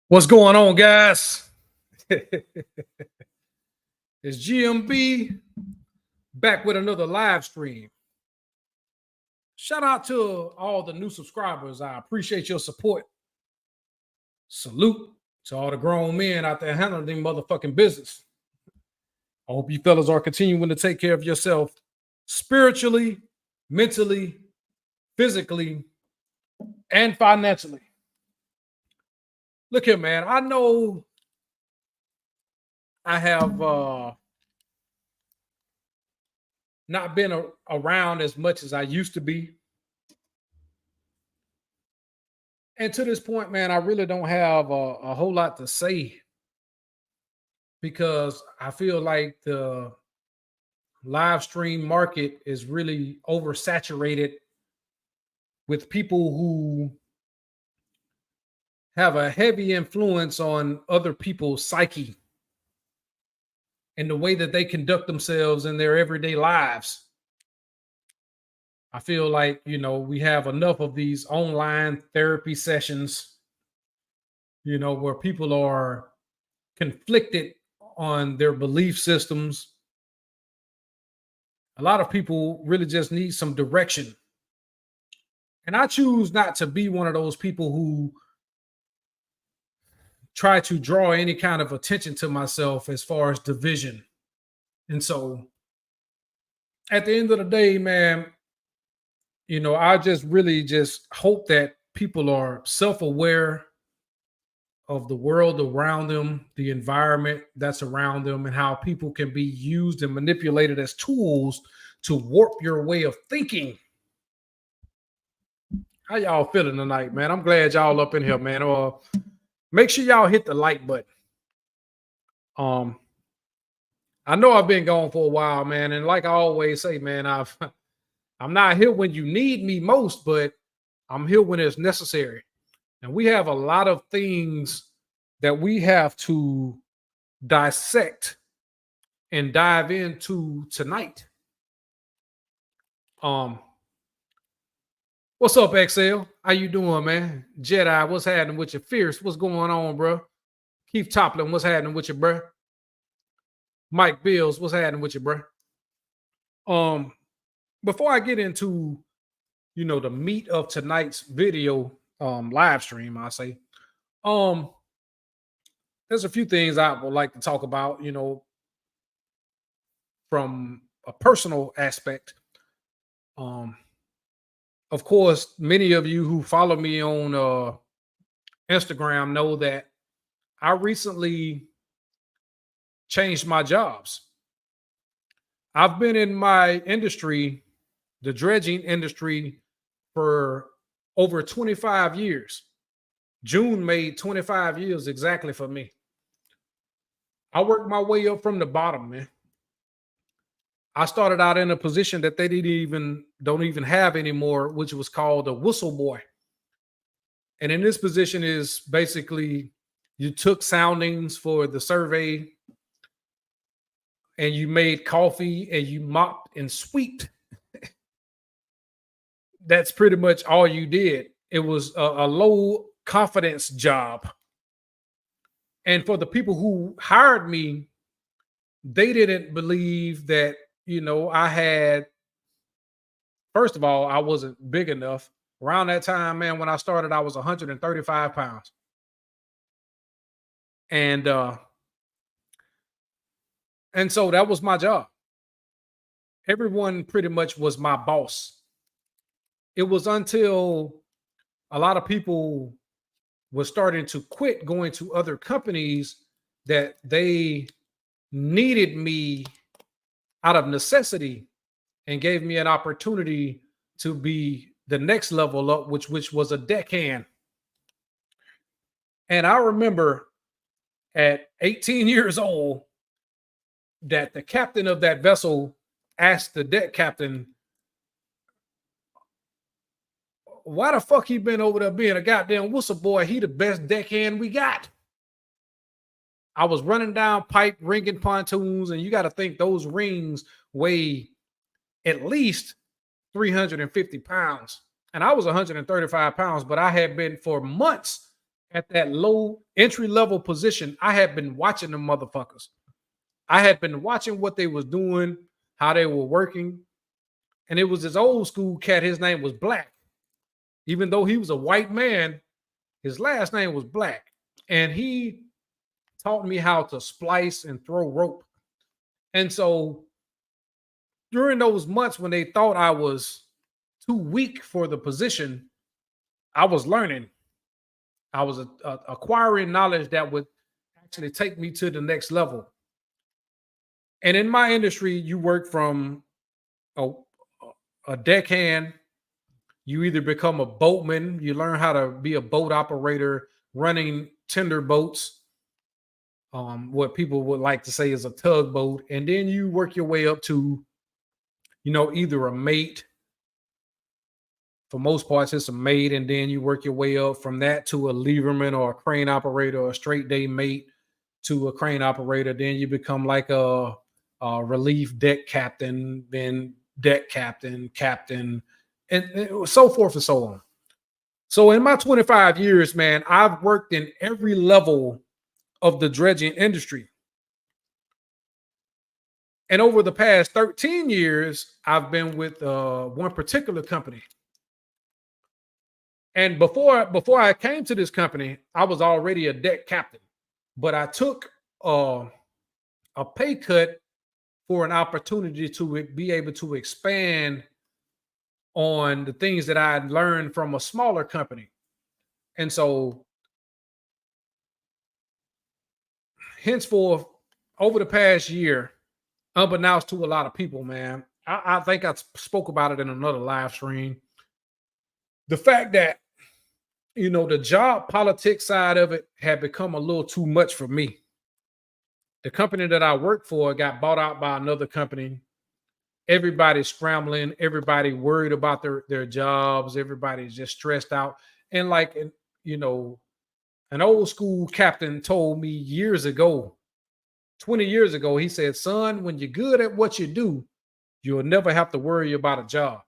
What's going on, guys? It's GMB back with another live stream. Shout out to all the new subscribers. I appreciate your support. Salute to all the grown men out there handling their motherfucking business. I hope you fellas are continuing to take care of yourself spiritually, mentally, physically, and financially. Look here, man. I know I have not been around as much as I used to be. And to this point, man, I really don't have a whole lot to say because I feel like the live stream market is really oversaturated with people who have a heavy influence on other people's psyche and the way that they conduct themselves in their everyday lives. I feel like, we have enough of these online therapy sessions, where people are conflicted on their belief systems. A lot of people really just need some direction. And I choose not to be one of those people who try to draw any kind of attention to myself as far as division. And so at the end of the day, man, I just really hope that people are self-aware of the world around them, the environment that's around them, and how people can be used and manipulated as tools to warp your way of thinking. How y'all feeling tonight, man? I'm glad y'all up in here, man. Make sure y'all hit the like button. I know I've been gone for a while, man, and like I always say, man, I'm not here when you need me most, but I'm here when it's necessary. And we have a lot of things that we have to dissect and dive into tonight. What's up, XL? How you doing, man? Jedi, what's happening with you? Fierce, what's going on, bro? Keith Toplin, what's happening with you, bro? Mike Bills, what's happening with you, bro? Um, before I get into the meat of tonight's video live stream, I say, um, there's a few things I would like to talk about, from a personal aspect. Um, of course, many of you who follow me on Instagram know that I recently changed my jobs. I've been in my industry, the dredging industry, for over 25 years. June made 25 years exactly for me. I worked my way up from the bottom, man. I started out in a position that they don't even have anymore, which was called a whistle boy. And in this position is basically you took soundings for the survey and you made coffee and you mopped and swept. That's pretty much all you did. It was a low confidence job. And for the people who hired me, they didn't believe that, I had, first of all, I wasn't big enough. Around that time, man, when I started, I was 135 pounds. And and so that was my job. Everyone pretty much was my boss. It was until a lot of people were starting to quit going to other companies that they needed me out of necessity and gave me an opportunity to be the next level up, which was a deckhand. And I remember at 18 years old that the captain of that vessel asked the deck captain, why the fuck he been over there being a goddamn whistle boy? He the best deckhand we got. I was running down pipe, ringing pontoons, and you got to think those rings weigh at least 350 pounds. And I was 135 pounds, but I had been for months at that low entry level position. I had been watching them motherfuckers. I had been watching what they was doing, how they were working. And it was this old school cat. His name was Black. Even though he was a white man, his last name was Black. And he taught me how to splice and throw rope. And so during those months when they thought I was too weak for the position, I was learning. I was acquiring knowledge that would actually take me to the next level. And in my industry, you work from a deckhand. You either become a boatman, you learn how to be a boat operator running tender boats, what people would like to say is a tugboat, and then you work your way up to, either a mate. For most parts, it's a mate, and then you work your way up from that to a leverman or a crane operator or a straight day mate to a crane operator. Then you become like a relief deck captain, then deck captain, captain, and so forth and so on. So in my 25 years, man, I've worked in every level of the dredging industry. And over the past 13 years, I've been with one particular company. And before I came to this company, I was already a deck captain, but I took a pay cut for an opportunity to be able to expand on the things that I had learned from a smaller company. And so henceforth, over the past year, unbeknownst to a lot of people, man, I think I spoke about it in another live stream. The fact that, the job politics side of it had become a little too much for me. The company that I worked for got bought out by another company. Everybody's scrambling, everybody worried about their jobs, everybody's just stressed out. And like, an old school captain told me years ago, 20 years ago, he said, son, when you're good at what you do, you'll never have to worry about a job.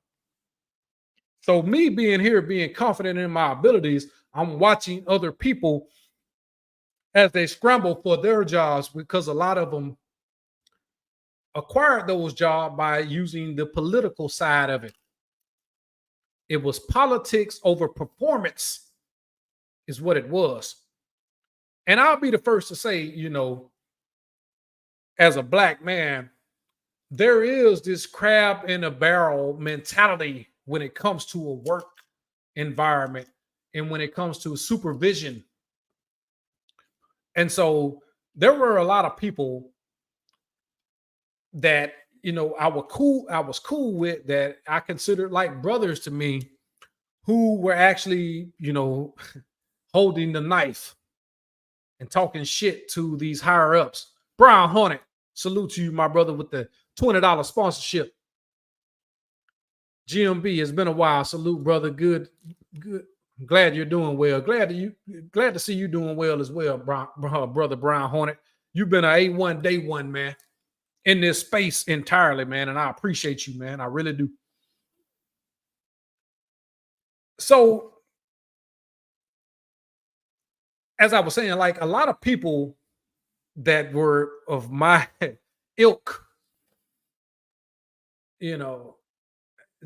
So me being here, being confident in my abilities, I'm watching other people as they scramble for their jobs because a lot of them acquired those jobs by using the political side of it. It was politics over performance, is what it was. And I'll be the first to say, as a black man, there is this crab in a barrel mentality when it comes to a work environment and when it comes to supervision. And so there were a lot of people that I was cool with, that I considered like brothers to me, who were actually holding the knife and talking shit to these higher ups. Brian Hornet, salute to you, my brother, with the $20 sponsorship. GMB, it's been a while. Salute, brother. Good. Glad you're doing well. Glad to see you doing well as well, brother Brian Hornet. You've been an A1 day one, man, in this space entirely, man. And I appreciate you, man. I really do. So, as I was saying, like a lot of people that were of my ilk, you know,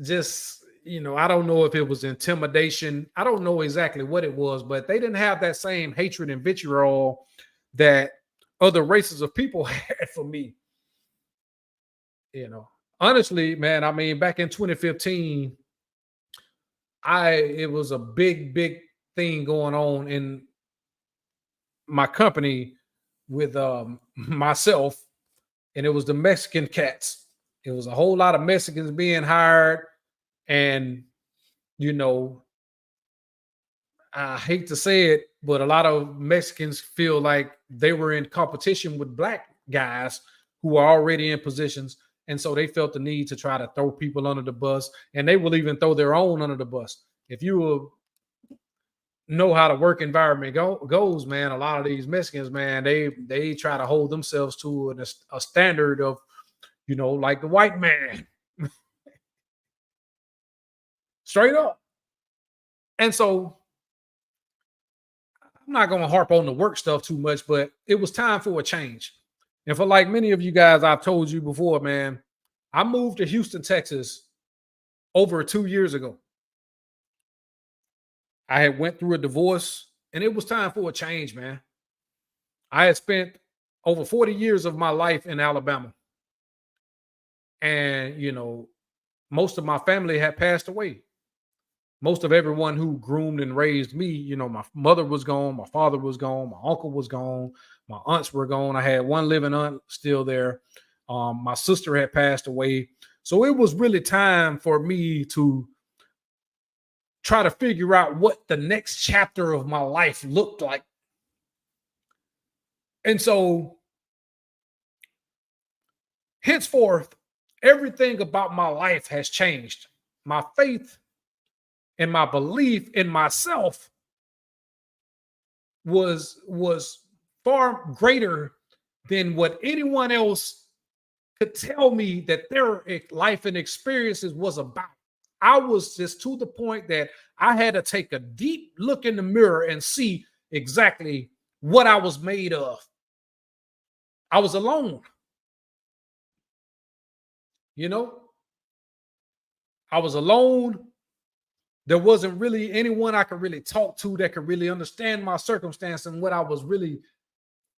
just, I don't know if it was intimidation. I don't know exactly what it was, but they didn't have that same hatred and vitriol that other races of people had for me. Honestly, man, I mean, back in 2015, it was a big thing going on in my company with myself, and it was the Mexican cats. It was a whole lot of Mexicans being hired, and you know, I hate to say it, but a lot of Mexicans feel like they were in competition with black guys who are already in positions. And so they felt the need to try to throw people under the bus, and they will even throw their own under the bus. If you will know how the work environment goes, man, a lot of these Mexicans, man, they try to hold themselves to a standard of, like the white man, straight up. And so I'm not going to harp on the work stuff too much, but it was time for a change. And for like many of you guys, I've told you before, man, I moved to Houston, Texas over 2 years ago. I had went through a divorce, and it was time for a change, man. I had spent over 40 years of my life in Alabama. And, most of my family had passed away. Most of everyone who groomed and raised me, my mother was gone, my father was gone, my uncle was gone, my aunts were gone. I had one living aunt still there. My sister had passed away. So it was really time for me to try to figure out what the next chapter of my life looked like. And so henceforth, everything about my life has changed. My faith and my belief in myself was far greater than what anyone else could tell me that their life and experiences was about. I was just to the point that I had to take a deep look in the mirror and see exactly what I was made of. I was alone. I was alone. There wasn't really anyone I could really talk to that could really understand my circumstance and what I was really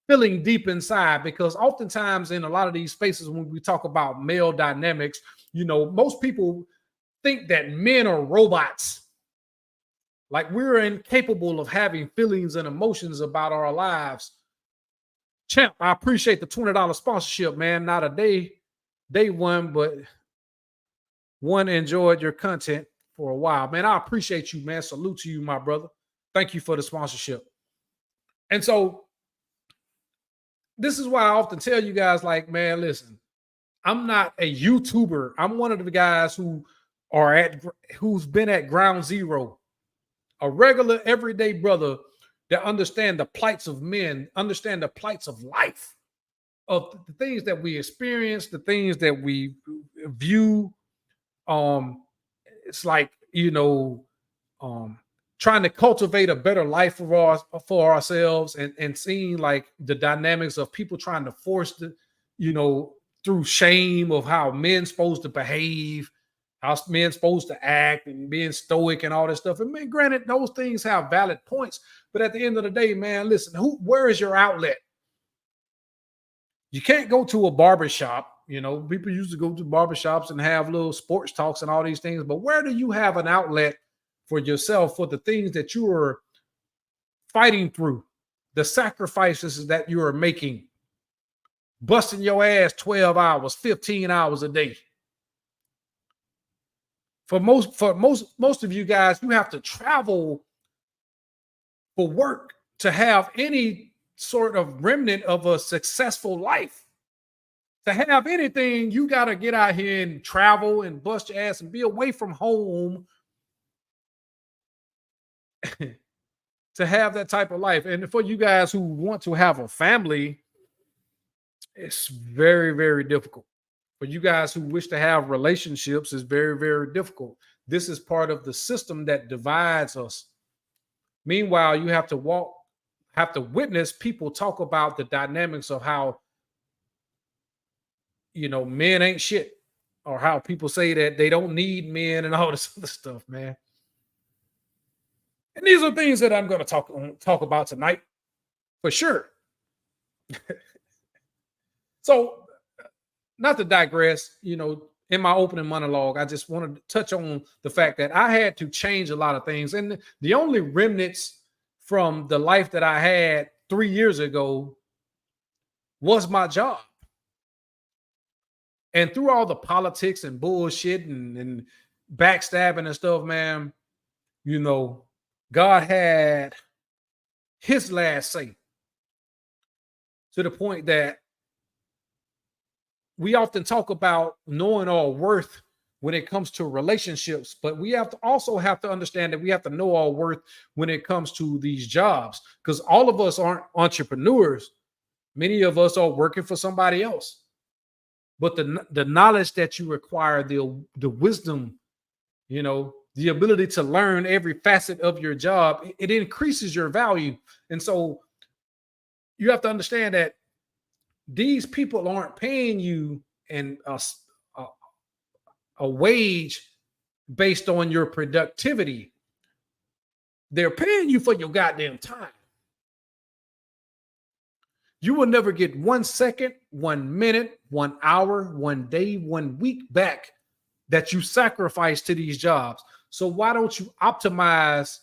feeling deep inside. Because oftentimes in a lot of these spaces, when we talk about male dynamics, most people think that men are robots. Like we're incapable of having feelings and emotions about our lives. Champ, I appreciate the $20 sponsorship, man. Not a day one, but one enjoyed your content for a while, man. I appreciate you, man. Salute to you, my brother. Thank you for the sponsorship. And so this is why I often tell you guys, like, man, listen, I'm not a YouTuber. I'm one of the guys who's been at ground zero, a regular everyday brother that understand the plights of men, understand the plights of life, of the things that we experience, the things that we view. It's like, you know, um, trying to cultivate a better life for ourselves, and seeing like the dynamics of people trying to force the, you know, through shame of how men's supposed to behave, how men's supposed to act, and being stoic and all this stuff. And man, granted, those things have valid points, but at the end of the day, man, listen, where is your outlet? You can't go to a barber shop. You know, people used to go to barbershops and have little sports talks and all these things, but where do you have an outlet for yourself for the things that you are fighting through, the sacrifices that you are making, busting your ass 12 hours, 15 hours a day? For most of you guys, you have to travel for work to have any sort of remnant of a successful life. To have anything, you got to get out here and travel and bust your ass and be away from home to have that type of life. And for you guys who want to have a family, it's very, very difficult. For you guys who wish to have relationships, it's very, very difficult. This is part of the system that divides us. Meanwhile, you have to witness people talk about the dynamics of how, you know, men ain't shit, or how people say that they don't need men and all this other stuff, man. And these are things that I'm going to talk about tonight for sure. So, not to digress, you know, in my opening monologue, I just wanted to touch on the fact that I had to change a lot of things. And the only remnants from the life that I had 3 years ago was my job. And through all the politics and bullshit and backstabbing and stuff, man, you know, God had his last say, to the point that we often talk about knowing our worth when it comes to relationships, but we also have to understand that we have to know our worth when it comes to these jobs, because all of us aren't entrepreneurs. Many of us are working for somebody else. But the knowledge that you require, the wisdom, you know, the ability to learn every facet of your job, it increases your value. And so you have to understand that these people aren't paying you and a wage based on your productivity. They're paying you for your goddamn time. You will never get 1 second, 1 minute, 1 hour, 1 day, 1 week back that you sacrifice to these jobs. So why don't you optimize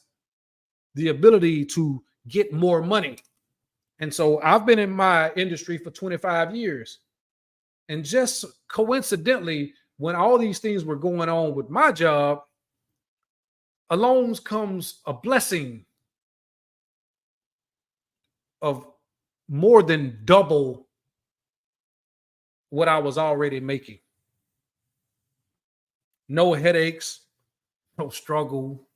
the ability to get more money? And so I've been in my industry for 25 years. And just coincidentally, when all these things were going on with my job, along comes a blessing of more than double what I was already making. No headaches, no struggle,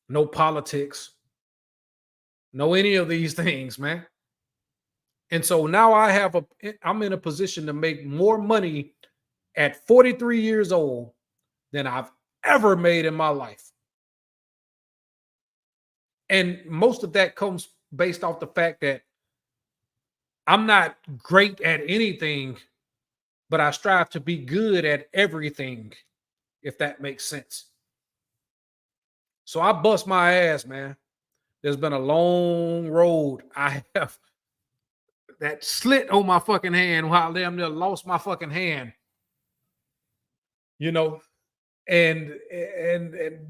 no politics, no any of these things, man. And so now I'm in a position to make more money at 43 years old than I've ever made in my life. And most of that comes based off the fact that I'm not great at anything, but I strive to be good at everything, if that makes sense. So I bust my ass, man. There's been a long road. I have that slit on my fucking hand while I damn near lost my fucking hand, you know, and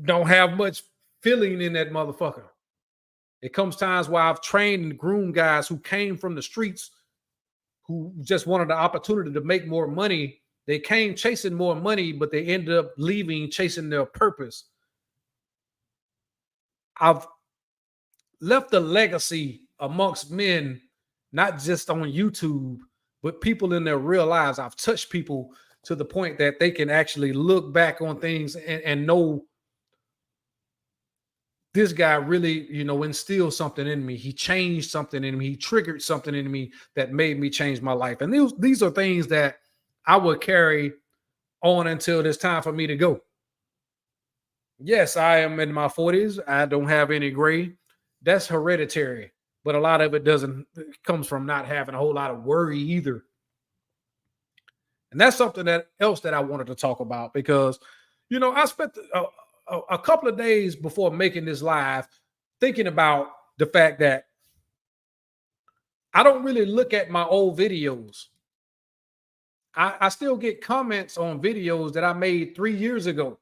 don't have much feeling in that motherfucker. It comes times where I've trained and groomed guys who came from the streets, who just wanted the opportunity to make more money. They came chasing more money, but they ended up leaving chasing their purpose. I've left a legacy amongst men, not just on YouTube, but people in their real lives. I've touched people to the point that they can actually look back on things and know this guy really, you know, instilled something in me. He changed something in me. He triggered something in me that made me change my life. And these are things that I would carry on until it's time for me to go. Yes, I am in my 40s. I don't have any gray. That's hereditary. But a lot of it doesn't it comes from not having a whole lot of worry either. And that's something that else that I wanted to talk about because, I spent a couple of days before making this live thinking about the fact that I don't really look at my old videos. I still get comments on videos that I made 3 years ago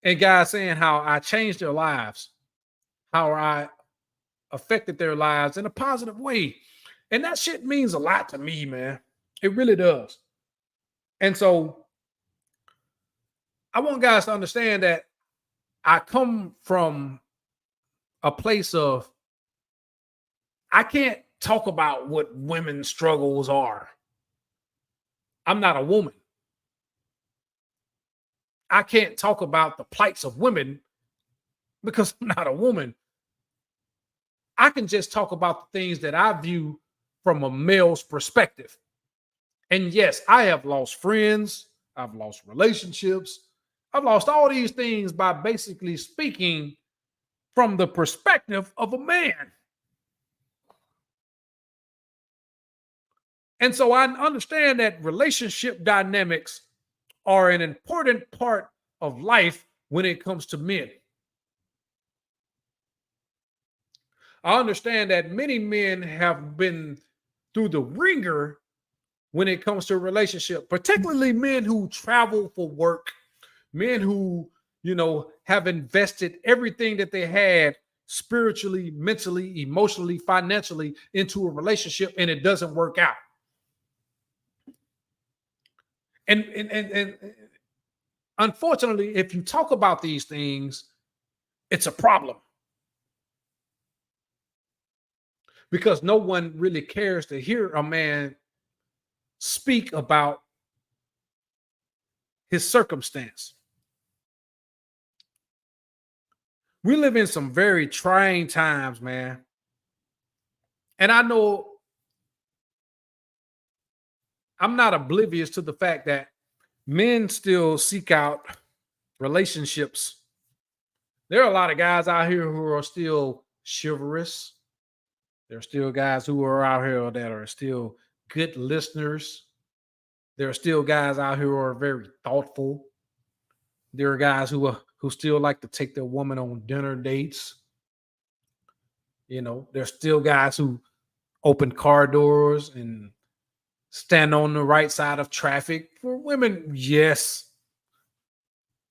and guys saying how I changed their lives, how I affected their lives in a positive way. And that shit means a lot to me, man. It really does. And so I want guys to understand that I come from a place of I can't talk about what women's struggles are. I'm not a woman. I can't talk about the plights of women because I'm not a woman. I can just talk about the things that I view from a male's perspective. And yes, I have lost friends, I've lost relationships, I've lost all these things by basically speaking from the perspective of a man. And so I understand that relationship dynamics are an important part of life when it comes to men. I understand that many men have been through the ringer when it comes to a relationship, particularly men who travel for work, men who, have invested everything that they had spiritually, mentally, emotionally, financially into a relationship and it doesn't work out. And unfortunately, if you talk about these things, it's a problem because no one really cares to hear a man speak about his circumstance. We live in some very trying times, man. And I know I'm not oblivious to the fact that men still seek out relationships. There are a lot of guys out here who are still chivalrous. There are still guys who are out here that are still good listeners. There are still guys out here who are very thoughtful. There are guys who still like to take their woman on dinner dates. There's still guys who open car doors and stand on the right side of traffic. For women, yes.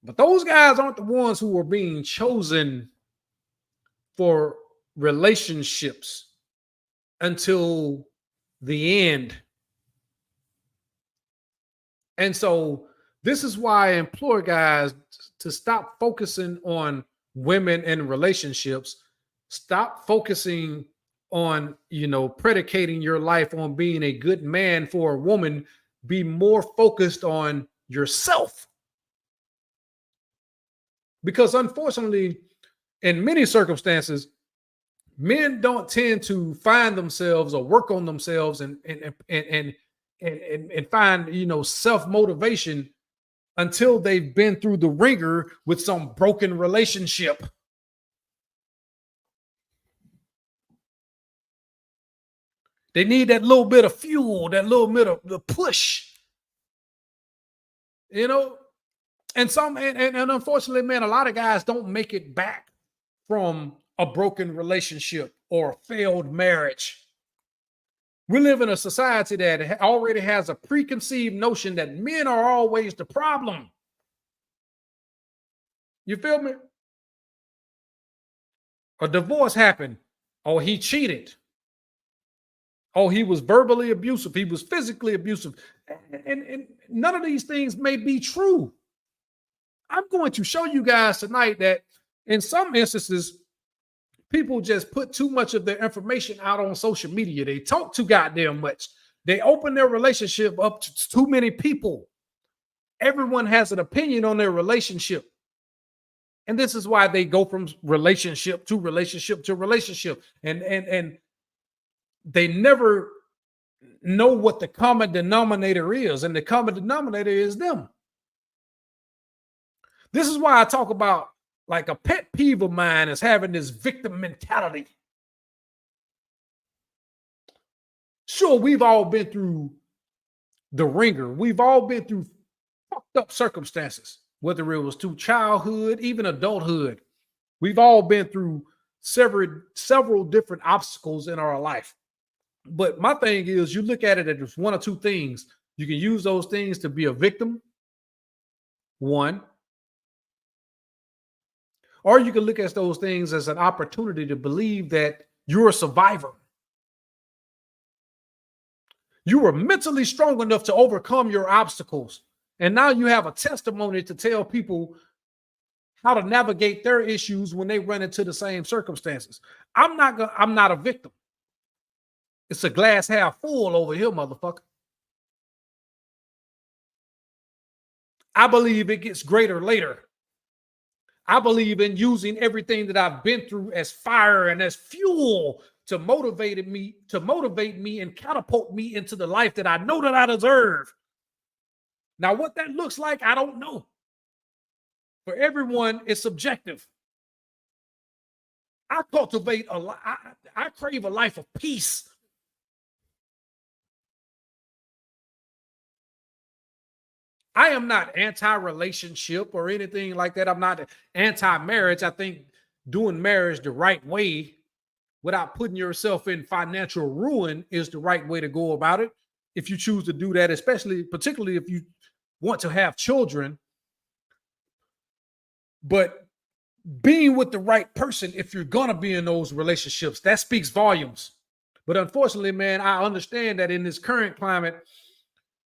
But those guys aren't the ones who are being chosen for relationships until the end. And so this is why I implore guys to stop focusing on women and relationships. Stop focusing on, predicating your life on being a good man for a woman. Be more focused on yourself. Because unfortunately, in many circumstances, men don't tend to find themselves or work on themselves and find self motivation until they've been through the ringer with some broken relationship. They need that little bit of fuel, that little bit of the push, you know. And unfortunately, man, a lot of guys don't make it back from a broken relationship or a failed marriage. We live in a society that already has a preconceived notion that men are always the problem. You feel me? A divorce happened. Oh, he cheated. Oh, he was verbally abusive. He was physically abusive. And none of these things may be true. I'm going to show you guys tonight that in some instances, people just put too much of their information out on social media. They talk too goddamn much. They open their relationship up to too many people. Everyone has an opinion on their relationship. And this is why they go from relationship to relationship to relationship. And they never know what the common denominator is. And the common denominator is them. This is why I talk about like a pet peeve of mine is having this victim mentality. Sure, we've all been through the ringer. We've all been through fucked up circumstances, whether it was to childhood, even adulthood. We've all been through several different obstacles in our life. But my thing is, you look at it as one or two things. You can use those things to be a victim, one, or you can look at those things as an opportunity to believe that you're a survivor. You were mentally strong enough to overcome your obstacles. And now you have a testimony to tell people how to navigate their issues when they run into the same circumstances. I'm not a victim. It's a glass half full over here, motherfucker. I believe it gets greater later. I believe in using everything that I've been through as fire and as fuel to motivate me and catapult me into the life that I know that I deserve. Now, what that looks like, I don't know. For everyone, it's subjective. I cultivate I crave a life of peace. I am not anti-relationship or anything like that. I'm not anti-marriage. I think doing marriage the right way without putting yourself in financial ruin is the right way to go about it. If you choose to do that, particularly if you want to have children. But being with the right person, if you're going to be in those relationships, that speaks volumes. But unfortunately, man, I understand that in this current climate,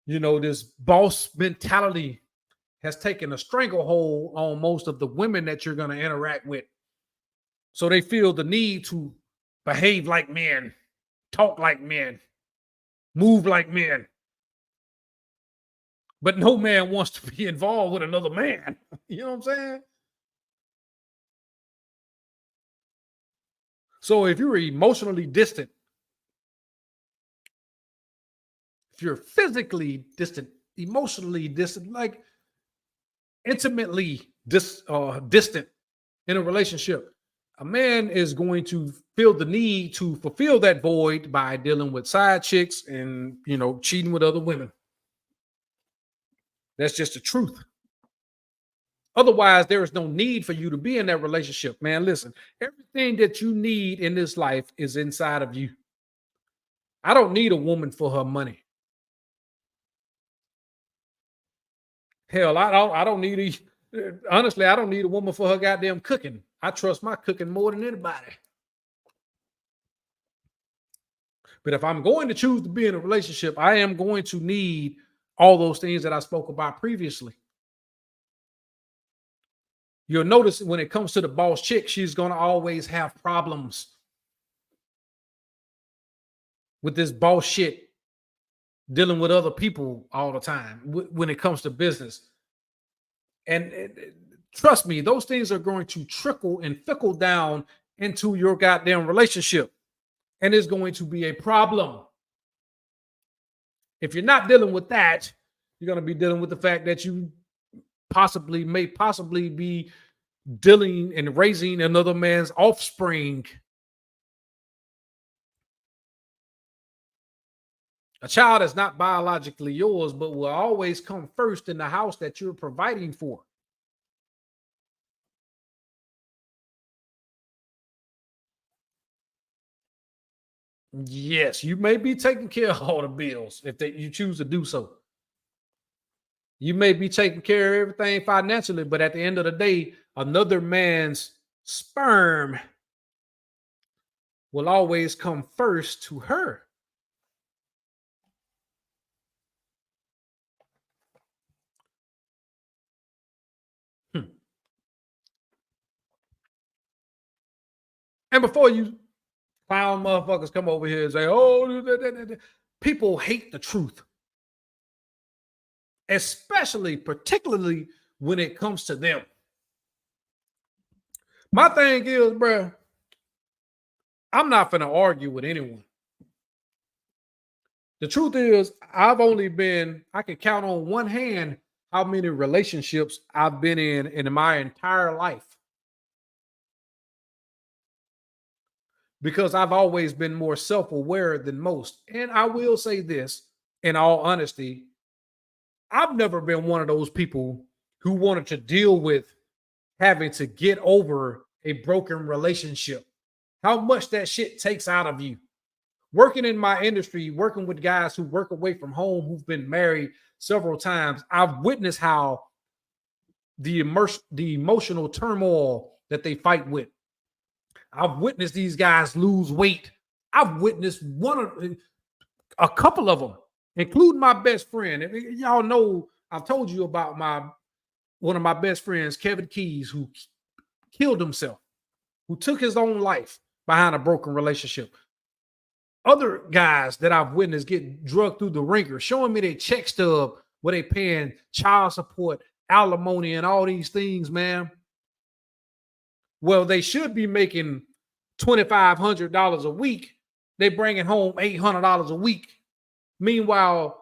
this boss mentality has taken a stranglehold on most of the women that you're going to interact with. So they feel the need to behave like men, talk like men, move like men. But no man wants to be involved with another man. You know what I'm saying? So if you're emotionally distant, if you're physically distant, emotionally distant, like intimately distant in a relationship, a man is going to feel the need to fulfill that void by dealing with side chicks and, cheating with other women. That's just the truth. Otherwise, there is no need for you to be in that relationship, man. Listen, everything that you need in this life is inside of you. I don't need a woman for her money. Hell, I don't need honestly, I don't need a woman for her goddamn cooking. I trust my cooking more than anybody. But if I'm going to choose to be in a relationship, I am going to need all those things that I spoke about previously. You'll notice when it comes to the boss chick, she's going to always have problems with this boss shit, dealing with other people all the time when it comes to business. And trust me, those things are going to trickle and trickle down into your goddamn relationship. And it's going to be a problem. If you're not dealing with that, you're going to be dealing with the fact that you may possibly be dealing and raising another man's offspring. A child is not biologically yours, but will always come first in the house that you're providing for. Yes, you may be taking care of all the bills if you choose to do so. You may be taking care of everything financially, but at the end of the day, another man's sperm will always come first to her. And before you clown motherfuckers come over here and say, oh, people hate the truth. Particularly when it comes to them. My thing is, bro, I'm not going to argue with anyone. The truth is, I can count on one hand how many relationships I've been in my entire life, because I've always been more self-aware than most. And I will say this in all honesty, I've never been one of those people who wanted to deal with having to get over a broken relationship. How much that shit takes out of you. Working in my industry, working with guys who work away from home, who've been married several times, I've witnessed how the emotional turmoil that they fight with. I've witnessed these guys lose weight. I've witnessed a couple of them, including my best friend. And y'all know I've told you about one of my best friends, Kevin Keys, who killed himself, who took his own life behind a broken relationship. Other guys that I've witnessed get drugged through the ringer, showing me their check stub where they paying child support, alimony, and all these things, man. Well, they should be making $2,500 a week. They bringing home $800 a week. Meanwhile,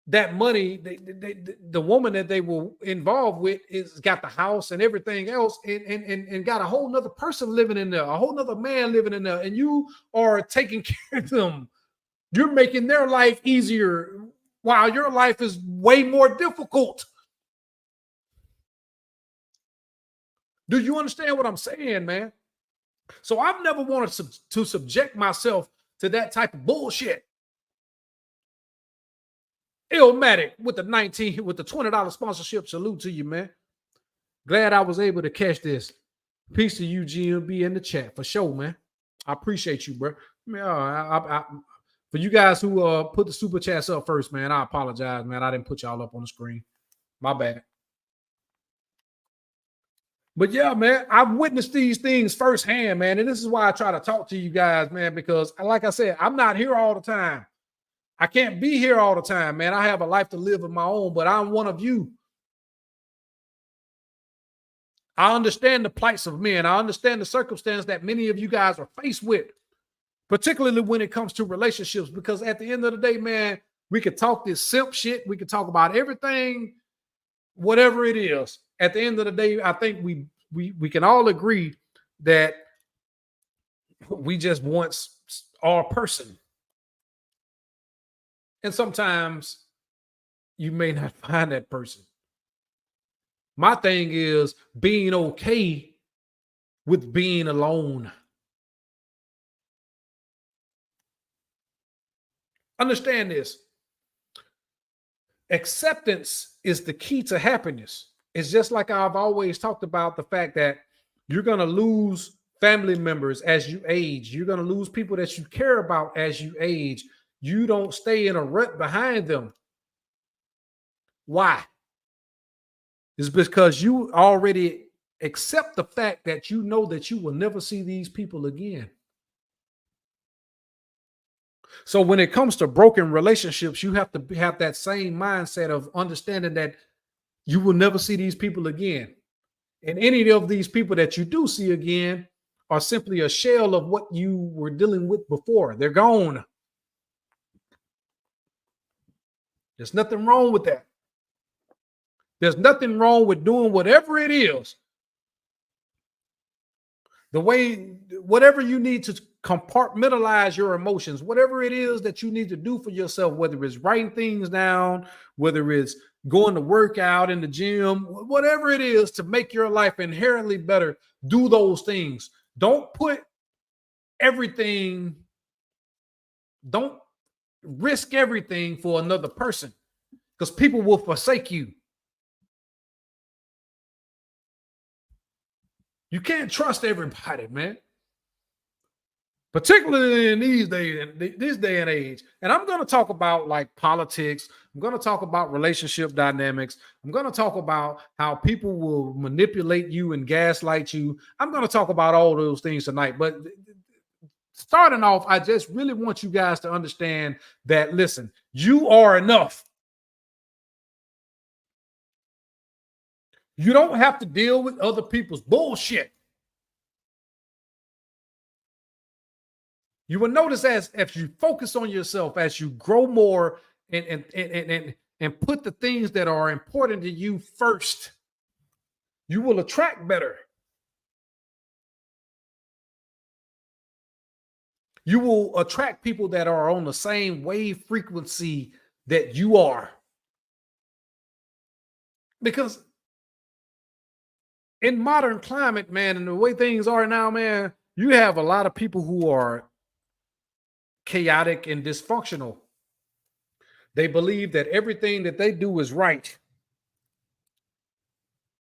that money, the woman that they were involved with is got the house and everything else, and got a whole nother person living in there, a whole nother man living in there, and you are taking care of them. You're making their life easier while your life is way more difficult. Do you understand what I'm saying, man? So I've never wanted to subject myself to that type of bullshit. Illmatic with the $20 sponsorship. Salute to you, man. Glad I was able to catch this. Peace to you, GMB, in the chat for sure, man. I appreciate you, bro. For you guys who put the super chats up first, man, I apologize, man. I didn't put y'all up on the screen. My bad. But yeah, man, I've witnessed these things firsthand, man. And this is why I try to talk to you guys, man, because like I said, I'm not here all the time. I can't be here all the time, man. I have a life to live of my own, but I'm one of you. I understand the plights of men. I understand the circumstance that many of you guys are faced with, particularly when it comes to relationships, because at the end of the day, man, we could talk this simp shit. We could talk about everything, whatever it is. At the end of the day, I think we can all agree that we just want our person. And sometimes you may not find that person. My thing is being okay with being alone. Understand this. Acceptance is the key to happiness. It's just like I've always talked about the fact that you're going to lose family members as you age. You're going to lose people that you care about as you age. You don't stay in a rut behind them. Why? It's because you already accept the fact that you know that you will never see these people again. So when it comes to broken relationships, you have to have that same mindset of understanding that you will never see these people again. And any of these people that you do see again are simply a shell of what you were dealing with before. They're gone. There's nothing wrong with that. There's nothing wrong with doing whatever it is. Whatever you need to compartmentalize your emotions, whatever it is that you need to do for yourself, whether it's writing things down, whether it's going to work out in the gym, whatever it is to make your life inherently better, do those things. Don't risk everything for another person, because people will forsake you. You can't trust everybody, man. Particularly in this day and age. And I'm going to talk about like politics. I'm going to talk about relationship dynamics. I'm going to talk about how people will manipulate you and gaslight you. I'm going to talk about all those things tonight. But starting off, I just really want you guys to understand that, listen, you are enough. You don't have to deal with other people's bullshit. You will notice as if you focus on yourself, as you grow more and and put the things that are important to you first, you will attract better. You will attract people that are on the same wave frequency that you are. Because in modern climate, man, and the way things are now, man, you have a lot of people who are chaotic and dysfunctional. They believe that everything that they do is right.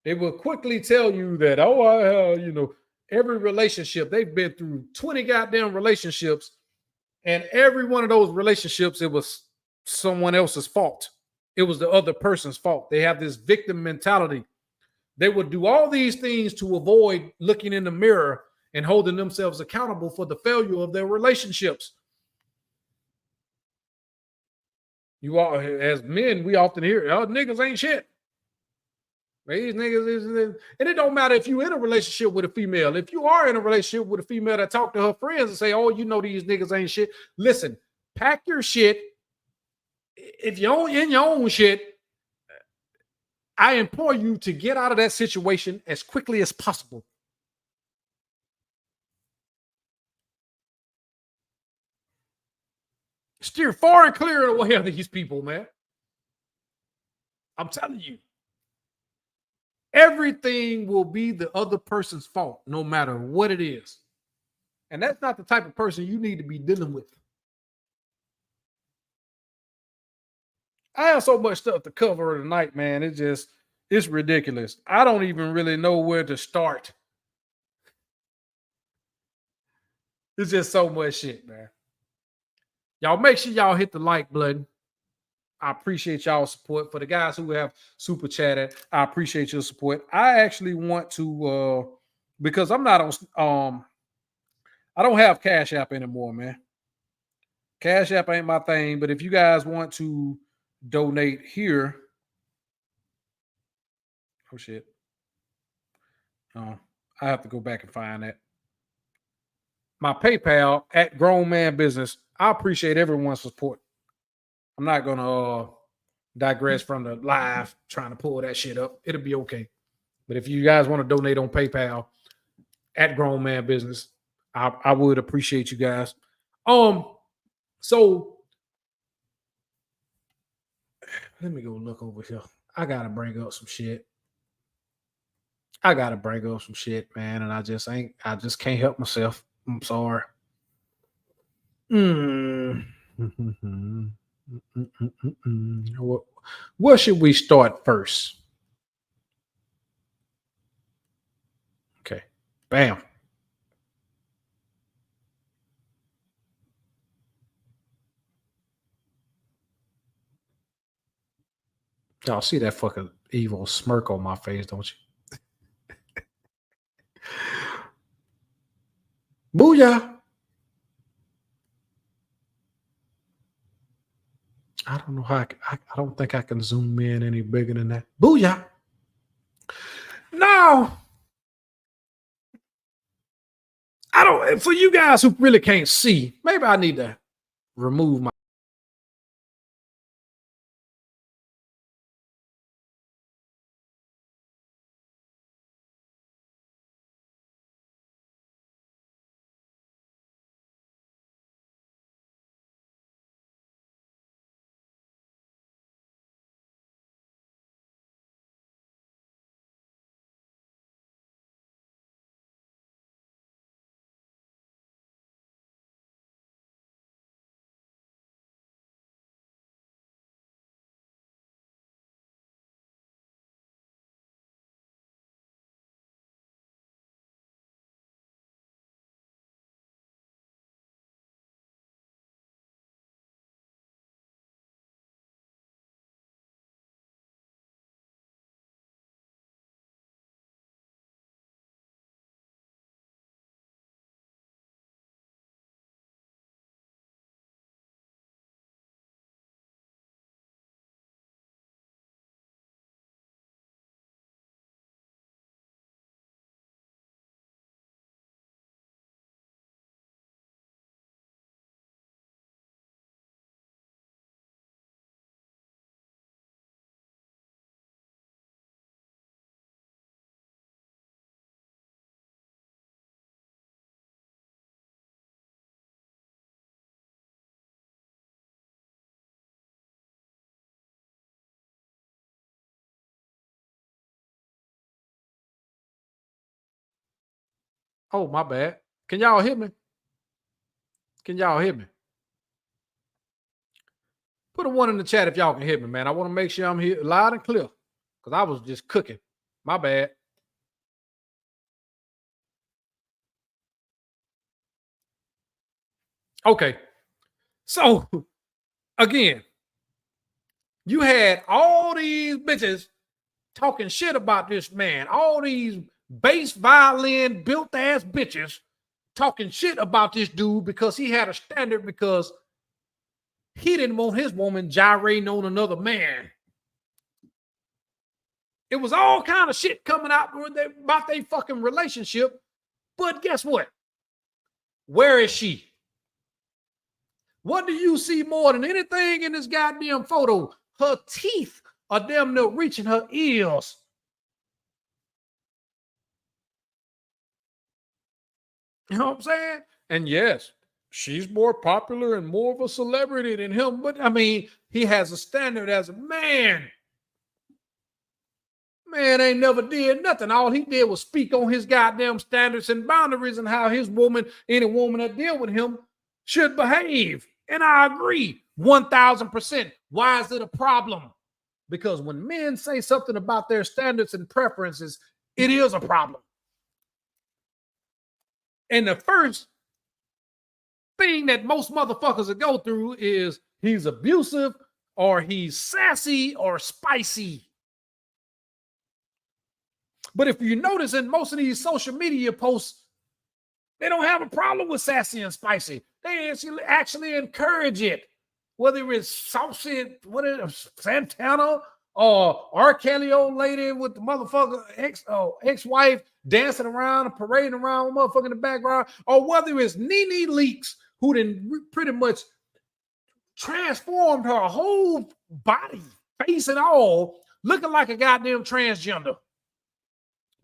They will quickly tell you that, oh, every relationship, they've been through 20 goddamn relationships, and every one of those relationships, it was someone else's fault. It was the other person's fault. They have this victim mentality. They would do all these things to avoid looking in the mirror and holding themselves accountable for the failure of their relationships. You all, as men, we often hear, oh, niggas ain't shit. These niggas, and it don't matter if you're in a relationship with a female. If you are in a relationship with a female that talk to her friends and say, oh, these niggas ain't shit. Listen, pack your shit. If you're in your own shit, I implore you to get out of that situation as quickly as possible. Steer far and clear away of these people, man. I'm telling you. Everything will be the other person's fault, no matter what it is. And that's not the type of person you need to be dealing with. I have so much stuff to cover tonight, man. It's ridiculous. I don't even really know where to start. It's just so much shit, man. Y'all make sure y'all hit the like button. I appreciate y'all support. For the guys who have super chatted, I appreciate your support. I actually want to because I'm not on I don't have Cash App anymore, man. Cash App ain't my thing, but if you guys want to donate here, oh shit. Oh, I have to go back and find that. My PayPal at Grown Man Business. I appreciate everyone's support. I'm not gonna digress from the live trying to pull that shit up. It'll be okay. But if you guys want to donate on PayPal at Grown Man Business, I would appreciate you guys. So let me go look over here. I gotta bring up some shit. Man, and I just can't help myself. I'm sorry. Mm. Where should we start first? Okay. Bam. Y'all see that fucking evil smirk on my face, don't you? Booyah. I don't know how I don't think I can zoom in any bigger than that. Booyah. Now, I don't, for you guys who really can't see, maybe I need to remove my Oh, my bad. Can y'all hear me? Can y'all hear me? Put a one in the chat if y'all can hear me, man. I want to make sure I'm here loud and clear because I was just cooking. My bad. Okay. So, again, you had all these bitches talking shit about this man, all these bass violin built ass bitches talking shit about this dude because he had a standard because he didn't want his woman gyrating on another man. It was all kind of shit coming out about their fucking relationship. But guess what? Where is she? What do you see more than anything in this goddamn photo? Her teeth are damn near reaching her ears. You know what I'm saying? And yes, she's more popular and more of a celebrity than him. But I mean, he has a standard as a man. Man ain't never did nothing. All he did was speak on his goddamn standards and boundaries and how his woman, any woman that deal with him, should behave. And I agree 1000%. Why is it a problem? Because when men say something about their standards and preferences, it is a problem. And the first thing that most motherfuckers will go through is he's abusive or he's sassy or spicy. But if you notice in most of these social media posts, they don't have a problem with sassy and spicy. They actually encourage it. Whether it's Saucy, what is it, Santana or R. Kelly old lady with the motherfucker ex-wife dancing around and parading around with motherfucker in the background, or whether it's Nene Leakes, who then pretty much transformed her whole body, face and all, looking like a goddamn transgender.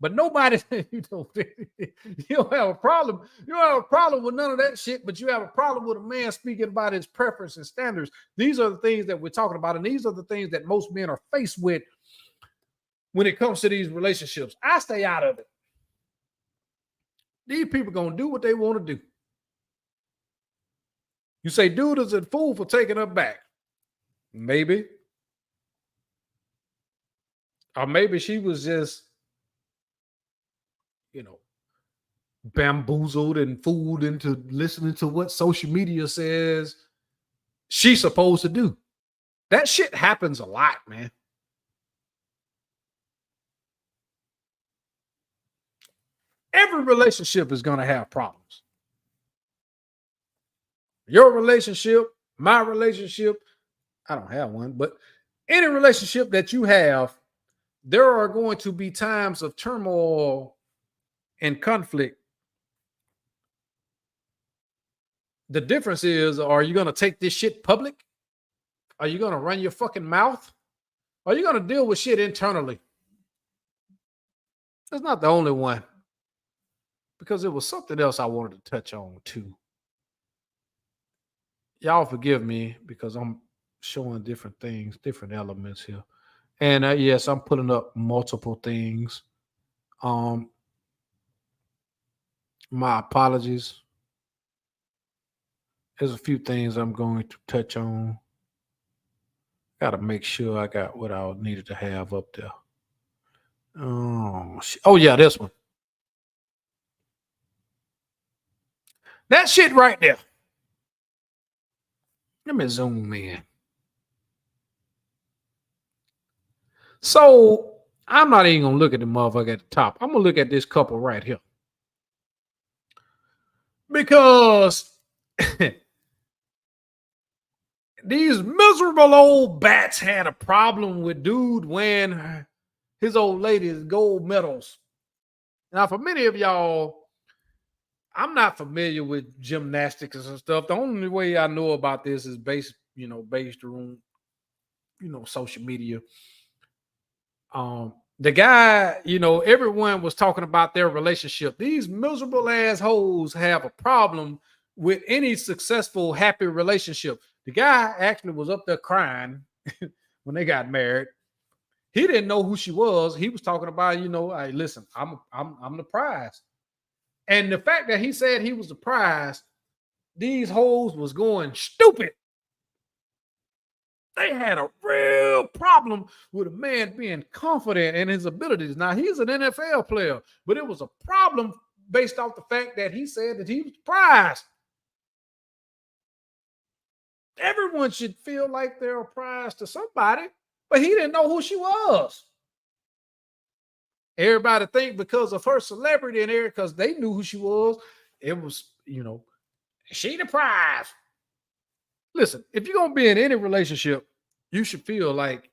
But nobody, you don't have a problem. You don't have a problem with none of that shit, but you have a problem with a man speaking about his preference and standards. These are the things that we're talking about, and these are the things that most men are faced with when it comes to these relationships. I stay out of it. These people are going to do what they want to do. You say, dude is a fool for taking her back. Maybe. Or maybe she was just, bamboozled and fooled into listening to what social media says she's supposed to do. That shit happens a lot, man. Every relationship is going to have problems. Your relationship, my relationship, I don't have one, but any relationship that you have, there are going to be times of turmoil and conflict. The difference is, are you going to take this shit public? Are you going to run your fucking mouth? Are you going to deal with shit internally? That's not the only one. Because it was something else I wanted to touch on too. Y'all forgive me because I'm showing different things, different elements here. And yes, I'm putting up multiple things. My apologies. There's a few things I'm going to touch on. Got to make sure I got what I needed to have up there. Oh yeah, this one. That shit right there. Let me zoom in. So I'm not even gonna look at the motherfucker at the top. I'm gonna look at this couple right here. Because these miserable old bats had a problem with dude wearing his old lady's gold medals. Now, for many of y'all, I'm not familiar with gymnastics and stuff. The only way I know about this is based on social media. The guy, everyone was talking about their relationship. These miserable assholes have a problem with any successful, happy relationship. The guy actually was up there crying when they got married. He didn't know who she was. He was talking about, hey, listen, I'm the prize. And the fact that he said he was surprised, these hoes was going stupid. They had a real problem with a man being confident in his abilities. Now, he's an NFL player, but it was a problem based off the fact that he said that he was surprised. Everyone should feel like they're a prize to somebody, but he didn't know who she was. Everybody think because of her celebrity and everything, because they knew who she was, it was, she the prize. Listen, if you're gonna be in any relationship, you should feel like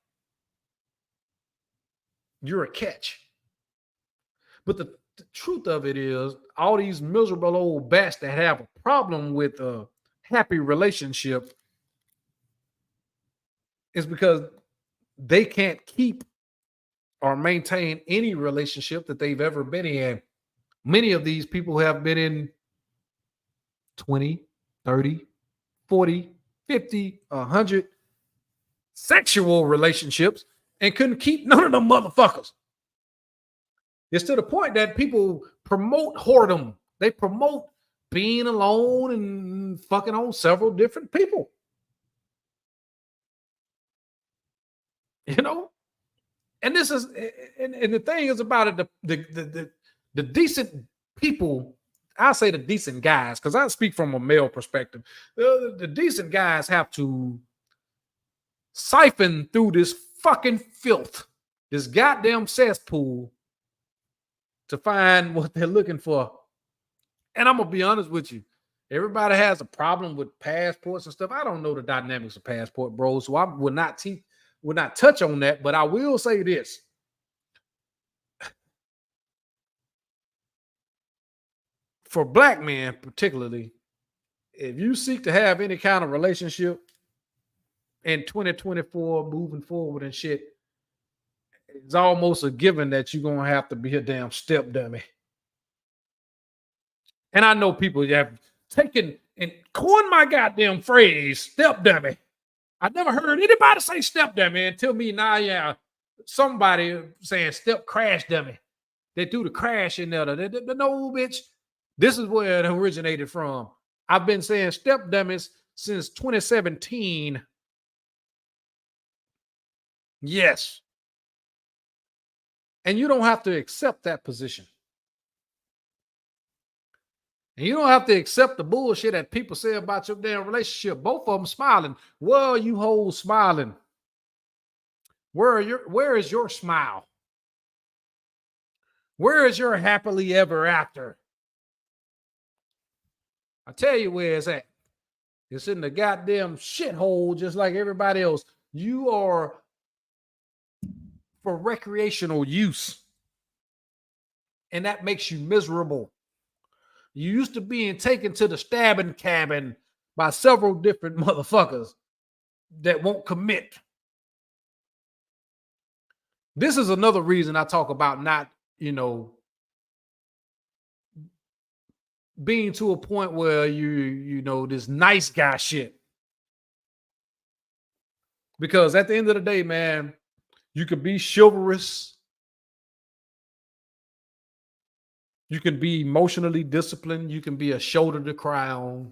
you're a catch. But the truth of it is, all these miserable old bats that have a problem with a happy relationship is because they can't keep or maintain any relationship that they've ever been in. Many of these people have been in 20, 30, 40, 50, 100 sexual relationships and couldn't keep none of them motherfuckers. It's to the point that people promote whoredom. They promote being alone and fucking on several different people. And this is, and the thing is about it, the decent people, I say the decent guys, because I speak from a male perspective. The decent guys have to siphon through this fucking filth, this goddamn cesspool, to find what they're looking for. And I'm gonna be honest with you. Everybody has a problem with passports and stuff. I don't know the dynamics of passport, bro. So I would not touch on that, but I will say this. For black men, particularly, if you seek to have any kind of relationship in 2024, moving forward and shit, it's almost a given that you're gonna have to be a damn step dummy. And I know people have taken and coined my goddamn phrase, step dummy. I never heard anybody say step dummy until me now. Yeah, somebody saying step crash dummy. They threw the crash in there. No, bitch. This is where it originated from. I've been saying step dummies since 2017. Yes. And you don't have to accept that position. And you don't have to accept the bullshit that people say about your damn relationship. Both of them smiling. Well, you hoes smiling. Where is your smile? Where is your happily ever after? I tell you where it's at. It's in the goddamn shithole, just like everybody else. You are for recreational use. And that makes you miserable. You used to being taken to the stabbing cabin by several different motherfuckers that won't commit. This is another reason I talk about not, being to a point where this nice guy shit. Because at the end of the day, man, you could be chivalrous. You can be emotionally disciplined. You can be a shoulder to cry on.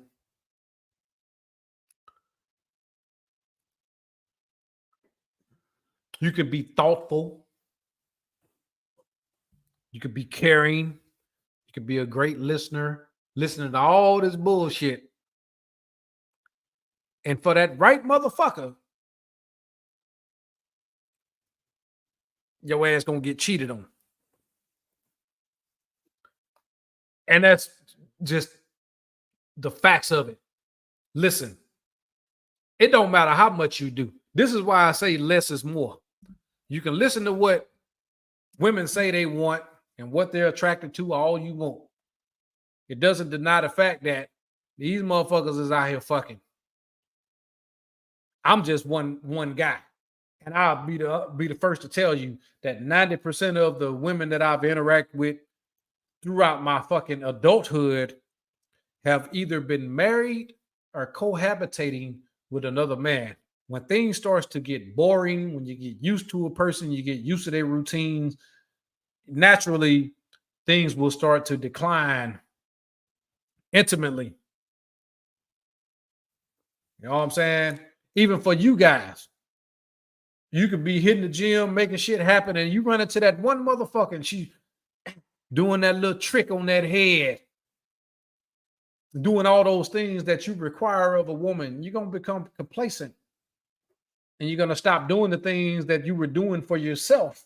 You can be thoughtful. You could be caring. You could be a great listener, listening to all this bullshit. And for that right motherfucker, your ass gonna get cheated on. And that's just the facts of it. Listen, it don't matter how much you do. This is why I say less is more. You can listen to what women say they want and what they're attracted to all you want. It doesn't deny the fact that these motherfuckers is out here fucking. I'm just one guy. And I'll be the first to tell you that 90% of the women that I've interacted with throughout my fucking adulthood have either been married or cohabitating with another man. When things starts to get boring, when you get used to a person, you get used to their routines, naturally things will start to decline intimately. You know what I'm saying? Even for you guys, you could be hitting the gym, making shit happen, and you run into that one motherfucker and she doing that little trick on that head, doing all those things that you require of a woman. You're going to become complacent and you're going to stop doing the things that you were doing for yourself.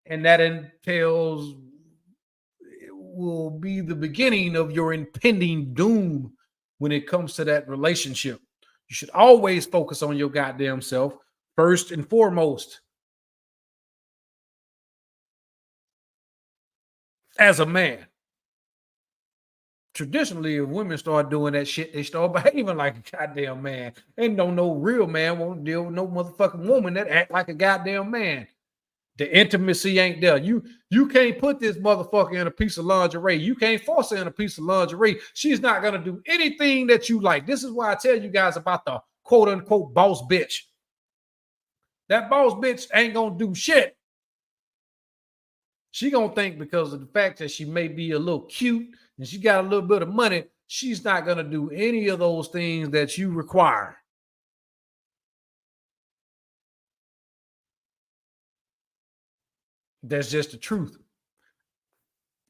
And that entails, it will be the beginning of your impending doom when it comes to that relationship. You should always focus on your goddamn self first and foremost. As a man, traditionally, if women start doing that shit, they start behaving like a goddamn man. And no real man won't deal with no motherfucking woman that act like a goddamn man. The intimacy ain't there. You can't put this motherfucker in a piece of lingerie. You can't force her in a piece of lingerie. She's not gonna do anything that you like. This is why I tell you guys about the quote unquote boss bitch. That boss bitch ain't gonna do shit. She gonna think because of the fact that she may be a little cute and she got a little bit of money, she's not gonna do any of those things that you require. That's just the truth.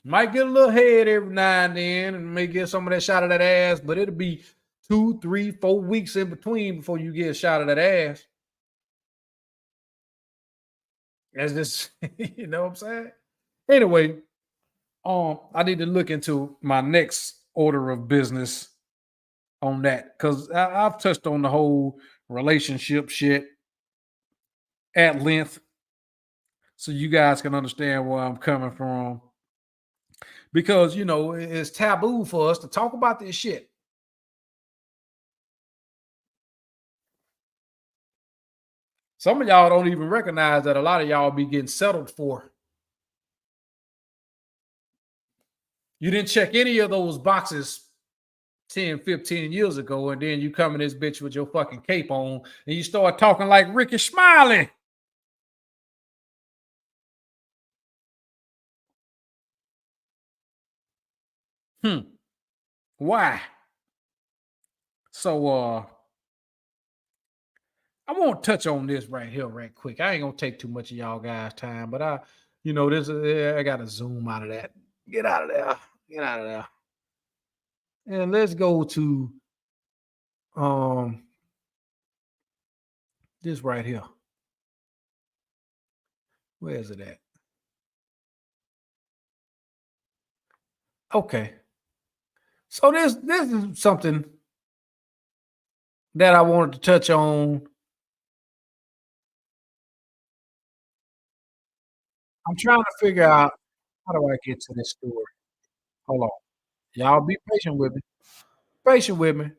Might get a little head every now and then and may get some of that shot of that ass, but it'll be 2, 3, 4 weeks in between before you get a shot of that ass. That's just, you know what I'm saying? Anyway, I need to look into my next order of business on that because I've touched on the whole relationship shit at length so you guys can understand where I'm coming from. Because, you know, it's taboo for us to talk about this shit. Some of y'all don't even recognize that a lot of y'all be getting settled for. You didn't check any of those boxes 10, 15 years ago, and then you come in this bitch with your fucking cape on and you start talking like Ricky Smiley. Why? So I won't touch on this right here, right quick. I ain't gonna take too much of y'all guys' time, but I gotta zoom out of that. Get out of there. Get out of there. And let's go to um this right here. Where is it at? Okay. So this is something that I wanted to touch on. I'm trying to figure out how do I get to this story. Hold on. Y'all be patient with me. Patient with me.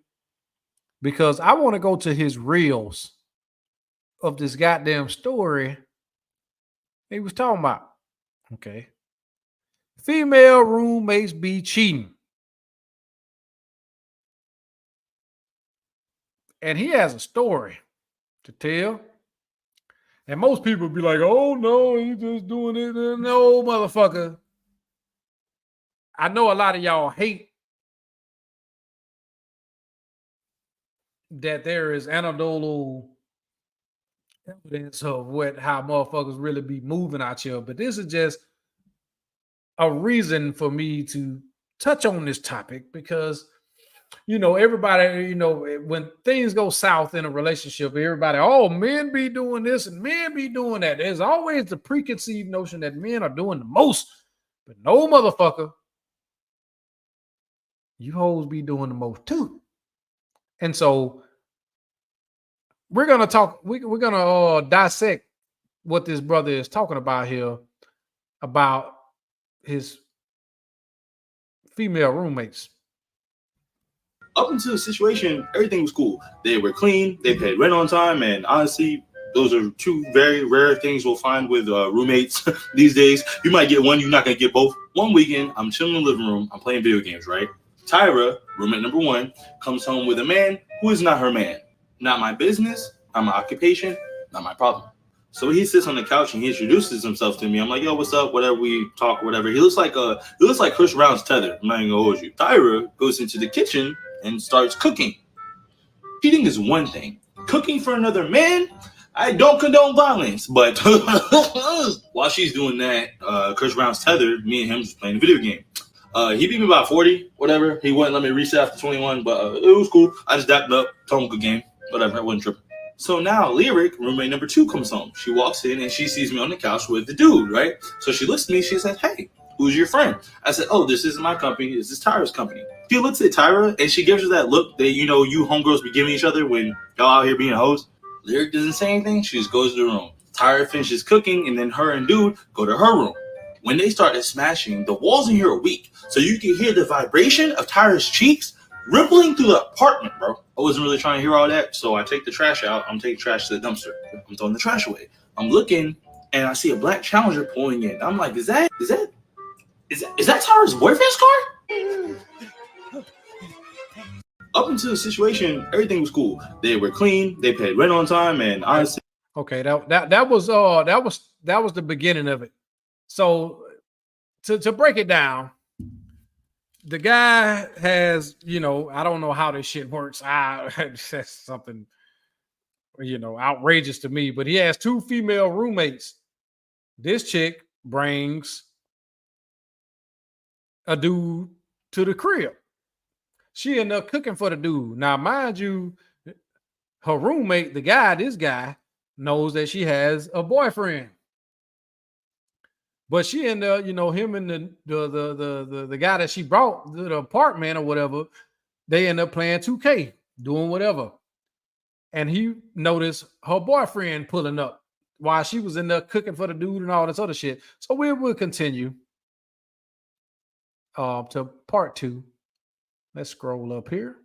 Because I want to go to his reels of this goddamn story he was talking about. Okay. Female roommates be cheating. And he has a story to tell. And most people be like, oh no, he's just doing it. No, motherfucker. I know a lot of y'all hate that there is anecdotal evidence of how motherfuckers really be moving out here, but this is just a reason for me to touch on this topic because everybody, when things go south in a relationship, everybody, oh, men be doing this and men be doing that. There's always the preconceived notion that men are doing the most, but no, motherfucker, you hoes be doing the most too. And so we're gonna talk. We're gonna dissect what this brother is talking about here about his female roommates. Up until the situation, everything was cool. They were clean, they paid rent on time, and honestly, those are two very rare things we'll find with roommates these days. You might get one, you're not gonna get both. One weekend, I'm chilling in the living room, I'm playing video games, right? Tyra, roommate number one, comes home with a man who is not her man. Not my business, not my occupation, not my problem. So he sits on the couch and he introduces himself to me. I'm like, yo, what's up? Whatever, we talk, whatever. He looks like Chris Brown's Tether. I'm not even gonna hold you. Tyra goes into the kitchen and starts cooking. Cheating is one thing. Cooking for another man, I don't condone violence. But while she's doing that, Chris Brown's Tether, me and him just playing a video game. He beat me by 40, whatever. He wouldn't let me reset after 21, but it was cool. I just dapped up, told him good game, whatever. I wasn't tripping. So now Lyric, roommate number 2, comes home. She walks in and she sees me on the couch with the dude, right? So she looks at me. She says, hey, who's your friend? I said, oh, this isn't my company. This is Tyra's company. She looks at Tyra and she gives her that look that, you homegirls be giving each other when y'all out here being hoes. Lyric doesn't say anything. She just goes to the room. Tyra finishes cooking and then her and dude go to her room. When they started smashing, the walls in here are weak. So you can hear the vibration of Tyra's cheeks rippling through the apartment, bro. I wasn't really trying to hear all that, so I take the trash out. I'm taking trash to the dumpster. I'm throwing the trash away. I'm looking, and I see a black Challenger pulling in. I'm like, is that Tyra's boyfriend's car? Up until the situation, everything was cool. They were clean. They paid rent on time, and honestly, okay, that was the beginning of it. So to break it down. The guy has, I don't know how this shit works. That's something, outrageous to me. But he has 2 female roommates. This chick brings a dude to the crib. She ended up cooking for the dude. Now, mind you, her roommate, this guy, knows that she has a boyfriend. But she ended up, him and the guy that she brought to the apartment or whatever, they end up playing 2K, doing whatever. And he noticed her boyfriend pulling up while she was in there cooking for the dude and all this other shit. So we will continue to part 2. Let's scroll up here.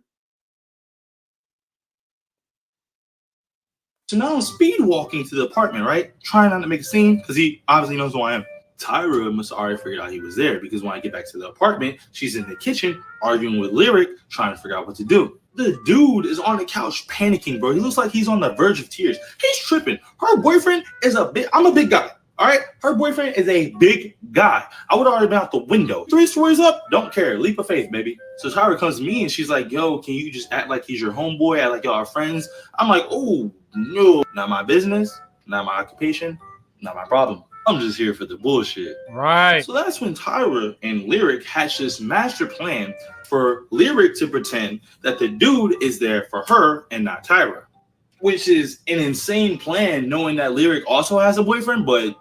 So now I'm speed walking to the apartment, right? Trying not to make a scene because he obviously knows who I am. Tyra must have already figured out he was there because when I get back to the apartment, she's in the kitchen arguing with Lyric, trying to figure out what to do. The dude is on the couch panicking, bro. He looks like he's on the verge of tears. He's tripping. Her boyfriend is I'm a big guy, all right? Her boyfriend is a big guy. I would have already been out the window. 3 stories up, don't care. Leap of faith, baby. So Tyra comes to me and she's like, yo, can you just act like he's your homeboy? Act like y'all are friends. I'm like, oh, no. Not my business, not my occupation, not my problem. I'm just here for the bullshit. Right. So that's when Tyra and Lyric hatched this master plan for Lyric to pretend that the dude is there for her and not Tyra, which is an insane plan knowing that Lyric also has a boyfriend, but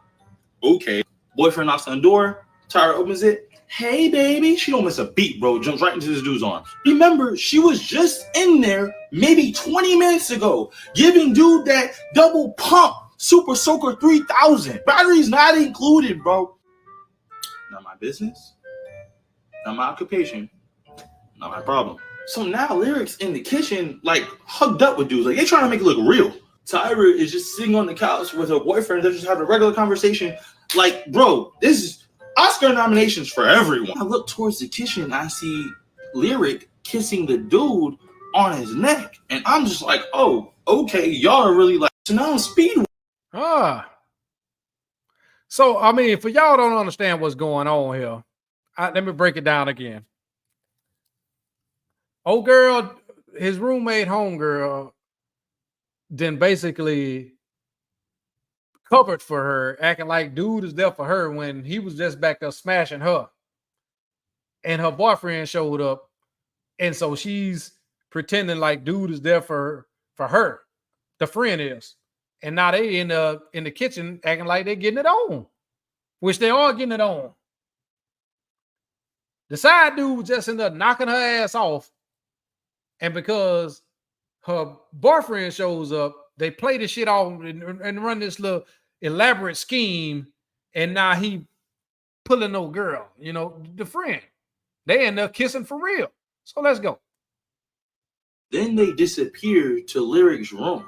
okay. Boyfriend knocks on the door. Tyra opens it. Hey, baby. She don't miss a beat, bro. Jumps right into this dude's arms. Remember, she was just in there maybe 20 minutes ago giving dude that double pump. Super Soaker 3000. Batteries not included, bro. Not my business. Not my occupation. Not my problem. So now Lyric's in the kitchen, like hugged up with dudes. Like they trying to make it look real. Tyra is just sitting on the couch with her boyfriend. They're just having a regular conversation. Like, bro, this is Oscar nominations for everyone. I look towards the kitchen and I see Lyric kissing the dude on his neck. And I'm just like, oh, okay, y'all are really like, so now I'm speed. So, I mean, for y'all don't understand what's going on here, let me break it down again. Old girl, his roommate, homegirl, then basically covered for her, acting like dude is there for her when he was just back there smashing her. And her boyfriend showed up. And so she's pretending like dude is there for her. The friend is. And now they in the kitchen acting like they're getting it on, which they are getting it on. The side dude just ended up knocking her ass off. And because her boyfriend shows up, they play the shit off and run this little elaborate scheme. And now he pulling no girl, the friend. They end up kissing for real. So let's go. Then they disappear to Lyric's room.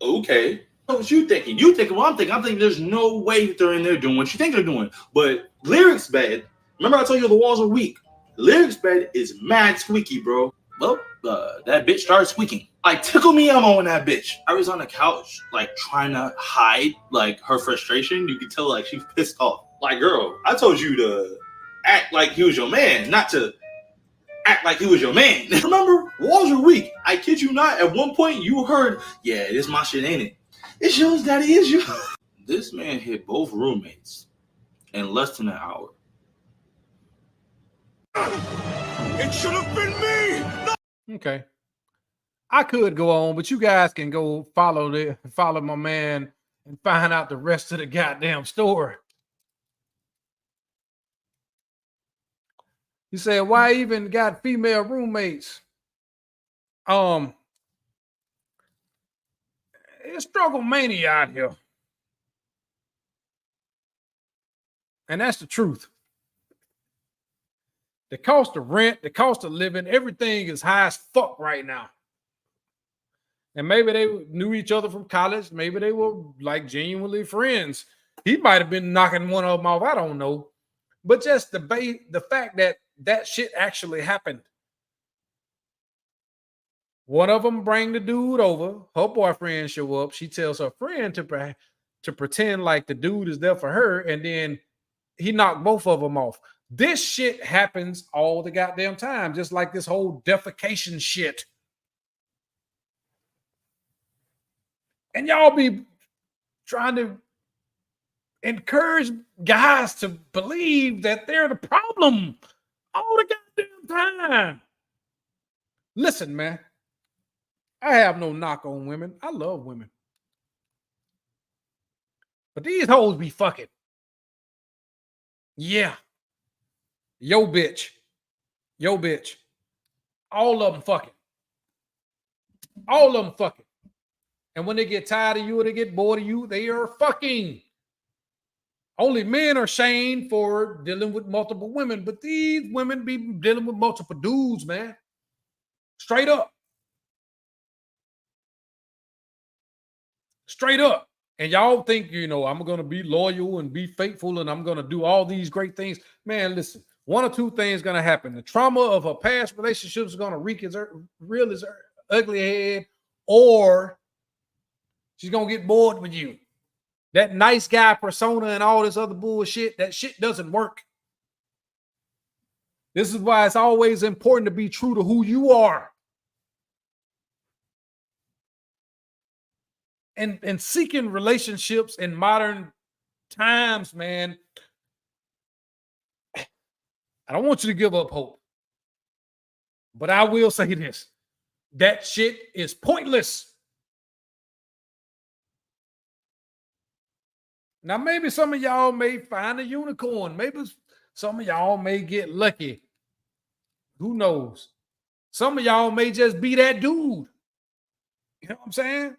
Okay. What you thinking? You thinking what I'm thinking. I'm thinking there's no way that they're in there doing what you think they're doing. But Lyric's bed, remember I told you the walls are weak. Lyric's bed is mad squeaky, bro. well, that bitch started squeaking. Like, tickle me, I'm on that bitch. I was on the couch, like, trying to hide, like, her frustration. You could tell, like, she's pissed off. Like, girl, I told you to act like he was your man, not to act like he was your man. Remember, walls are weak. I kid you not. At one point, you heard, yeah, this my shit, ain't it? It's yours, daddy, it's yours. This man hit both roommates in less than an hour. It should have been me. Okay. I could go on, but you guys can go follow my man and find out the rest of the goddamn story. He said, why even got female roommates? It's struggle mania out here. And that's the truth. The cost of rent, the cost of living, everything is high as fuck right now. And maybe they knew each other from college. Maybe they were like genuinely friends. He might have been knocking one of them off. I don't know. But just the fact that shit actually happened. One of them bring the dude over. Her boyfriend show up. She tells her friend to pretend like the dude is there for her. And then he knocked both of them off. This shit happens all the goddamn time. Just like this whole defecation shit. And y'all be trying to encourage guys to believe that they're the problem all the goddamn time. Listen, man. I have no knock on women. I love women. But these hoes be fucking. Yeah. Yo, bitch. Yo, bitch. All of them fucking. All of them fucking. And when they get tired of you or they get bored of you, they are fucking. Only men are shamed for dealing with multiple women, but these women be dealing with multiple dudes, man. Straight up. Straight up. And y'all think, I'm going to be loyal and be faithful and I'm going to do all these great things. Man, listen, one or two things going to happen. The trauma of her past relationships is going to rear its ugly head, or she's going to get bored with you. That nice guy persona and all this other bullshit, that shit doesn't work. This is why it's always important to be true to who you are. And seeking relationships in modern times, man, I don't want you to give up hope. But I will say this. That shit is pointless. Now, maybe some of y'all may find a unicorn. Maybe some of y'all may get lucky. Who knows? Some of y'all may just be that dude. You know what I'm saying?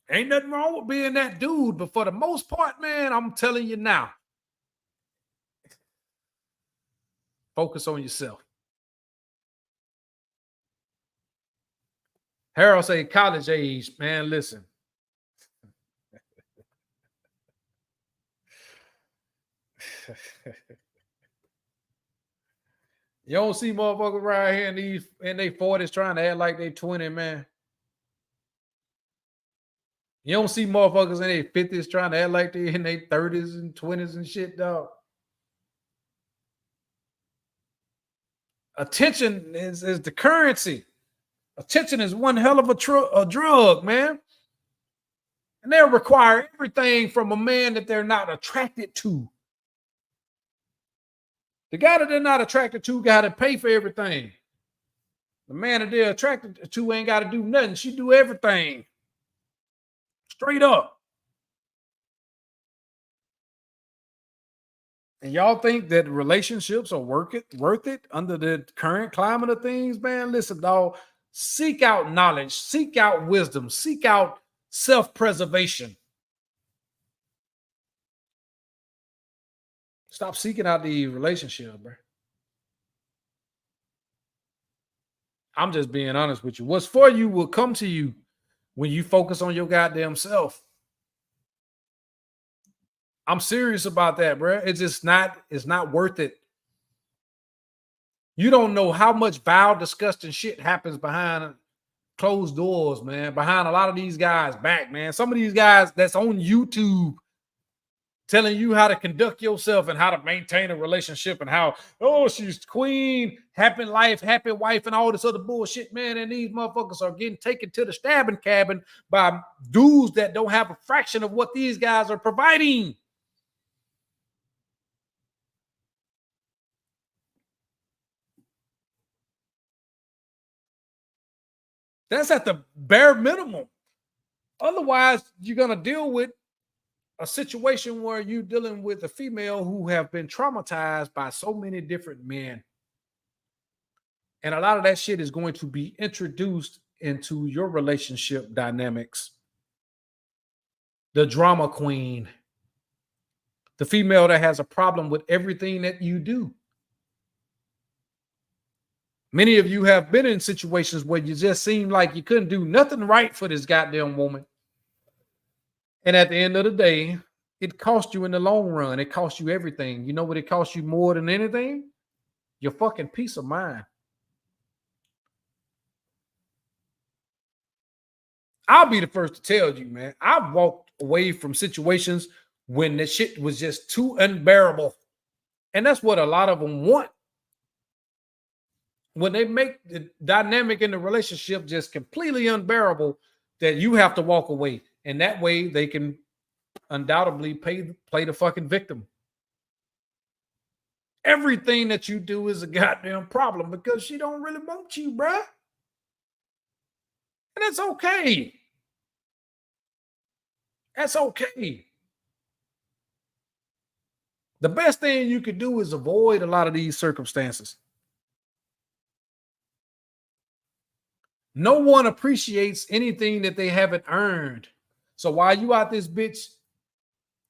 Ain't nothing wrong with being that dude, but for the most part, man, I'm telling you now, focus on yourself. Harold say college age, man, listen. You don't see motherfuckers right here in their 40s trying to act like they 20, man. You don't see motherfuckers in their 50s trying to act like they in their 30s and 20s and shit, dog. Attention is the currency. Attention is one hell of a drug, man. And they'll require everything from a man that they're not attracted to. The guy that they're not attracted to got to pay for everything. The man that they're attracted to ain't got to do nothing. She do everything. Straight up. And y'all think that relationships are worth it under the current climate of things, man? Listen, dog, seek out knowledge, seek out wisdom, seek out self-preservation. Stop seeking out the relationship, bro. I'm just being honest with you. What's for you will come to you when you focus on your goddamn self. I'm serious about that, bro. It's not worth it. You don't know how much vile, disgusting shit happens behind closed doors, man. Behind a lot of these guys' back, man. Some of these guys that's on YouTube telling you how to conduct yourself and how to maintain a relationship and how, oh, she's queen, happy life, happy wife, and all this other bullshit, man. And these motherfuckers are getting taken to the stabbing cabin by dudes that don't have a fraction of what these guys are providing. That's at the bare minimum. Otherwise, you're going to deal with a situation where you're dealing with a female who have been traumatized by so many different men. And a lot of that shit is going to be introduced into your relationship dynamics. The drama queen, the female that has a problem with everything that you do. Many of you have been in situations where you just seem like you couldn't do nothing right for this goddamn woman. And at the end of the day, it cost you in the long run. It cost you everything. You know what it cost you more than anything? Your fucking peace of mind. I'll be the first to tell you, man. I've walked away from situations when the shit was just too unbearable. And that's what a lot of them want. When they make the dynamic in the relationship just completely unbearable, that you have to walk away. And that way they can undoubtedly play the fucking victim. Everything that you do is a goddamn problem because she don't really want you, bruh. And it's okay. That's okay. The best thing you could do is avoid a lot of these circumstances. No one appreciates anything that they haven't earned. So while you out this bitch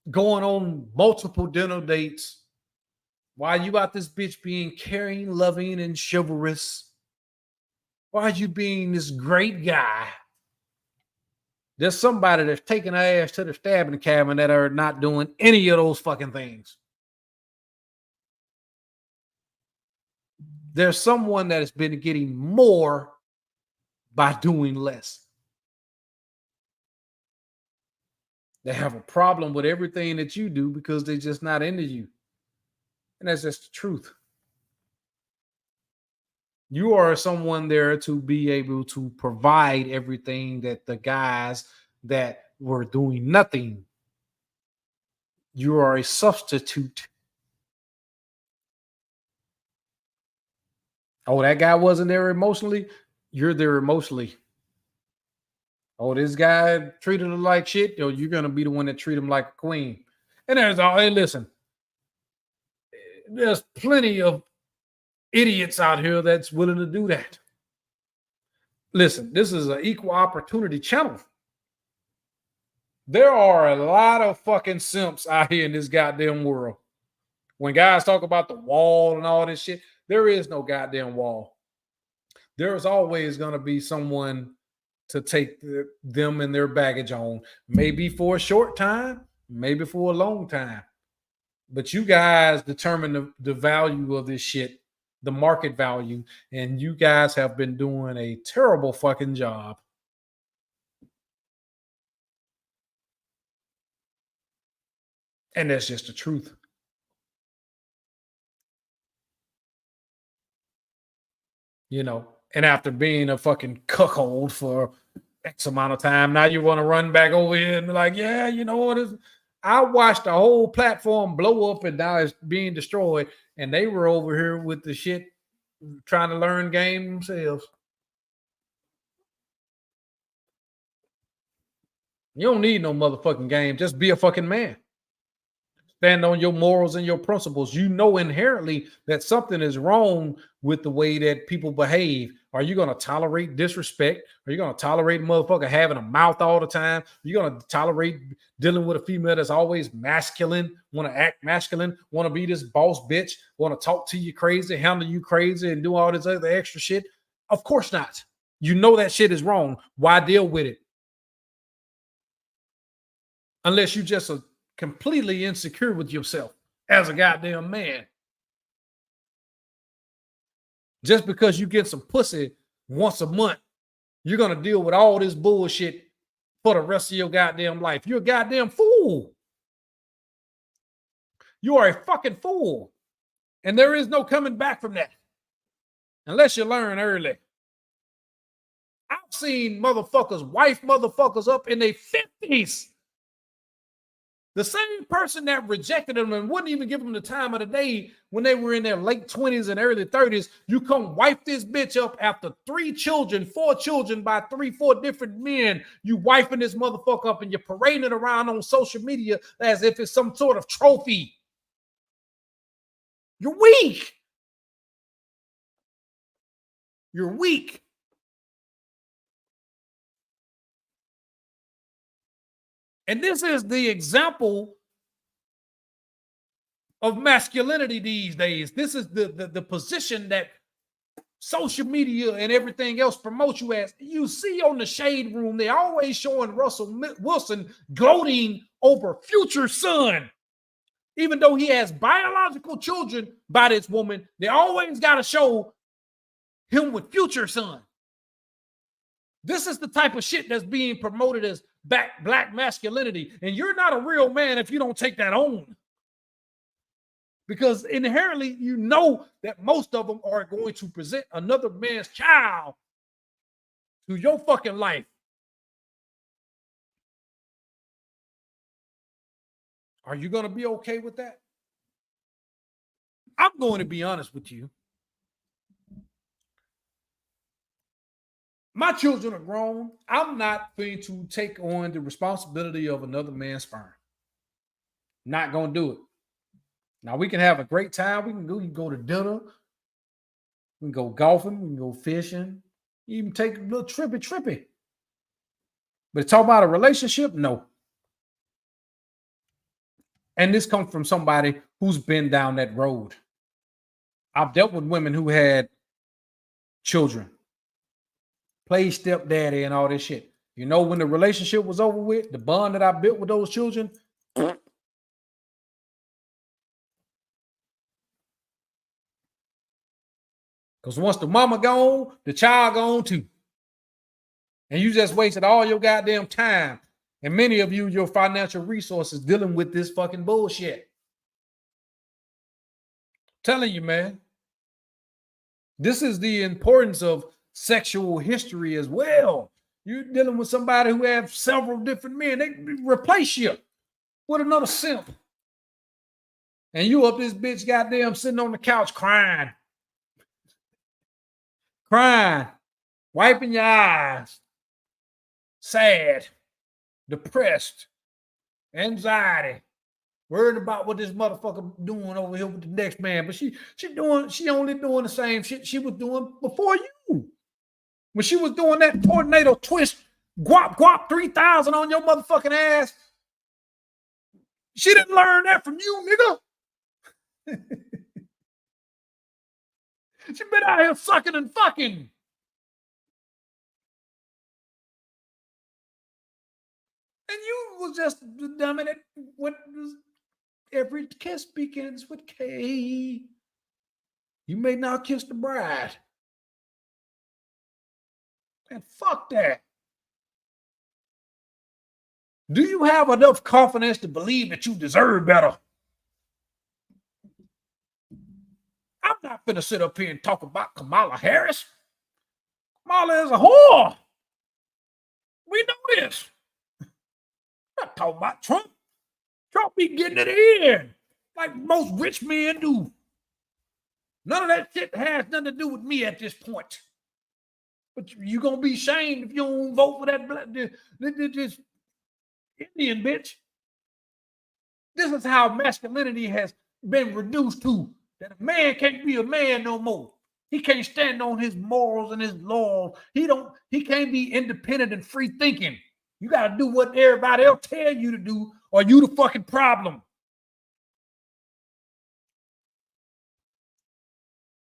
going on multiple dinner dates, while you out this bitch being caring, loving, and chivalrous, while you being this great guy, there's somebody that's taking her ass to the stabbing cabin that are not doing any of those fucking things. There's someone that has been getting more by doing less. They have a problem with everything that you do because they're just not into you. And that's just the truth. You are someone there to be able to provide everything that the guys that were doing nothing. You are a substitute. Oh, that guy wasn't there emotionally. You're there emotionally. Oh, this guy treated her like shit. Yo, you're gonna be the one that treat him like a queen. And there's all. Hey, listen, there's plenty of idiots out here that's willing to do that. Listen, this is an equal opportunity channel. There are a lot of fucking simps out here in this goddamn world. When guys talk about the wall and all this shit, there is no goddamn wall. There is always going to be someone to take them and their baggage on, maybe for a short time, maybe for a long time. But you guys determine the value of this shit, the market value, and you guys have been doing a terrible fucking job. And that's just the truth. You know, and after being a fucking cuckold for X amount of time, now you want to run back over here and be like, yeah, you know what? I watched the whole platform blow up and now it's being destroyed. And they were over here with the shit trying to learn game themselves. You don't need no motherfucking game. Just be a fucking man. Stand on your morals and your principles. You know inherently that something is wrong with the way that people behave. Are you going to tolerate disrespect? Are you going to tolerate a motherfucker having a mouth all the time? Are you going to tolerate dealing with a female that's always masculine, want to act masculine, want to be this boss bitch, want to talk to you crazy, handle you crazy, and do all this other extra shit? Of course not. You know that shit is wrong. Why deal with it? Unless you just a completely insecure with yourself as a goddamn man. just because you get some pussy once a month, you're going to deal with all this bullshit for the rest of your goddamn life. You're a goddamn fool. You are a fucking fool. And there is no coming back from that unless you learn early. I've seen motherfuckers wife motherfuckers up in their 50s. The same person that rejected them and wouldn't even give them the time of the day when they were in their late 20s and early 30s, you come wipe this bitch up after 3 children, 4 children by 3-4 different men. You wiping this motherfucker up and you're parading it around on social media as if it's some sort of trophy. You're weak. You're weak. And this is the example of masculinity these days. This is the position that social media and everything else promotes you as. You see on the Shade Room, they're always showing Russell Wilson gloating over future son. Even though he has biological children by this woman, they always got to show him with future son. This is the type of shit that's being promoted as black masculinity. And you're not a real man if you don't take that on. Because inherently, you know that most of them are going to present another man's child to your fucking life. Are you going to be okay with that? I'm going to be honest with you. My children are grown. I'm not going to take on the responsibility of another man's sperm. Not going to do it. Now, we can have a great time. We can go to dinner. We can go golfing. We can go fishing. Even take a little trippy. But talk about a relationship? No. And this comes from somebody who's been down that road. I've dealt with women who had children, played stepdaddy and all this shit. You know, when the relationship was over with, the bond that I built with those children, because once the mama gone, the child gone too. And you just wasted all your goddamn time. And many of you, your financial resources dealing with this fucking bullshit. Telling you, man. This is the importance of sexual history as well. You're dealing with somebody who has several different men. They replace you with another simp. And you up this bitch goddamn sitting on the couch crying. Crying. Wiping your eyes. Sad. Depressed. Anxiety. Worried about what this motherfucker doing over here with the next man. But she only doing the same shit she was doing before you. When she was doing that tornado twist, guap 3000 on your motherfucking ass. She didn't learn that from you, nigga. She been out here sucking and fucking. And you was just the dominant. What was every kiss begins with K. You may now kiss the bride. And fuck that. Do you have enough confidence to believe that you deserve better? I'm not finna sit up here and talk about Kamala Harris. Kamala is a whore. We know this. I'm not talking about Trump. Trump be getting it in like most rich men do. None of that shit has nothing to do with me at this point. But you're going to be shamed if you don't vote for that this Indian bitch. This is how masculinity has been reduced to. That a man can't be a man no more. He can't stand on his morals and his laws. He can't be independent and free thinking. You got to do what everybody else tell you to do, or you the fucking problem.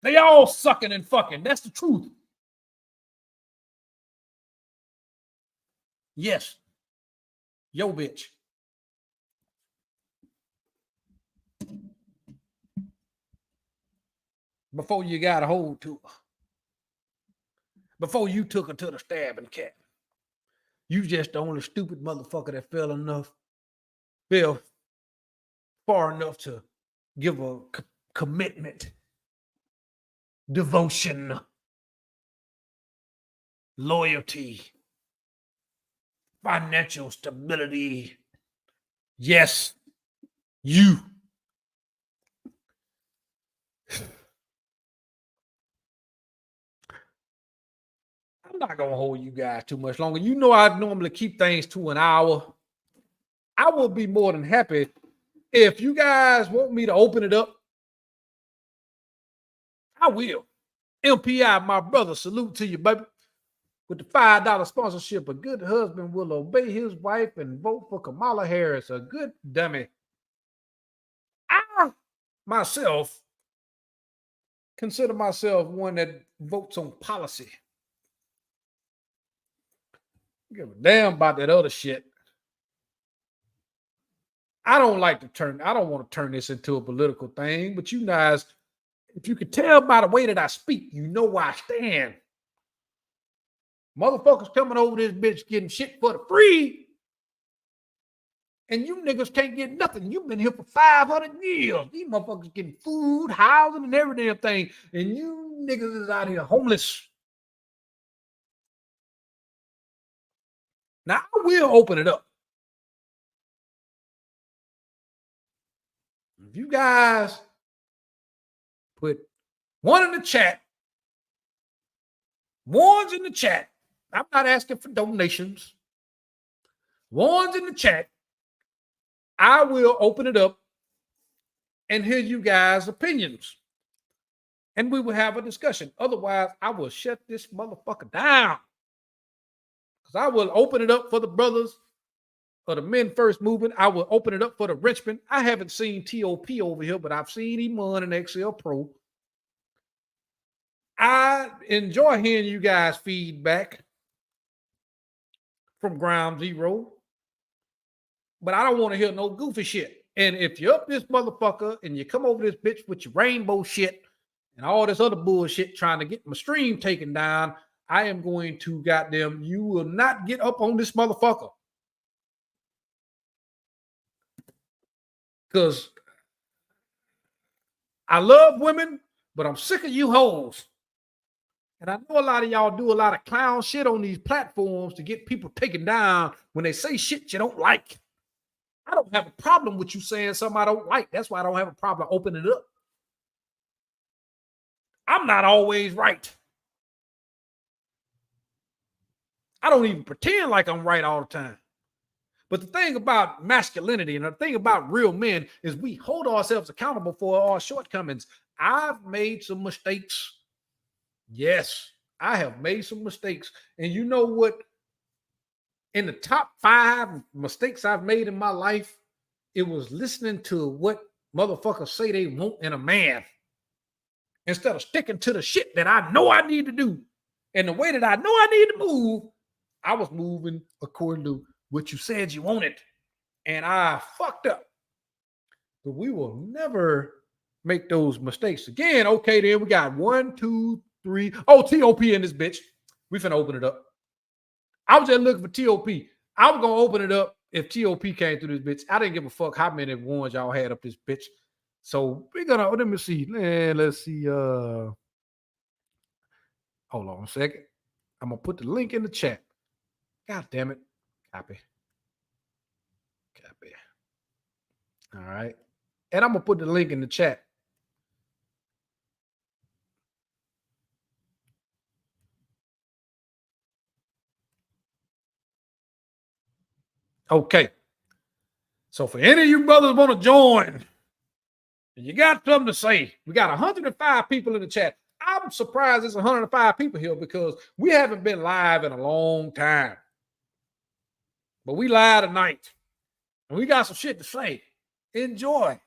They all sucking and fucking. That's the truth. Yes. Yo, bitch. Before you got a hold to her. before you took her to the stabbing cat. You just the only stupid motherfucker that fell far enough to give a commitment, devotion, loyalty, financial stability. Yes, you. I'm not gonna hold you guys too much longer. You know I normally keep things to an hour. I will be more than happy if you guys want me to open it up. I will. MPI, my brother, salute to you, baby. With the $5 sponsorship, a good husband will obey his wife and vote for Kamala Harris, a good dummy. I myself consider myself one that votes on policy. Give a damn about that other shit. I don't want to turn this into a political thing, but you guys, if you could tell by the way that I speak, you know where I stand. Motherfuckers coming over this bitch getting shit for the free, and you niggas can't get nothing. You've been here for 500 years. These motherfuckers getting food, housing, and every damn thing, and you niggas is out here homeless. Now, I will open it up. If you guys put one in the chat, one's in the chat. I'm not asking for donations. One's in the chat. I will open it up and hear you guys' opinions. And we will have a discussion. Otherwise, I will shut this motherfucker down. Because I will open it up for the brothers of the Men First movement. I will open it up for the Richmond. I haven't seen TOP over here, but I've seen Iman and XL Pro. I enjoy hearing you guys' feedback from Ground Zero, but I don't want to hear no goofy shit. And if you're up this motherfucker and you come over this bitch with your rainbow shit and all this other bullshit trying to get my stream taken down, I am going to goddamn, you will not get up on this motherfucker. Because I love women, but I'm sick of you hoes. And I know a lot of y'all do a lot of clown shit on these platforms to get people taken down when they say shit you don't like. I don't have a problem with you saying something I don't like. That's why I don't have a problem opening it up. I'm not always right. I don't even pretend like I'm right all the time. But the thing about masculinity and the thing about real men is we hold ourselves accountable for our shortcomings. I've made some mistakes. Yes, I have made some mistakes. And you know what? In the top 5 mistakes I've made in my life, it was listening to what motherfuckers say they want in a man instead of sticking to the shit that I know I need to do. And the way that I know I need to move, I was moving according to what you said you wanted. And I fucked up. But we will never make those mistakes again. Okay, then we got 1, 2, 3. Oh, TOP in this bitch. We finna open it up. I was just looking for TOP. I was gonna open it up if TOP came through this bitch. I didn't give a fuck how many ones y'all had up this bitch. So we're gonna, let me see. Let's see. Hold on a second. I'm gonna put the link in the chat. God damn it. Copy. All right. And I'm gonna put the link in the chat. Okay. So for any of you brothers want to join, and you got something to say, we got 105 people in the chat. I'm surprised there's 105 people here because we haven't been live in a long time. But we live tonight. And we got some shit to say. Enjoy.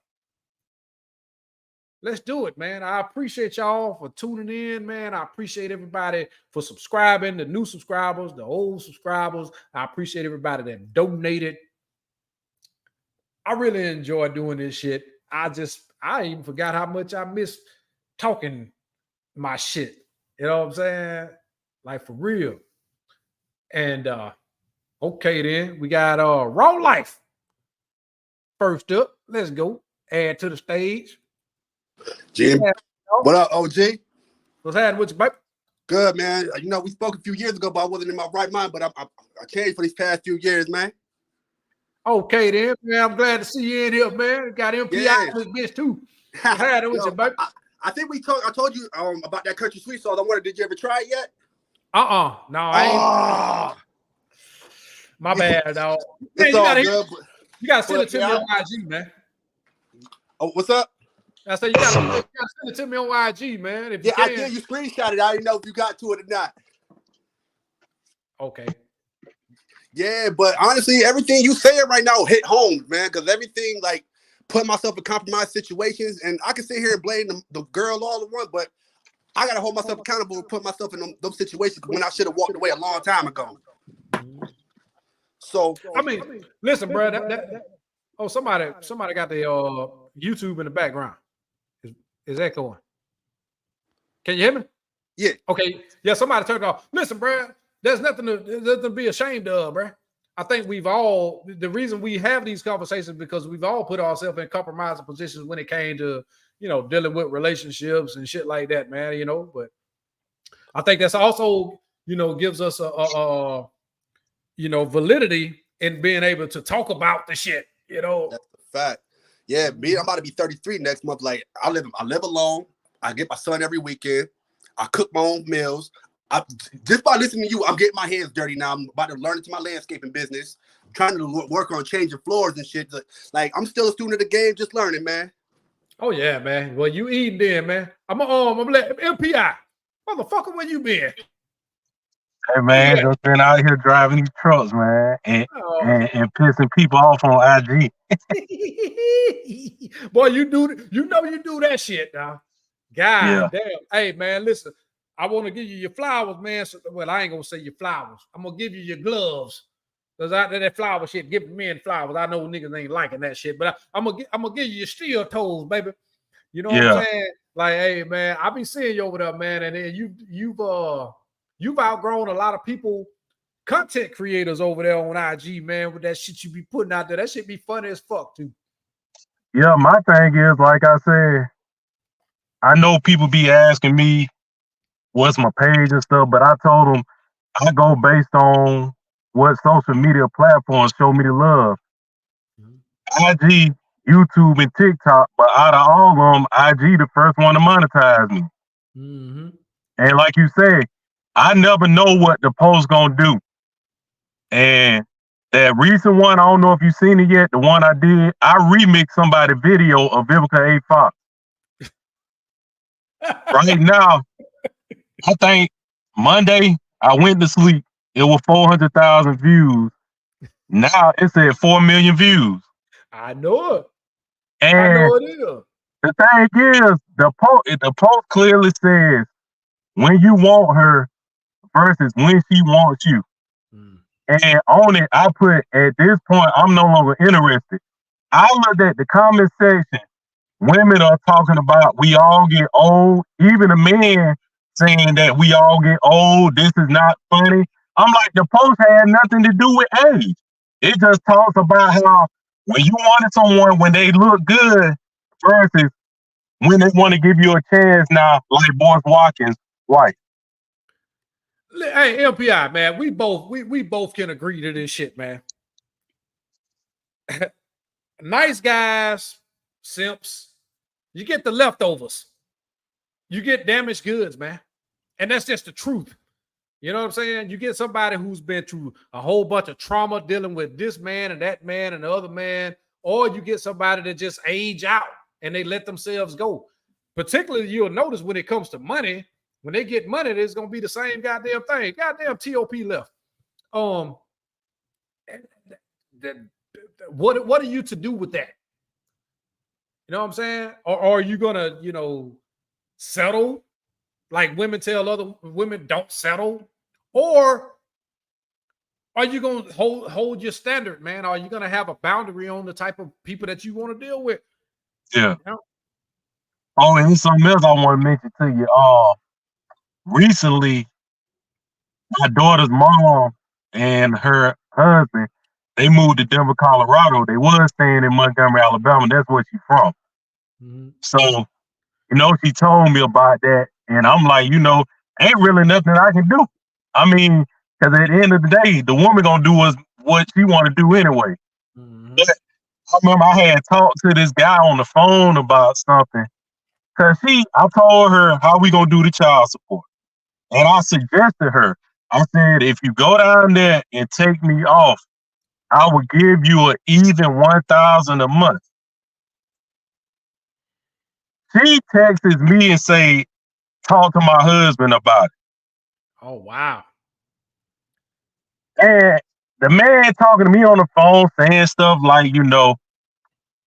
Let's do it, man. I appreciate y'all for tuning in, man. I appreciate everybody for subscribing, the new subscribers, the old subscribers. I appreciate everybody that donated. I really enjoy doing this shit. I even forgot how much I missed talking my shit. You know what I'm saying? like for real. And okay, then we got Raw Life. First up, let's go. Add to the stage. Jim, what up, OG? What's happening with you, baby? Good, man. You know, we spoke a few years ago, but I wasn't in my right mind. But I changed for these past few years, man. Okay, then, man. I'm glad to see you in here, man. Got MPI in this bitch too. What's happening with you, baby? I think I told you about that country sweet sauce. I wondered, did you ever try it yet? No, I ain't. My bad, dog. Man, you gotta send it to me on IG, man. Oh, what's up? I said you gotta send it to me on IG, man. If you can. I did. You screenshot it. I didn't know if you got to it or not. Okay. Yeah, but honestly, everything you saying right now hit home, man. Because everything, like, put myself in compromised situations, and I can sit here and blame the girl all at once, but I gotta hold myself accountable and put myself in those situations when I should have walked away a long time ago. So I mean, listen, bro. Somebody got the YouTube in the background. Is that going? Can you hear me? Yeah. Okay. Yeah. Somebody turned it off. Listen, bro. There's nothing to be ashamed of, bro. I think the reason we have these conversations because we've all put ourselves in compromising positions when it came to, dealing with relationships and shit like that, man. But I think that's also, gives us a validity in being able to talk about the shit. That's a fact. Yeah, me, I'm about to be 33 next month. Like I live alone. I get my son every weekend. I cook my own meals. Just by listening to you, I'm getting my hands dirty now. I'm about to learn into my landscaping business. I'm trying to work on changing floors and shit. Like I'm still a student of the game, just learning, man. Oh yeah, man. Well, you eating then, man. I'm let MPI. Motherfucker, where you been? Hey man, just been out here driving these trucks, man, and pissing people off on IG. Boy, you do that shit now. God damn. Hey man, listen. I want to give you your flowers, man. Well, I ain't gonna say your flowers. I'm gonna give you your gloves. Cause that flower shit, giving men flowers. I know niggas ain't liking that shit, but I'm gonna give you your steel toes, baby. You know what I'm saying? Like, hey man, I be seeing you over there, man, and then you've outgrown a lot of people, content creators over there on IG, man, with that shit you be putting out there. That shit be funny as fuck, too. Yeah, my thing is, like I said, I know people be asking me what's my page and stuff, but I told them I go based on what social media platforms show me the love. IG, YouTube, and TikTok, but out of all of them, IG the first one to monetize me. And like you said, I never know what the post gonna do. And that recent one, I don't know if you've seen it yet, the one I did, I remixed somebody's video of Vivica A. Fox. Right now, I think Monday, I went to sleep, it was 400,000 views. Now it's at 4 million views. I know it. And I know it is. The thing is, the post clearly says when you want her versus when she wants you. And on it, I put, at this point, I'm no longer interested. I looked at the comment section. Women are talking about we all get old. Even a man saying that we all get old. This is not funny. I'm like, the post had nothing to do with age. It just talks about how when you wanted someone when they look good versus when they want to give you a chance now, like Boris Watkins' wife. Hey, LPI, man, we both can agree to this shit, man. Nice guys, simps, you get the leftovers. You get damaged goods, man. And that's just the truth. You know what I'm saying? You get somebody who's been through a whole bunch of trauma dealing with this man and that man and the other man, or you get somebody that just age out and they let themselves go. Particularly, you'll notice when it comes to money, when they get money, it's going to be the same goddamn thing. Goddamn TOP left. What are you to do with that? You know what I'm saying? Or are you going to, settle? Like women tell other women don't settle? Or are you going to hold your standard, man? Are you going to have a boundary on the type of people that you want to deal with? Yeah. You know? Oh, and there's something else I want to mention to you. Recently, my daughter's mom and her husband, they moved to Denver, Colorado. They was staying in Montgomery, Alabama. That's where she's from. Mhm. So, she told me about that, and I'm like, ain't really nothing I can do. I mean, because at the end of the day, the woman gonna do what she want to do anyway. Mhm. But I remember I had talked to this guy on the phone about something, because I told her how we gonna do the child support. And I suggested her, I said, if you go down there and take me off, I will give you an even 1,000 a month. She texts me and say, talk to my husband about it. Oh wow. And the man talking to me on the phone saying stuff like,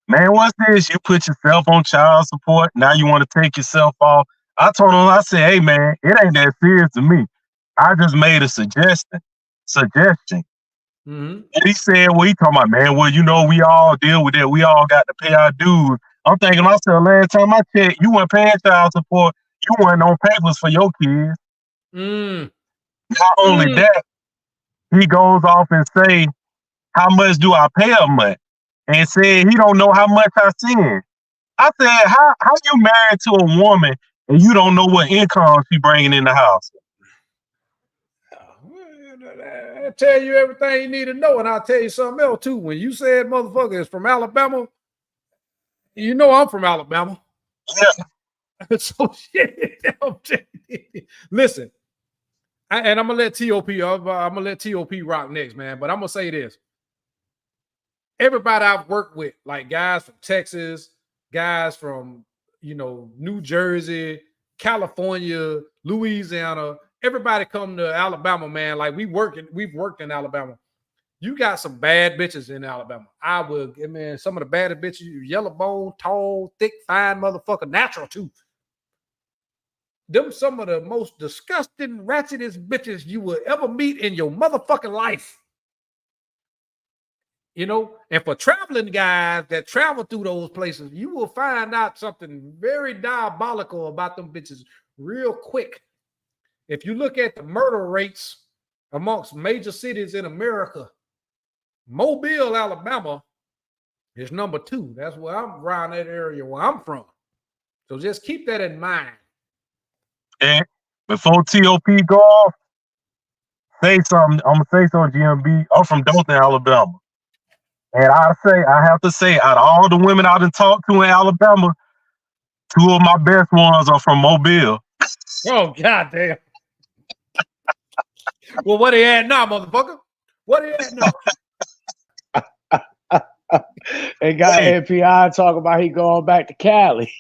man, what's this? You put yourself on child support. Now you want to take yourself off. I told him, I said, hey man, it ain't that serious to me. I just made a suggestion. Mhm. And he said, well, he talking about, man, well, we all deal with that. We all got to pay our dues. I'm thinking myself, last time I checked, you weren't paying child support. You weren't on papers for your kids. Mm. Not only that, he goes off and say, how much do I pay a month? And said he don't know how much I send. I said, how you married to a woman and you don't know what income she bringing in the house? I tell you everything you need to know, and I'll tell you something else too. When you said motherfucker is from Alabama, I'm from Alabama. Yeah. So shit. Listen, and I'm gonna let TOP. I'm gonna let TOP rock next, man. But I'm gonna say this: everybody I've worked with, like guys from Texas, guys from New Jersey, California, Louisiana, everybody come to Alabama, man. Like we've worked in Alabama. You got some bad bitches in Alabama. Man, some of the baddest bitches, yellow bone, tall, thick, fine motherfucker, natural too. Them some of the most disgusting, ratchetest bitches you will ever meet in your motherfucking life. And for traveling guys that travel through those places, you will find out something very diabolical about them bitches real quick. If you look at the murder rates amongst major cities in America, Mobile, Alabama is number 2. That's where I'm around that area where I'm from. So just keep that in mind. And before TOP go off, say something. I'm gonna say something, GMB. I'm from Dothan, Alabama. And I have to say, out of all the women I've been talked to in Alabama, 2 of my best ones are from Mobile. Oh, goddamn. Well, what they at now, motherfucker? What they at now? They got NPI talking about he going back to Cali.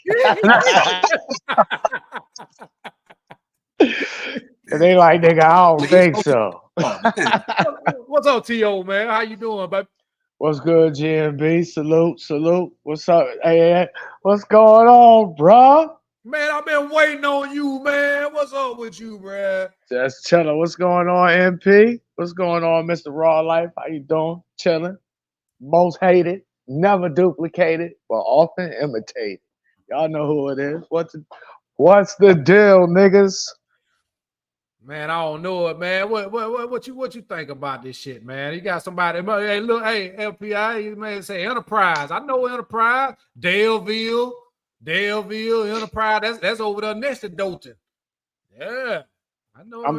And they like, nigga, I don't think so. What's up, T.O., man? How you doing, baby? What's good, GMB? Salute. What's up? Hey, what's going on, bro? Man, I've been waiting on you, man. What's up with you, bruh? Just chilling. What's going on, MP? What's going on, Mr. Raw Life? How you doing? Chilling. Most hated, never duplicated, but often imitated. Y'all know who it is. What's the deal, niggas? Man, I don't know it, man. What you think about this shit, man? You got somebody? Hey, look, hey, LPI, man, say Enterprise. I know Enterprise, Daleville, Enterprise. That's over there next to Dothan. Yeah, I know. I'm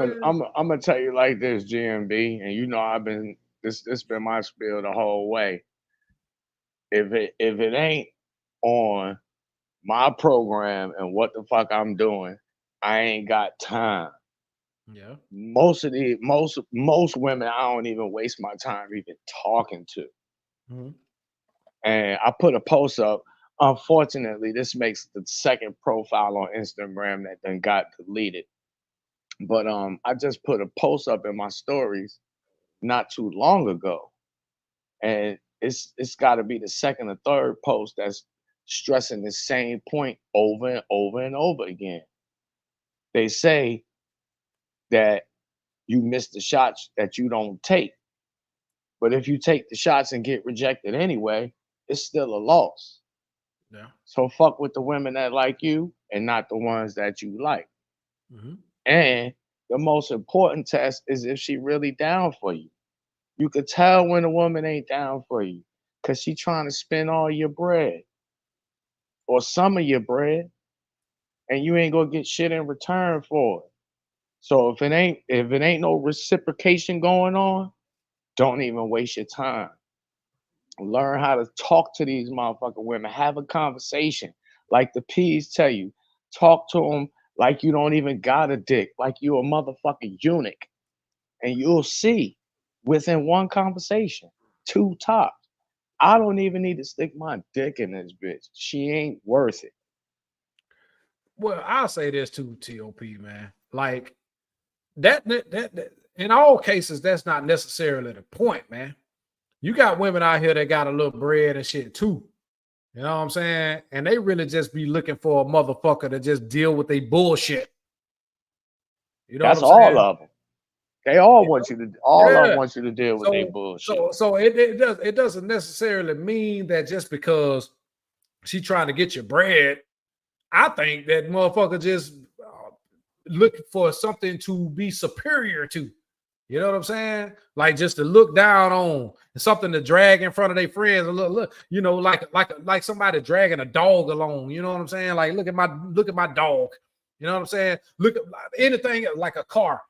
gonna tell you like this, GMB, and I've been this been my spiel the whole way. If it ain't on my program and what the fuck I'm doing, I ain't got time. Yeah. Most women I don't even waste my time even talking to. Mm-hmm. And I put a post up. Unfortunately, this makes the second profile on Instagram that then got deleted. But I just put a post up in my stories not too long ago. And it's got to be the second or third post that's stressing the same point over and over and over again. They say that you miss the shots that you don't take. But if you take the shots and get rejected anyway, it's still a loss. Yeah. So fuck with the women that like you and not the ones that you like. Mm-hmm. And the most important test is if she really down for you. You could tell when a woman ain't down for you because she trying to spend all your bread or some of your bread, and you ain't gonna get shit in return for it. So if it ain't no reciprocation going on, don't even waste your time. Learn how to talk to these motherfucking women. Have a conversation. Like the P's tell you, talk to them like you don't even got a dick, like you a motherfucking eunuch. And you'll see within one conversation, 2 tops. I don't even need to stick my dick in this bitch. She ain't worth it. Well, I'll say this too, TOP, man. Like that in all cases, that's not necessarily the point, man. You got women out here that got a little bread and shit too. You know what I'm saying? And they really just be looking for a motherfucker to just deal with their bullshit. You know That's what I'm saying? all of them. They all want you to. All of Yeah. them want you to deal with their bullshit. So it doesn't necessarily mean that just because she trying to get your bread, I think that motherfucker just looking for something to be superior to. You know what I'm saying? Like just to look down on, something to drag in front of their friends. And look, you know, like somebody dragging a dog along. You know what I'm saying? Like look at my dog. You know what I'm saying? Look at anything like a car.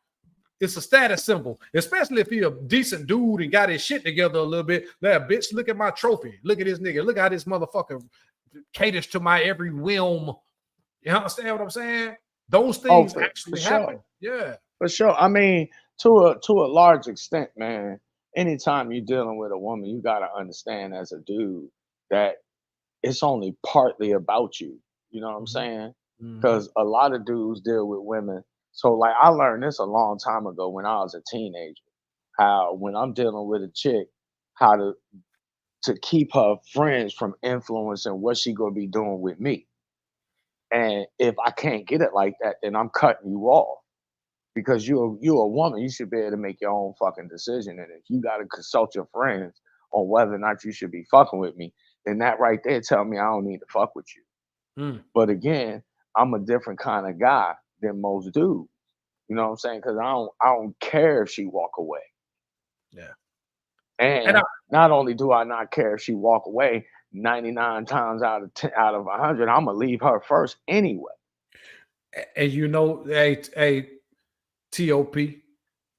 It's a status symbol, especially if you're a decent dude and got his shit together a little bit. Like, bitch, look at my trophy. Look at this nigga. Look how this motherfucker caters to my every whim. You understand what I'm saying? Those things actually happen. Sure. Yeah. For sure. I mean, to a large extent, man, anytime you're dealing with a woman, you got to understand as a dude that it's only partly about you. You know what I'm saying? Because a lot of dudes deal with women. So, like, I learned this a long time ago when I was a teenager, how when I'm dealing with a chick, how to keep her friends from influencing what she gonna be doing with me. And if I can't get it like that, then I'm cutting you off. Because you're a woman, you should be able to make your own fucking decision. And if you gotta consult your friends on whether or not you should be fucking with me, then that right there tell me I don't need to fuck with you. But again, I'm a different kind of guy than most dudes. You know what I'm saying? Because I don't care if she walk away. Yeah. And not only do I not care if she walk away, 99 times out of 100, I'm gonna leave her first anyway. And you know, hey, TOP,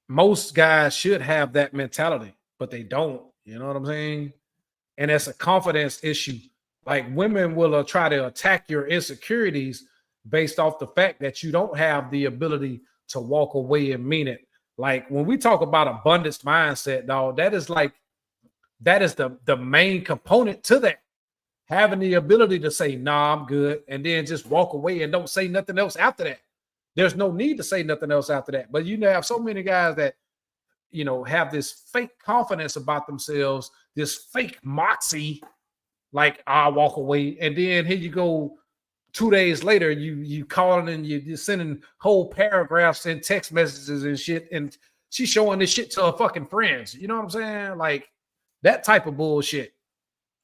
most guys should have that mentality, but they don't. You know what I'm saying? And it's a confidence issue. Like women will try to attack your insecurities based off the fact that you don't have the ability to walk away and mean it. Like when we talk about abundance mindset, dog, that is the main component to that. Having the ability to say, nah, I'm good, and then just walk away and don't say nothing else after that. There's no need to say nothing else after that. But you know, have so many guys that, you know, have this fake confidence about themselves, this fake moxie, like I'll walk away. And then here you go 2 days later, you calling and you're sending whole paragraphs and text messages and shit. And she's showing this shit to her fucking friends. You know what I'm saying? Like that type of bullshit.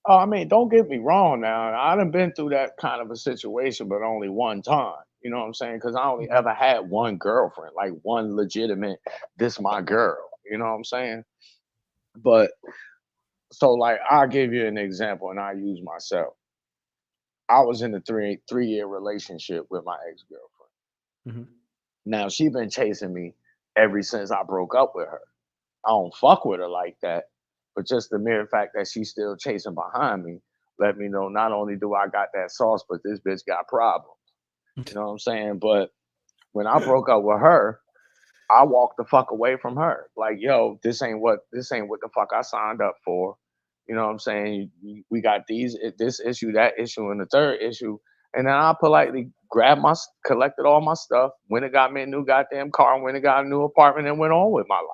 Oh, I mean, don't get me wrong now. I done been through that kind of a situation, but only one time. You know what I'm saying? Because I only ever had one girlfriend, like one legitimate, this my girl. You know what I'm saying? But so like I'll give you an example and I use myself. I was in a three-year relationship with my ex-girlfriend. Now she been chasing me ever since I broke up with her. I don't fuck with her like that. But just the mere fact that she's still chasing behind me let me know not only do I got that sauce, but this bitch got problems. You know what I'm saying? But when I broke up with her, I walked the fuck away from her. Like, yo, this ain't what the fuck I signed up for. You know what I'm saying? We got this issue, that issue, and the third issue. And then I politely collected all my stuff, went and got me a new goddamn car, went and got a new apartment, and went on with my life.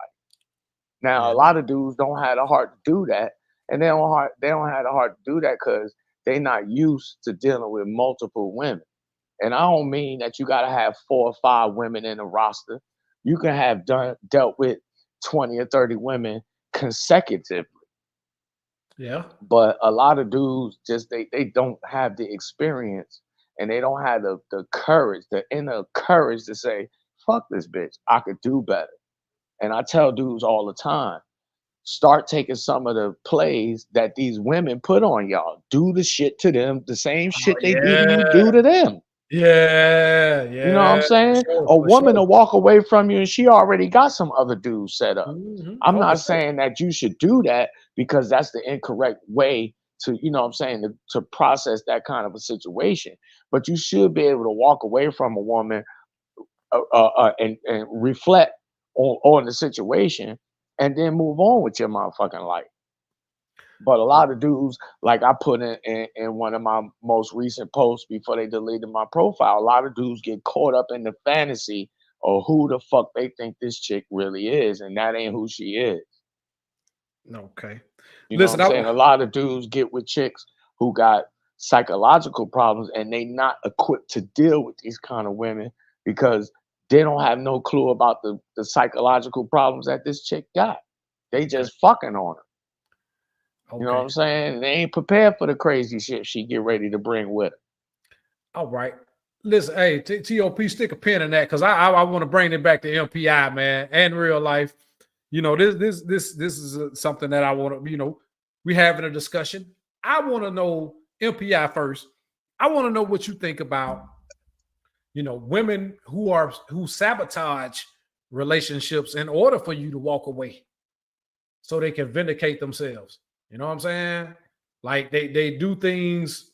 Now, a lot of dudes don't have the heart to do that. And they don't have the heart to do that because they're not used to dealing with multiple women. And I don't mean that you got to have 4 or 5 women in a roster. You can have dealt with 20 or 30 women consecutively. Yeah. But a lot of dudes just they don't have the experience and they don't have the courage, the inner courage to say, fuck this bitch. I could do better. And I tell dudes all the time, start taking some of the plays that these women put on y'all. Do the shit to them, the same shit they do to you, do to them. Yeah, You know what I'm saying? sure, A woman will walk away from you and she already got some other dudes set up. I'm not saying that you should do that because that's the incorrect way to, you know what I'm saying, to process that kind of a situation. But you should be able to walk away from a woman and reflect on the situation and then move on with your motherfucking life. But a lot of dudes, like I put in one of my most recent posts before they deleted my profile, a lot of dudes get caught up in the fantasy of who the fuck they think this chick really is, and that ain't who she is. Okay. You know what I'm saying? A lot of dudes get with chicks who got psychological problems and they not equipped to deal with these kind of women because they don't have no clue about the psychological problems that this chick got. They just fucking on her. Okay. You know what I'm saying? They ain't prepared for the crazy shit she get ready to bring with her. All right. Listen, hey, TOP, stick a pin in that because I want to bring it back to MPI, man, and real life. You know, this is something that I want to, you know, we having a discussion. I want to know MPI first. I want to know what you think about, you know, women who sabotage relationships in order for you to walk away so they can vindicate themselves. You know what I'm saying? Like they do things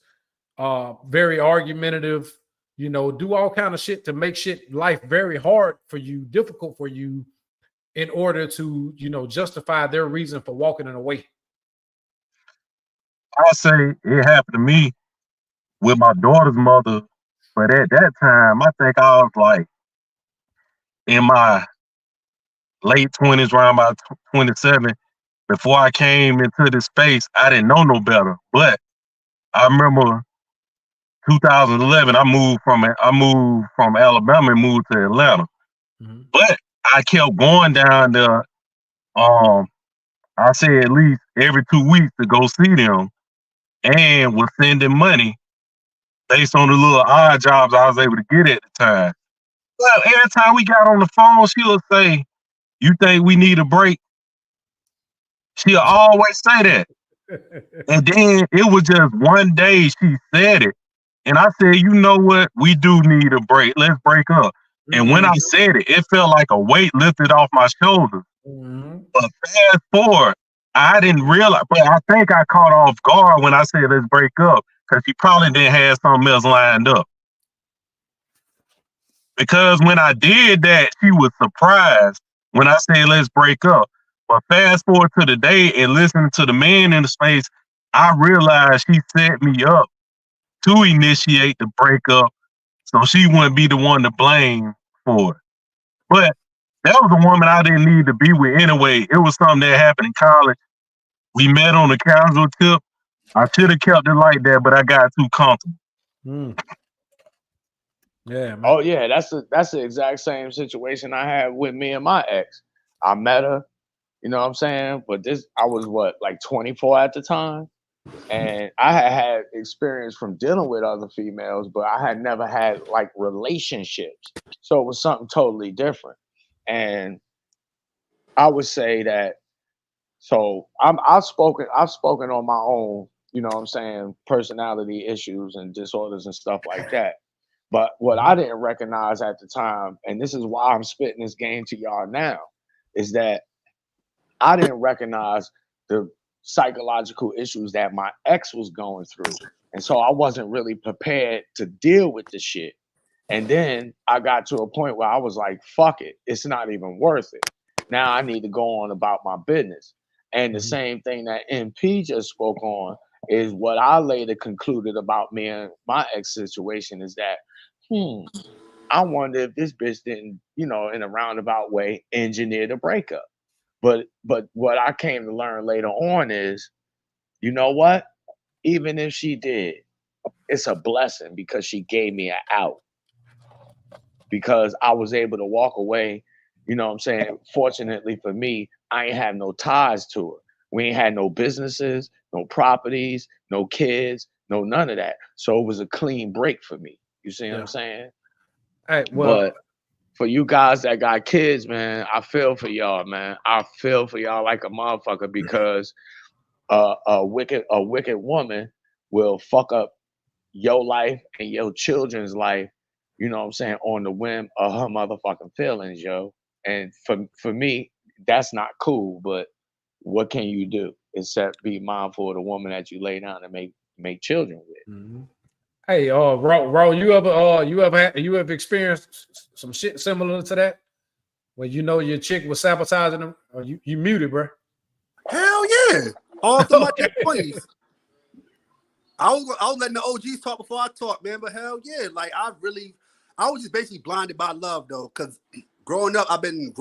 very argumentative, you know, do all kind of shit to make life very hard for you, difficult for you in order to, you know, justify their reason for walking away. I'll say it happened to me with my daughter's mother, but at that time, I think I was like in my late 20s, around about 27. Before I came into this space, I didn't know no better. But I remember 2011, I moved from Alabama and moved to Atlanta. Mm-hmm. But I kept going down there. I say at least every 2 weeks to go see them, and was sending money based on the little odd jobs I was able to get at the time. Well, every time we got on the phone, she would say, "You think we need a break?" She'll always say that. And then it was just one day she said it. And I said, you know what? We do need a break. Let's break up. Mm-hmm. And when I said it, it felt like a weight lifted off my shoulders. Mm-hmm. But fast forward, I didn't realize, but I think I caught off guard when I said let's break up because she probably didn't have something else lined up. Because when I did that, she was surprised when I said let's break up. But fast forward to the day and listening to the man in the space, I realized she set me up to initiate the breakup so she wouldn't be the one to blame for it. But that was a woman I didn't need to be with anyway. It was something that happened in college. We met on a casual tip. I should have kept it like that, but I got too comfortable. Yeah, man. Oh yeah, that's the exact same situation I had with me and my ex. I met her, you know what I'm saying? But I was like 24 at the time. And I had experience from dealing with other females, but I had never had like relationships. So it was something totally different. And I would say that, so I've spoken on my own, you know what I'm saying, personality issues and disorders and stuff like that. But what I didn't recognize at the time, and this is why I'm spitting this game to y'all now, is that I didn't recognize the psychological issues that my ex was going through. And so I wasn't really prepared to deal with the shit. And then I got to a point where I was like, fuck it. It's not even worth it. Now I need to go on about my business. And the same thing that MP just spoke on is what I later concluded about me and my ex situation is that, I wonder if this bitch didn't, you know, in a roundabout way, engineer the breakup. But what I came to learn later on is, you know what? Even if she did, it's a blessing because she gave me an out. Because I was able to walk away, you know what I'm saying? Fortunately for me, I ain't have no ties to her. We ain't had no businesses, no properties, no kids, no none of that. So it was a clean break for me. You see what I'm saying? Hey, well, for you guys that got kids, man, I feel for y'all, man. I feel for y'all like a motherfucker because a wicked woman will fuck up your life and your children's life, you know what I'm saying, on the whim of her motherfucking feelings, yo. And for me, that's not cool, but what can you do except be mindful of the woman that you lay down and make children with? Mm-hmm. Hey, Ro, you ever experienced some shit similar to that? Where you know your chick was sabotaging them? Or you muted, bro. Hell yeah. All through my 20s. I was letting the OGs talk before I talk, man. But hell yeah. Like I was just basically blinded by love though. Cause growing up, I've been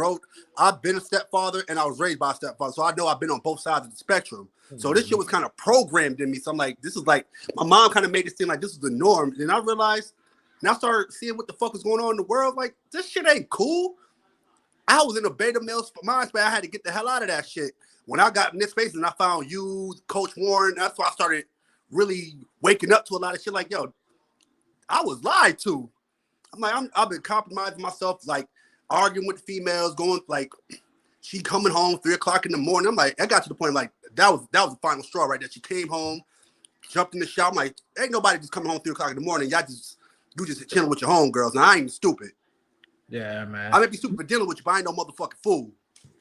a stepfather and I was raised by a stepfather. So I know I've been on both sides of the spectrum. So this shit was kind of programmed in me. So I'm like, this is like, my mom kind of made it seem like this is the norm. And I realized, and I started seeing what the fuck is going on in the world. Like, this shit ain't cool. I was in a beta male mind space. I had to get the hell out of that shit. When I got in this space and I found you, Coach Warren, that's why I started really waking up to a lot of shit. Like, yo, I was lied to. I'm like, I've been compromising myself, like arguing with the females, going like, she coming home 3 o'clock in the morning. I'm like, I got to the point like that was the final straw right there. She came home, jumped in the shower. I'm like, ain't nobody just coming home 3 o'clock in the morning. You just chilling with your homegirls. And I ain't stupid. Yeah, man. I may be stupid for dealing with you, but I ain't no motherfucking fool.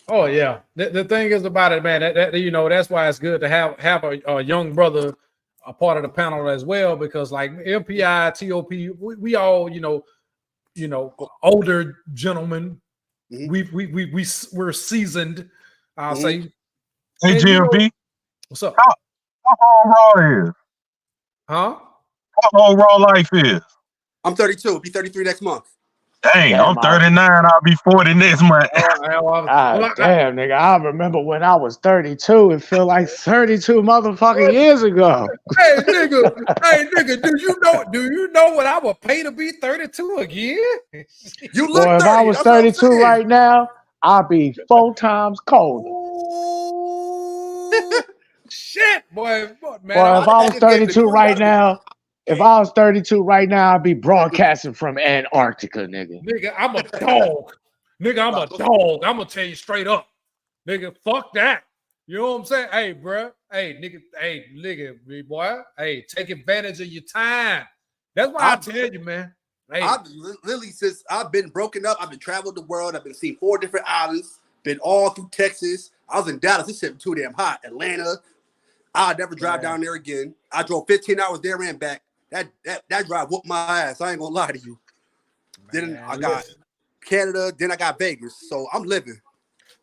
Oh yeah. The thing is about it, man. That you know, that's why it's good to have a young brother a part of the panel as well, because like MPI, TOP, we all you know, older gentlemen. Mm-hmm. We're seasoned. I'll say. Hey, GMP. What's up? How old Raw is? Huh? How old Raw life is? I'm 32. I'll be 33 next month. Dang, I'm 39. I'll be 40 next month. Damn, nigga. I remember when I was 32. It felt like 32 motherfucking years ago. Hey, nigga, do you know what I would pay to be 32 again? You look 30. If I was 32 right now, I'd be 4 times colder. Shit, boy, man. Boy, if I was 32 right now, I'd be broadcasting from Antarctica, nigga. Nigga, I'm a dog. I'm a dog. I'm gonna tell you straight up. Nigga, fuck that. You know what I'm saying? Hey, bro. Hey, nigga, boy. Hey, take advantage of your time. That's why I tell you, man. Hey. Literally, since I've been broken up, I've been traveled the world. I've been seeing 4 different islands, been all through Texas. I was in Dallas. This shit was too damn hot. Atlanta. I'll never drive down there again. I drove 15 hours there and back. That drive whooped my ass. I ain't gonna lie to you. Man, then I got Canada, then I got Vegas. So I'm living.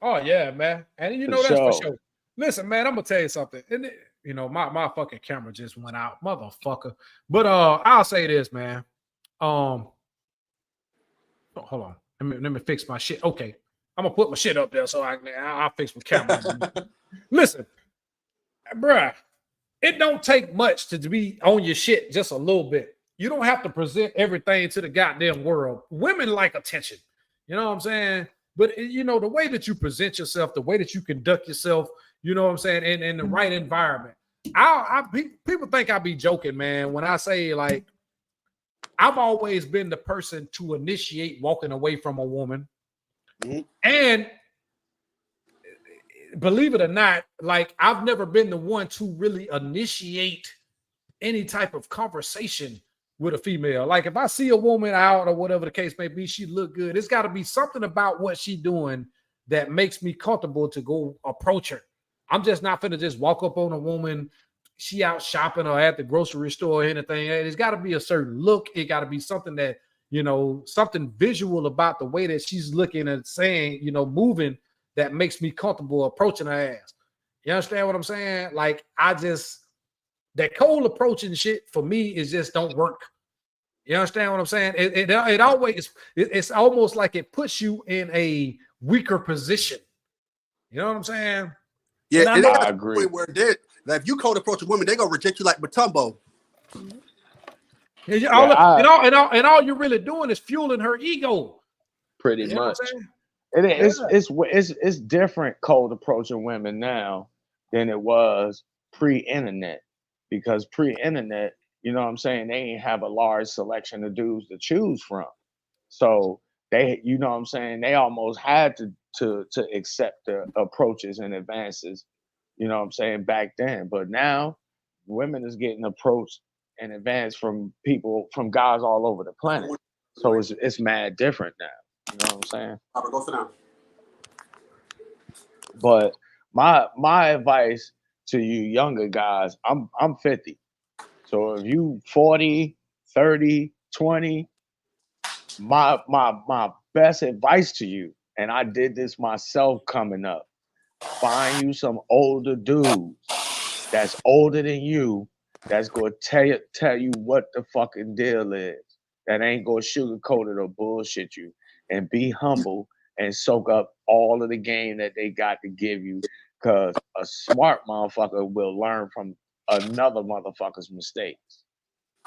Oh yeah, man. And you know that's for sure. Listen, man, I'm gonna tell you something. And you know, my fucking camera just went out, motherfucker. But I'll say this, man. Hold on. Let me fix my shit. Okay. I'm gonna put my shit up there so I'll fix my camera. Listen, bruh. It don't take much to be on your shit just a little bit. You don't have to present everything to the goddamn world. Women like attention. You know what I'm saying? But, you know, the way that you present yourself, the way that you conduct yourself, you know what I'm saying, in the right environment. People think I be joking, man, when I say, like, I've always been the person to initiate walking away from a woman. Mm-hmm. And believe it or not, like I've never been the one to really initiate any type of conversation with a female. Like if I see a woman out or whatever the case may be, she look good. It's got to be something about what she doing that makes me comfortable to go approach her. I'm just not finna just walk up on a woman. She out shopping or at the grocery store or anything. It's got to be a certain look. It got to be something that, you know, something visual about the way that she's looking and saying, you know, moving, that makes me comfortable approaching her ass. You understand what I'm saying? Like, that cold approaching shit for me is just don't work. You understand what I'm saying? It's almost like it puts you in a weaker position. You know what I'm saying? Yeah, and I agree. Where if you cold approach a woman, they're gonna reject you like Matumbo. And all you're really doing is fueling her ego. Pretty much. It's different cold approaching women now than it was pre-internet, because pre-internet, you know what I'm saying, they ain't have a large selection of dudes to choose from. So they, you know what I'm saying, they almost had to accept the approaches and advances, you know what I'm saying, back then. But now women is getting approached and advanced from people, from guys all over the planet. So it's mad different now. You know what I'm saying? Robert, go sit down. But my advice to you younger guys, I'm 50. So if you 40, 30, 20, my best advice to you, and I did this myself coming up, find you some older dudes that's older than you, that's gonna tell you what the fucking deal is. That ain't gonna sugarcoat it or bullshit you. And be humble and soak up all of the game that they got to give you. Cause a smart motherfucker will learn from another motherfucker's mistakes.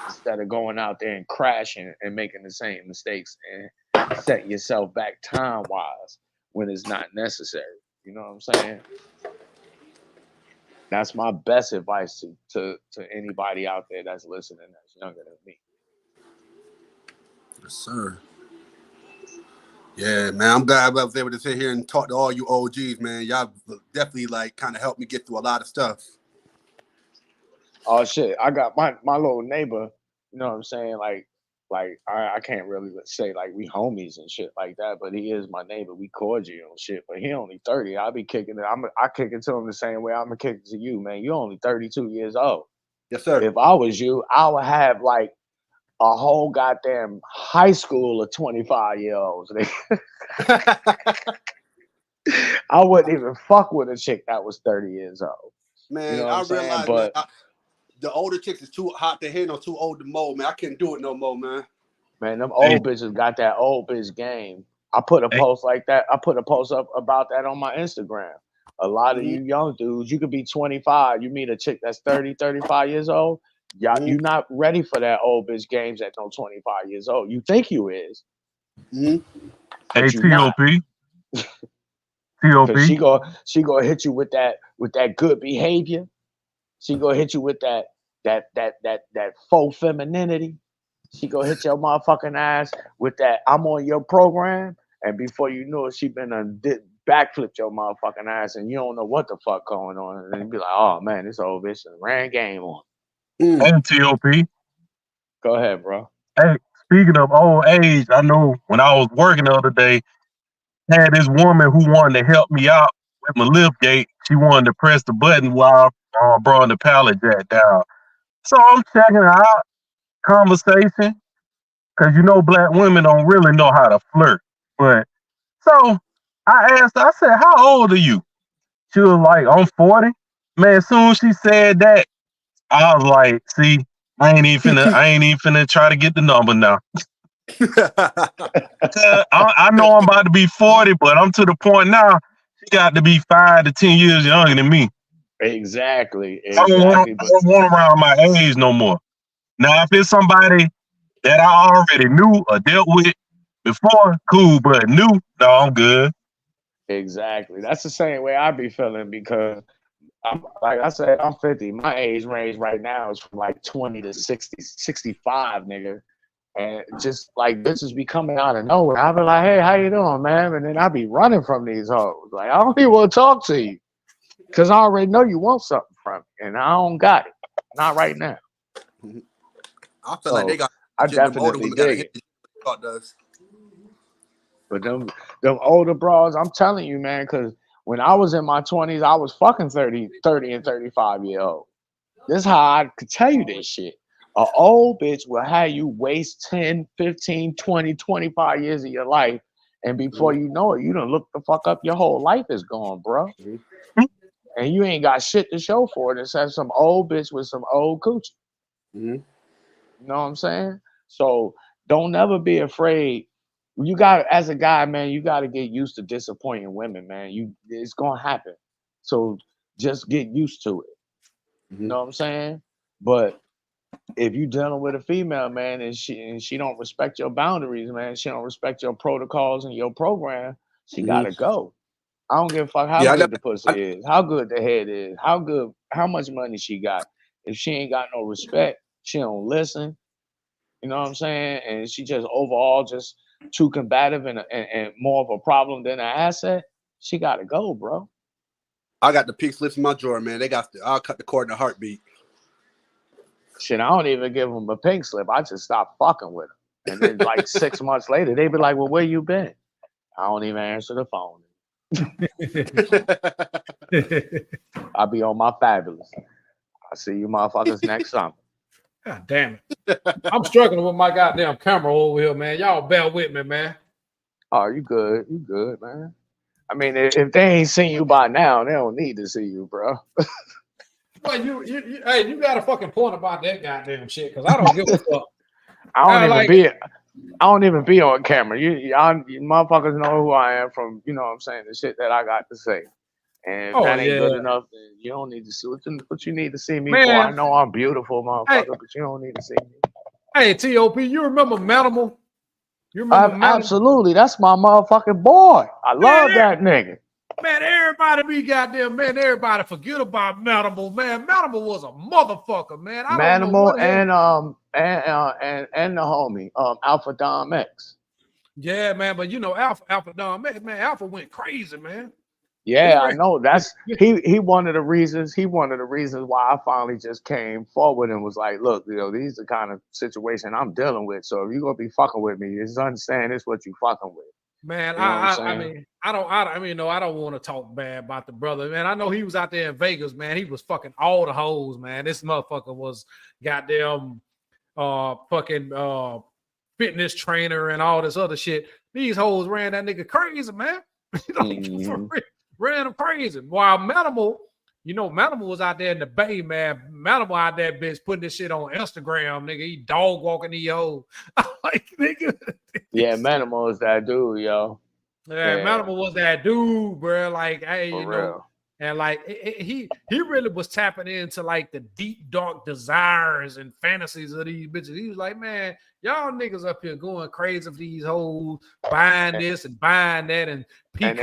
Instead of going out there and crashing and making the same mistakes and setting yourself back time-wise when it's not necessary. You know what I'm saying? That's my best advice to anybody out there that's listening that's younger than me. Yes, sir. Yeah, man. I'm glad I was able to sit here and talk to all you OGs, man. Y'all definitely like kind of helped me get through a lot of stuff. Oh shit, I got my little neighbor, you know what I'm saying? Like I can't really say like we homies and shit like that, but he is my neighbor. We cordial and shit, but he only 30. I be kicking it. I kick it to him the same way I'm gonna kick it to you, man. You only 32 years old. Yes, sir. If I was you, I would have like a whole goddamn high school of 25-year-olds. I wouldn't even fuck with a chick that was 30 years old. Man, You know what I I'm saying? realized, But man, the older chicks is too hot to handle, too old to mold, man. I can't do it no more, man. man, them old bitches got that old bitch game. I put a post like that. I put a post up about that on my Instagram. A lot of you young dudes, you could be 25. You meet a chick that's 30, 35 years old. Y'all, you not ready for that old bitch games at no 25 years old. You think you is. Hey, But you not. TOP. Cause she gonna hit you with that good behavior. She gonna hit you with that faux femininity. She gonna hit your motherfucking ass with that I'm on your program, and before you know it, she been backflipped your motherfucking ass, and you don't know what the fuck going on, and then you be like, oh man, this old bitch ran game on. Hey, TOP. Go ahead, bro. Hey, speaking of old age, I know when I was working the other day, I had this woman who wanted to help me out with my lift gate. She wanted to press the button while I brought the pallet jack down. So I'm checking her out, conversation, because you know black women don't really know how to flirt. But so I asked her, I said, how old are you? She was like, I'm 40. Man, as soon as she said that, I was like, see, I ain't even finna try to get the number now. I know I'm about to be 40, but I'm to the point now, she got to be 5 to 10 years younger than me. Exactly. I don't want around my age no more. Now, if it's somebody that I already knew or dealt with before, cool, but new, no, I'm good. Exactly. That's the same way I be feeling because, like I said, I'm 50. My age range right now is from like 20 to 60, 65, nigga. And just like bitches be coming out of nowhere. I be like, hey, how you doing, man? And then I be running from these hoes. Like, I don't even want to talk to you. Because I already know you want something from me. And I don't got it. Not right now. I feel like they got. I definitely dig it. But them older bras, I'm telling you, man, because when I was in my 20s, I was fucking 30 and 35 year old. This is how I could tell you this shit. An old bitch will have you waste 10, 15, 20, 25 years of your life. And before you know it, you done look the fuck up. Your whole life is gone, bro. And you ain't got shit to show for it except some old bitch with some old coochie. You know what I'm saying? So don't never be afraid. You got, as a guy, man, you got to get used to disappointing women, man. It's gonna happen. So just get used to it. You know what I'm saying? But if you dealing with a female, man, and she don't respect your boundaries, man, she don't respect your protocols and your program, she gotta go. I don't give a fuck how good the pussy is, how good the head is, how much money she got. If she ain't got no respect, she don't listen. You know what I'm saying? And she just overall just too combative and more of a problem than an asset, she got to go, bro. I got the pink slips in my drawer, man. I'll cut the cord in a heartbeat. Shit, I don't even give them a pink slip. I just stop fucking with them. And then like 6 months later, they be like, well, where you been? I don't even answer the phone. I'll be on my Fabulous. I'll see you motherfuckers next summer. God damn it. I'm struggling with my goddamn camera over here, man. Y'all bear with me, man. Oh, you good. You good, man. I mean, if they ain't seen you by now, they don't need to see you, bro. Well, you got a fucking point about that goddamn shit, because I don't give a fuck. I don't even be on camera. You motherfuckers know who I am from, you know what I'm saying, the shit that I got to say. And if that ain't good enough, then you don't need to see what you need to see me for. I know I'm beautiful, motherfucker, but you don't need to see me. Hey, T.O.P., you remember Manimal? You remember Manimal? Absolutely. That's my motherfucking boy. I love that nigga. Man, everybody forget about Manimal, man. Manimal was a motherfucker, man. Manimal and the homie, Alpha Dom X. Yeah, man, but you know, Alpha Dom X, man, Alpha went crazy, man. Yeah, I know. That's he one of the reasons why I finally just came forward and was like, look, you know, these are the kind of situation I'm dealing with. So if you're gonna be fucking with me, just understand this what you fucking with. Man, you know I don't want to talk bad about the brother, man. I know he was out there in Vegas, man. He was fucking all the hoes, man. This motherfucker was goddamn fucking fitness trainer and all this other shit. These hoes ran that nigga crazy, man. You know, ran him crazy. While Manimal, you know, Manimal was out there in the Bay, man. Manimal out there, bitch, putting this shit on Instagram, nigga. He dog walking the yo. Like, nigga. Yeah, Manimal is that dude, yo. Yeah, Manimal was that dude, bro. Like, hey, For you real. know, and like he really was tapping into like the deep, dark desires and fantasies of these bitches. He was like, man, y'all niggas up here going crazy for these hoes, buying this and buying that, and peacocking.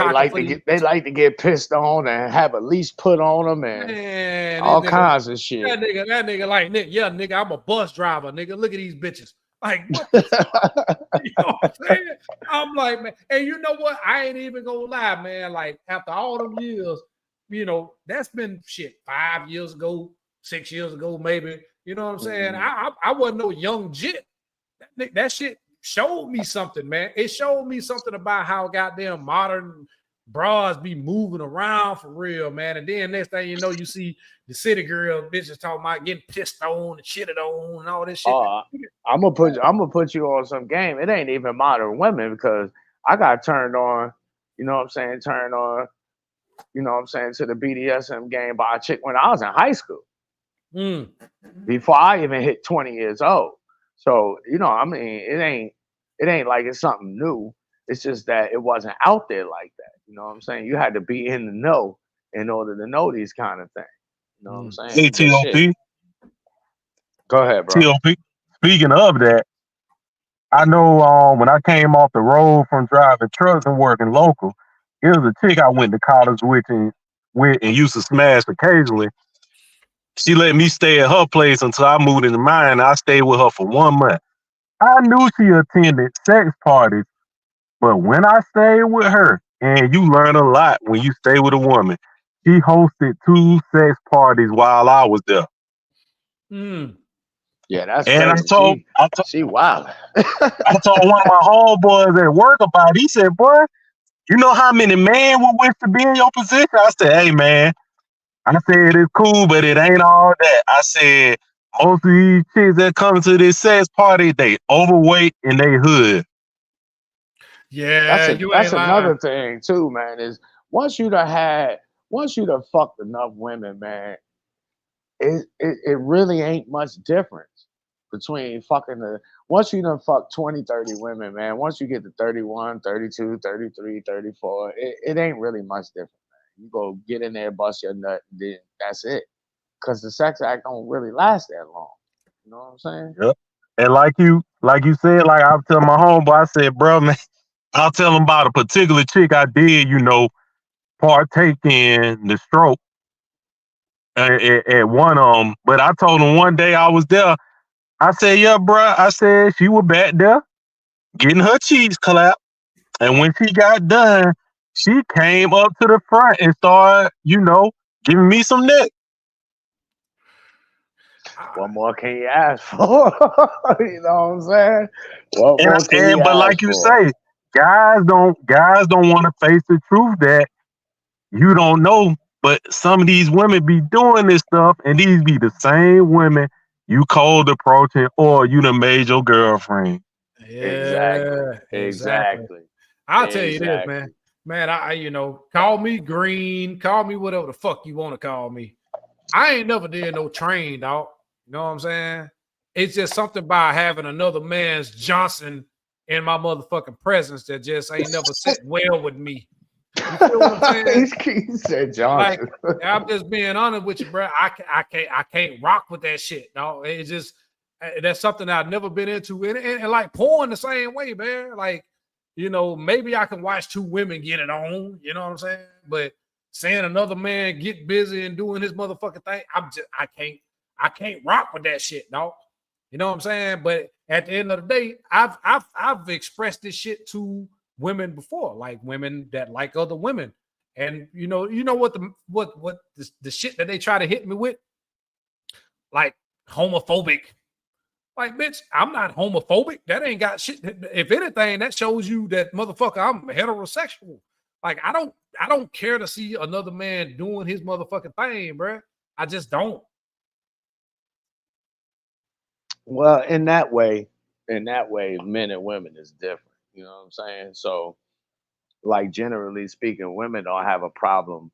They like to get pissed on and have a leash put on them and man, all kinds of shit. That nigga like, nigga, I'm a bus driver, nigga. Look at these bitches. Like, what the fuck? You know what I'm saying? I'm like, man, and you know what? I ain't even gonna lie, man. Like, after all them years, you know, that's been shit 5 years ago, 6 years ago, maybe. You know what I'm saying? I wasn't no young jit. That shit showed me something, man. It showed me something about how goddamn modern bras be moving around for real, man. And then next thing you know, you see the city girl bitches talking about getting pissed on and shitted on and all this shit. I'm gonna put you on some game. It ain't even modern women, because I got turned on, you know what I'm saying, you know what I'm saying, to the BDSM game by a chick when I was in high school. Before I even hit 20 years old. So, you know, I mean, it ain't like it's something new. It's just that it wasn't out there like that. You know what I'm saying? You had to be in the know in order to know these kind of things. You know what I'm saying? Hey, T.O.P. Go ahead, bro. T.O.P. Speaking of that, I know when I came off the road from driving trucks and working local, it was a chick I went to college with and used to smash occasionally. She let me stay at her place until I moved into mine. I stayed with her for 1 month. I knew she attended sex parties, but when I stayed with her, and you learn a lot when you stay with a woman, she hosted 2 sex parties while I was there. Yeah, that's and crazy. She wild. I told one of my homeboys at work about it. He said, boy, you know how many men would wish to be in your position? I said, hey, man, I said, it's cool, but it ain't all that. I said, most of these chicks that come to this sex party, they overweight and they hood. Yeah, that's another thing too, man. Is once you done fucked enough women, man, it really ain't much difference between once you done fucked 20, 30 women, man, once you get to 31, 32, 33, 34, it ain't really much different, man. You go get in there, bust your nut, and then that's it. Because the sex act don't really last that long. You know what I'm saying? Yep. And like you said, like I was telling my homeboy, I said, bro, man, I'll tell him about a particular chick I did, you know, partake in the stroke at one of them. But I told him one day I was there, I said, yeah, bro. I said, she was back there getting her cheeks clapped. And when she got done, she came up to the front and started, giving me some neck. What more can you ask for? You know what I'm saying? What more can you But ask like you for? say, guys don't want to face the truth that you don't know. But some of these women be doing this stuff, and these be the same women you cold approaching or you done made your girlfriend. Yeah, exactly. I'll tell you this, man. Man, call me green, call me whatever the fuck you want to call me. I ain't never did no train, dog. You know what I'm saying? It's just something about having another man's Johnson in my motherfucking presence that just ain't never sit well with me. You feel what I'm saying? He said Johnson. Like, I'm just being honest with you, bro. I can't rock with that shit, dog. It's just that's something I've never been into, and like porn the same way, man. Like, maybe I can watch two women get it on. You know what I'm saying? But seeing another man get busy and doing his motherfucking thing, I can't rock with that shit, dog. You know what I'm saying? But at the end of the day, I've expressed this shit to women before, like women that like other women, and you know what the shit that they try to hit me with, like homophobic. Like, bitch, I'm not homophobic. That ain't got shit. If anything, that shows you that motherfucker, I'm heterosexual. Like, I don't care to see another man doing his motherfucking thing, bro. I just don't. Well, in that way, men and women is different. You know what I'm saying? So, like, generally speaking, women don't have a problem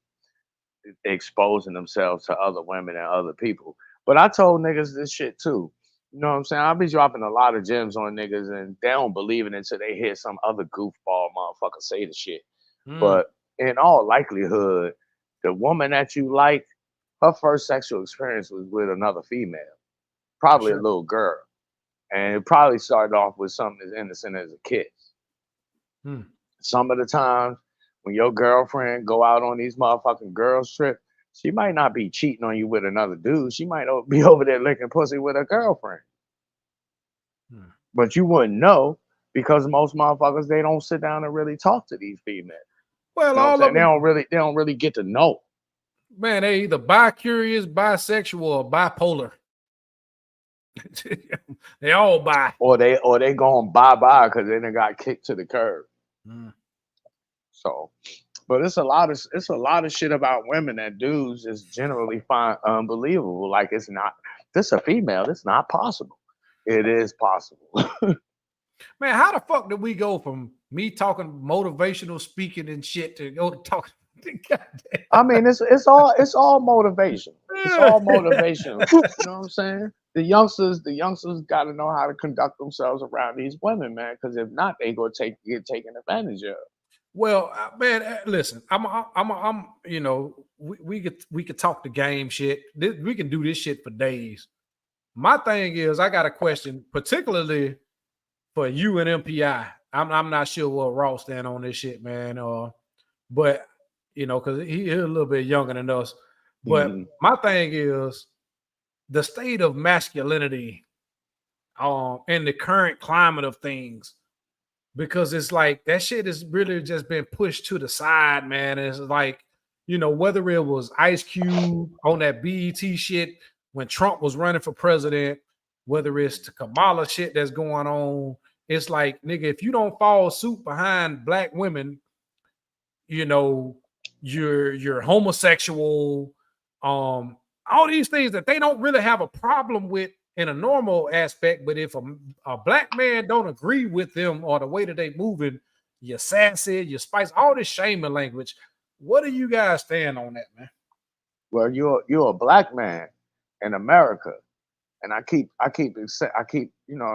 exposing themselves to other women and other people. But I told niggas this shit too. You know what I'm saying? I'll be dropping a lot of gems on niggas and they don't believe it until they hear some other goofball motherfucker say the shit. But in all likelihood, the woman that you like, her first sexual experience was with another female, probably a little girl. And it probably started off with something as innocent as a kiss. Some of the times when your girlfriend go out on these motherfucking girls trip, she might not be cheating on you with another dude. She might be over there licking pussy with her girlfriend. But you wouldn't know because most motherfuckers, they don't sit down and really talk to these females. Well, You know all of them, they don't really get to know. Man, they either bi-curious, bisexual, or bipolar. They all bi. Or they going bye-bye because they done got kicked to the curb. So, but it's a lot of shit about women that dudes just generally find unbelievable. Like, it's not, this a female, it's not possible. It is possible. Man, how the fuck did we go from me talking motivational speaking and shit to go to talking? I mean, it's all motivation. It's all motivation. You know what I'm saying? The youngsters got to know how to conduct themselves around these women, man. Because if not, they gonna get taken advantage of. Well, man, listen, I'm we could talk the game shit. We can do this shit for days. My thing is, I got a question, particularly for you and MPI. I'm not sure where Ross stand on this shit, man. But because he's a little bit younger than us. But my thing is the state of masculinity in the current climate of things, because it's like that shit has really just been pushed to the side, man. It's like, whether it was Ice Cube on that BET shit when Trump was running for president, whether it's the Kamala shit that's going on, it's like, nigga, if you don't follow suit behind black women, you're homosexual, all these things that they don't really have a problem with in a normal aspect. But if a black man don't agree with them or the way that they moving, you're sassy, you're spicy, all this shaming language. What do you guys stand on that, man? Well, you're a black man in America, and I keep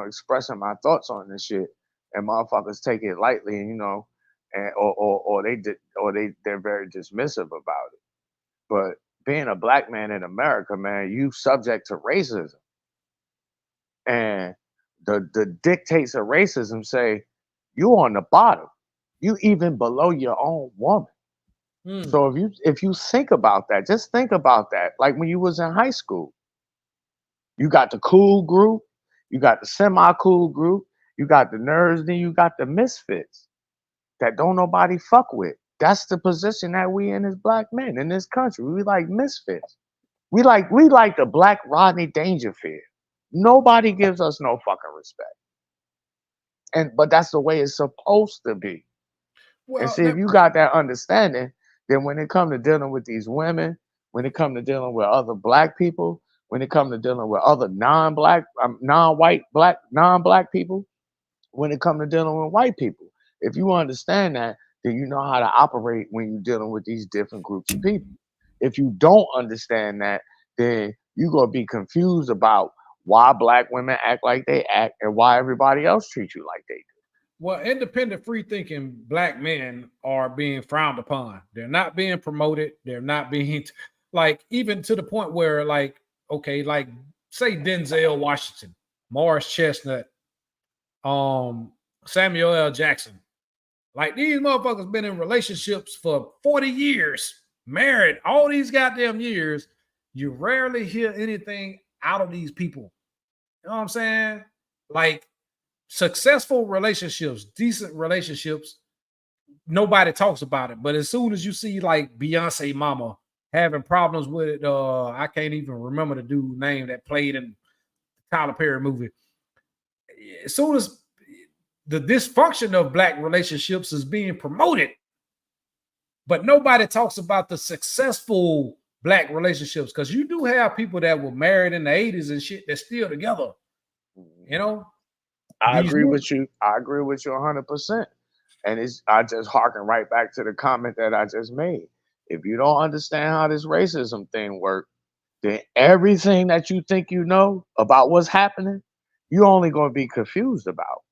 expressing my thoughts on this shit, and motherfuckers take it lightly, and they're very dismissive about it. But being a black man in America, man, you subject to racism. And the dictates of racism say you on the bottom. You even below your own woman. So if you think about that, just think about that. Like when you was in high school, you got the cool group, you got the semi-cool group, You got the nerds, then you got the misfits that don't nobody fuck with. That's the position that we in as black men in this country. We like misfits. We like the black Rodney Dangerfield. Nobody gives us no fucking respect. But that's the way it's supposed to be. Well, And see, if you got that understanding, then when it comes to dealing with these women, when it comes to dealing with other black people, when it comes to dealing with other non-black, non-white, black, non-black people, when it comes to dealing with white people, if you understand that, then you know how to operate when you're dealing with these different groups of people. If you don't understand that, then you're going to be confused about why black women act like they act and why everybody else treats you like they do. well, independent, free-thinking black men are being frowned upon. They're not being promoted. They're not being like, even to the point where, like, okay, like say Denzel Washington, Morris Chestnut, Samuel L. Jackson. Like, these motherfuckers been in relationships for 40 years, married all these goddamn years. You rarely hear anything out of these people. You know what I'm saying? Like, successful relationships, decent relationships, nobody talks about it. But as soon as you see like Beyonce mama having problems with I can't even remember the dude's name that played in the Tyler Perry movie. As soon as the dysfunction of black relationships is being promoted, but nobody talks about the successful black relationships, because you do have people that were married in the 80s and shit that's still together. You know, I agree with you 100%. And I just harken right back to the comment that I just made. If you don't understand how this racism thing works, then everything that you think you know about what's happening, you're only going to be confused about.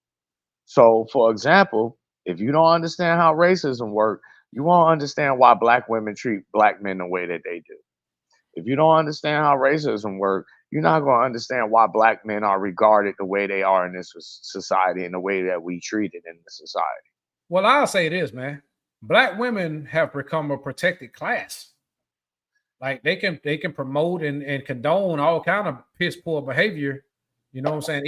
So, for example, if you don't understand how racism works, you won't understand why black women treat black men the way that they do. If you don't understand how racism works, you're not going to understand why black men are regarded the way they are in this society and the way that we treat it in the society. well, I'll say this, man. Black women have become a protected class. Like, they can promote and condone all kind of piss poor behavior. You know what I'm saying?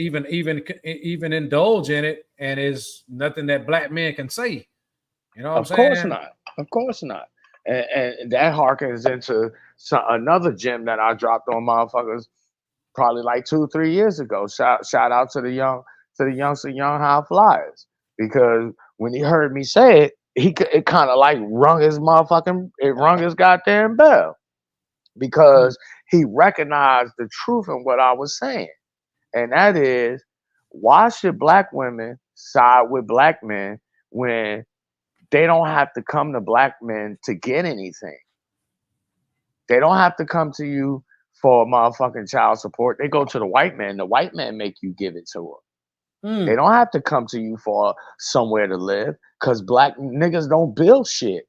Even indulge in it, and it's nothing that black men can say. You know what I'm saying? Of course not. And that harkens into another gem that I dropped on motherfuckers probably like 2-3 years ago. Shout out to the youngster Young High Flyers, because when he heard me say it, it kind of like rung his goddamn bell, because he recognized the truth in what I was saying. And that is, why should black women side with black men when they don't have to come to black men to get anything? They don't have to come to you for motherfucking child support. They go to the white man. The white man make you give it to them. They don't have to come to you for somewhere to live, because black niggas don't build shit.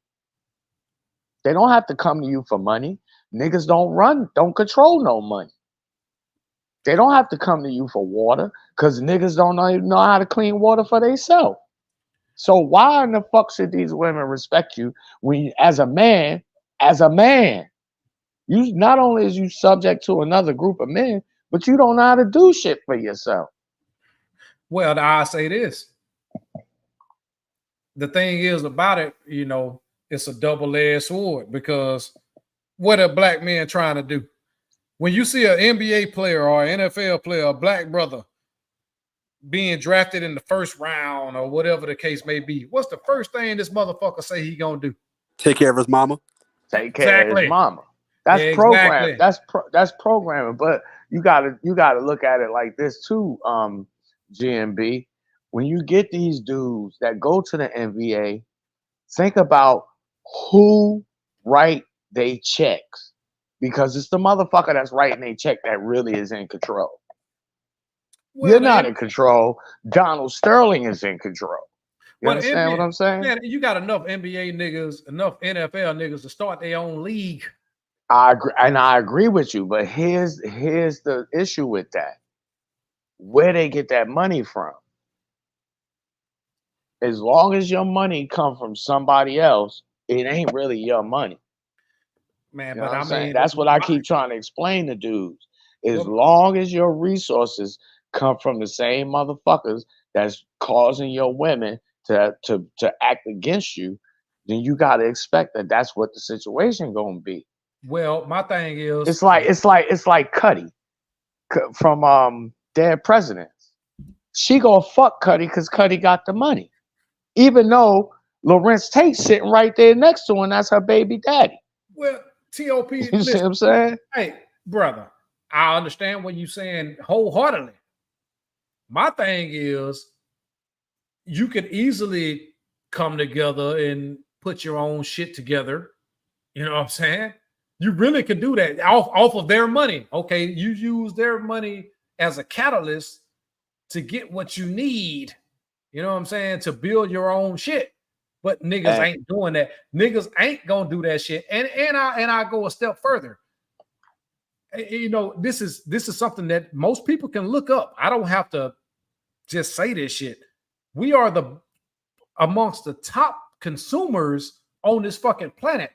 They don't have to come to you for money. Niggas don't control no money. They don't have to come to you for water, because niggas don't even know how to clean water for themselves. So why in the fuck should these women respect you when, as a man, you not only is you subject to another group of men, but you don't know how to do shit for yourself? Well, I'll say this. The thing is about it, you know, it's a double-edged sword, because what are black men trying to do? When you see an NBA player or an NFL player, a black brother, being drafted in the first round or whatever the case may be, what's the first thing this motherfucker say he gonna do? Take care of his mama. Take care of his mama. That's programming. That's programming. But you gotta look at it like this too, GMB. When you get these dudes that go to the NBA, think about who write they checks, because it's the motherfucker that's writing a check that really is in control. Well, you're not in control. Donald Sterling is in control. You understand what I'm saying? Man, you got enough NBA niggas, enough NFL niggas to start their own league. I agree, and I agree with you. But here's the issue with that: where they get that money from. As long as your money come from somebody else, it ain't really your money. Man, you know but I mean, that's what I keep trying to explain to dudes. As long as your resources come from the same motherfuckers that's causing your women to act against you, then you got to expect that that's what the situation gonna be. Well, my thing is, It's like Cuddy from Dead Presidents. She gonna fuck Cuddy because Cuddy got the money, even though Lawrence Tate's sitting right there next to her, and that's her baby daddy. well, TOP, You see what listen, I'm saying? hey, brother, I understand what you're saying wholeheartedly. My thing is, you could easily come together and put your own shit together. You know what I'm saying? You really could do that off of their money. Okay, you use their money as a catalyst to get what you need. You know what I'm saying? To build your own shit. But niggas ain't doing that. Niggas ain't gonna do that shit. And I go a step further. You know, this is something that most people can look up. I don't have to just say this shit. We are amongst the top consumers on this fucking planet.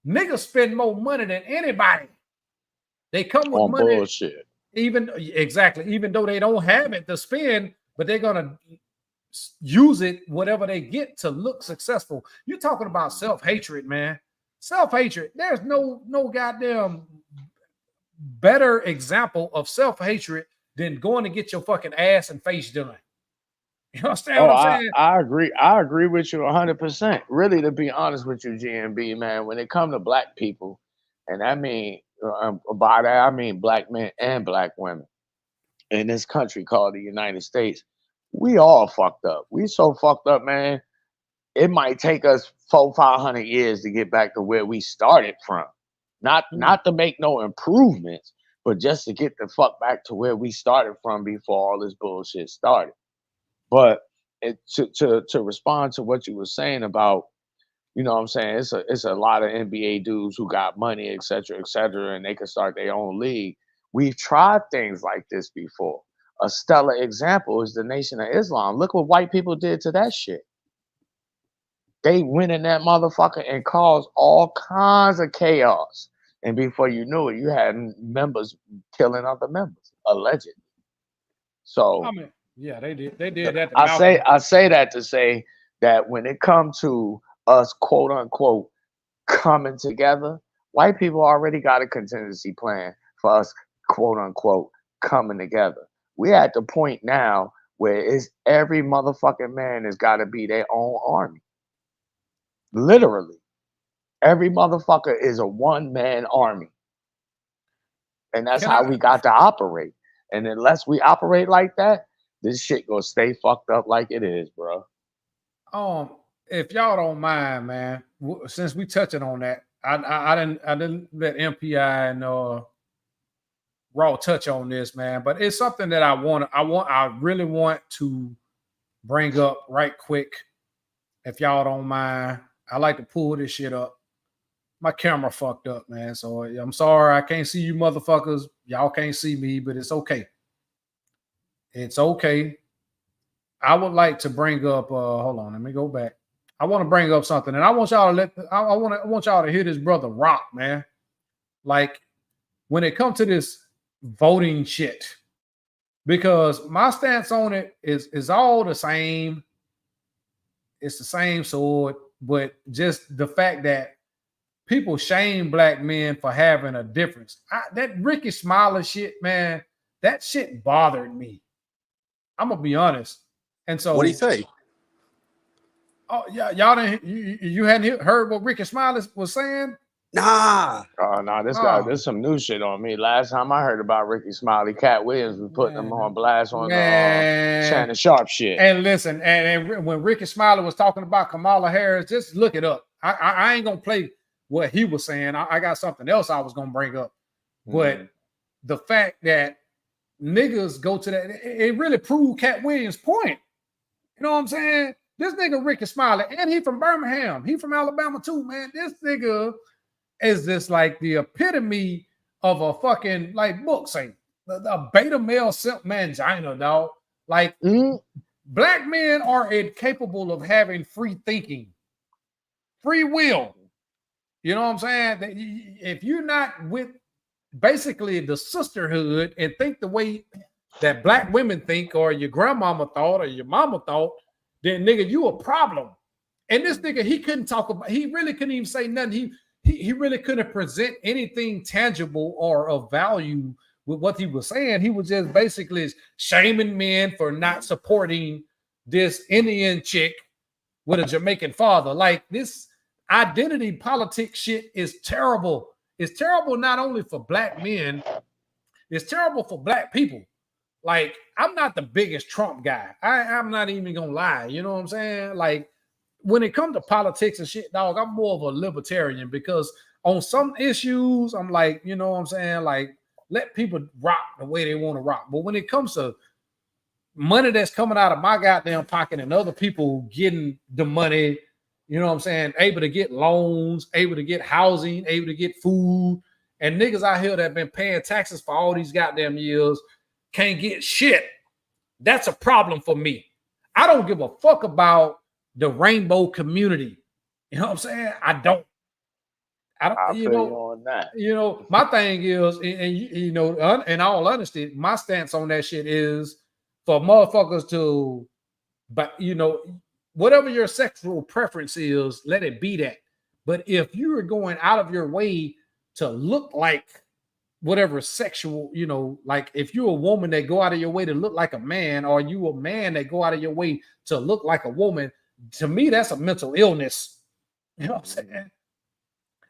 Niggas spend more money than anybody. They come with On money. bullshit. Even though they don't have it to spend, but they're gonna use it whatever they get to look successful. You're talking about self-hatred, man. Self-hatred. There's no goddamn better example of self-hatred than going to get your fucking ass and face done. You understand what I'm saying? I agree with you 100%. Really, to be honest with you, GMB, man, when it comes to black people, and I mean by that I mean black men and black women in this country called the United States, we all fucked up. We so fucked up, man. It might take us 400-500 years to get back to where we started from. Not to make no improvements, but just to get the fuck back to where we started from before all this bullshit started. But to respond to what you were saying about, you know what I'm saying, it's a lot of NBA dudes who got money, et cetera, and they can start their own league. We've tried things like this before. A stellar example is the Nation of Islam. Look what white people did to that shit. They went in that motherfucker and caused all kinds of chaos. And before you knew it, you had members killing other members, allegedly. So I mean, yeah, they did that. I say that to say that when it comes to us, quote unquote, coming together, white people already got a contingency plan for us, quote unquote, coming together. We're at the point now where it's every motherfucking man has got to be their own army. Literally. Every motherfucker is a one-man army. And that's how we got to operate. And unless we operate like that, this shit gonna stay fucked up like it is, bro. If y'all don't mind, man, since we touching on that, I didn't let MPI and Raw touch on this, man, but it's something that I really want to bring up right quick. If y'all don't mind, I like to pull this shit up. My camera fucked up, man. So I'm sorry I can't see you motherfuckers. Y'all can't see me, but it's okay. It's okay. I would like to bring up hold on, let me go back. I want to bring up something, and I want y'all to I want y'all to hear this brother rock, man. Like when it comes to this voting shit, because my stance on it is all the same. It's the same sword, but just the fact that people shame black men for having a difference. That Ricky Smiley shit, man, that shit bothered me. I'm gonna be honest. And so, what did he say? Oh yeah, y'all didn't. You hadn't heard what Ricky Smiley was saying? Nah. Oh no, there's some new shit on me. Last time I heard about Ricky Smiley, Cat Williams was putting them on blast on Shannon Sharp shit. And listen, and when Ricky Smiley was talking about Kamala Harris, just look it up. I ain't gonna play what he was saying. I got something else I was gonna bring up, but the fact that niggas go to that, it really proved Cat Williams' point. You know what I'm saying? This nigga Ricky Smiley, and he from Birmingham, he from Alabama too, man. This nigga is just like the epitome of a fucking like book saying the beta male simp mangina, dog. Like black men are incapable of having free thinking, free will. You know what I'm saying? If you're not with basically the sisterhood and think the way that black women think, or your grandmama thought, or your mama thought, then nigga, you a problem. And this nigga, he couldn't talk about, he really couldn't even say nothing. He really couldn't present anything tangible or of value with what he was saying. He was just basically shaming men for not supporting this Indian chick with a Jamaican father. Like, this identity politics shit is terrible. It's terrible not only for black men, it's terrible for black people. Like, I'm not the biggest Trump guy. I'm not even gonna lie. You know what I'm saying? Like, when it comes to politics and shit, dog, I'm more of a libertarian, because on some issues, I'm like, you know what I'm saying? Like, let people rock the way they want to rock. But when it comes to money that's coming out of my goddamn pocket and other people getting the money, you know what I'm saying, able to get loans, able to get housing, able to get food, and niggas out here that have been paying taxes for all these goddamn years can't get shit, that's a problem for me. I don't give a fuck about the rainbow community. You know what I'm saying? I don't, you know, my thing is, and you know, in all honesty, my stance on that shit is for motherfuckers to, but you know, whatever your sexual preference is, let it be that. But if you're going out of your way to look like whatever sexual, you know, like if you're a woman that go out of your way to look like a man, or you a man that go out of your way to look like a woman, to me, that's a mental illness. You know what I'm saying?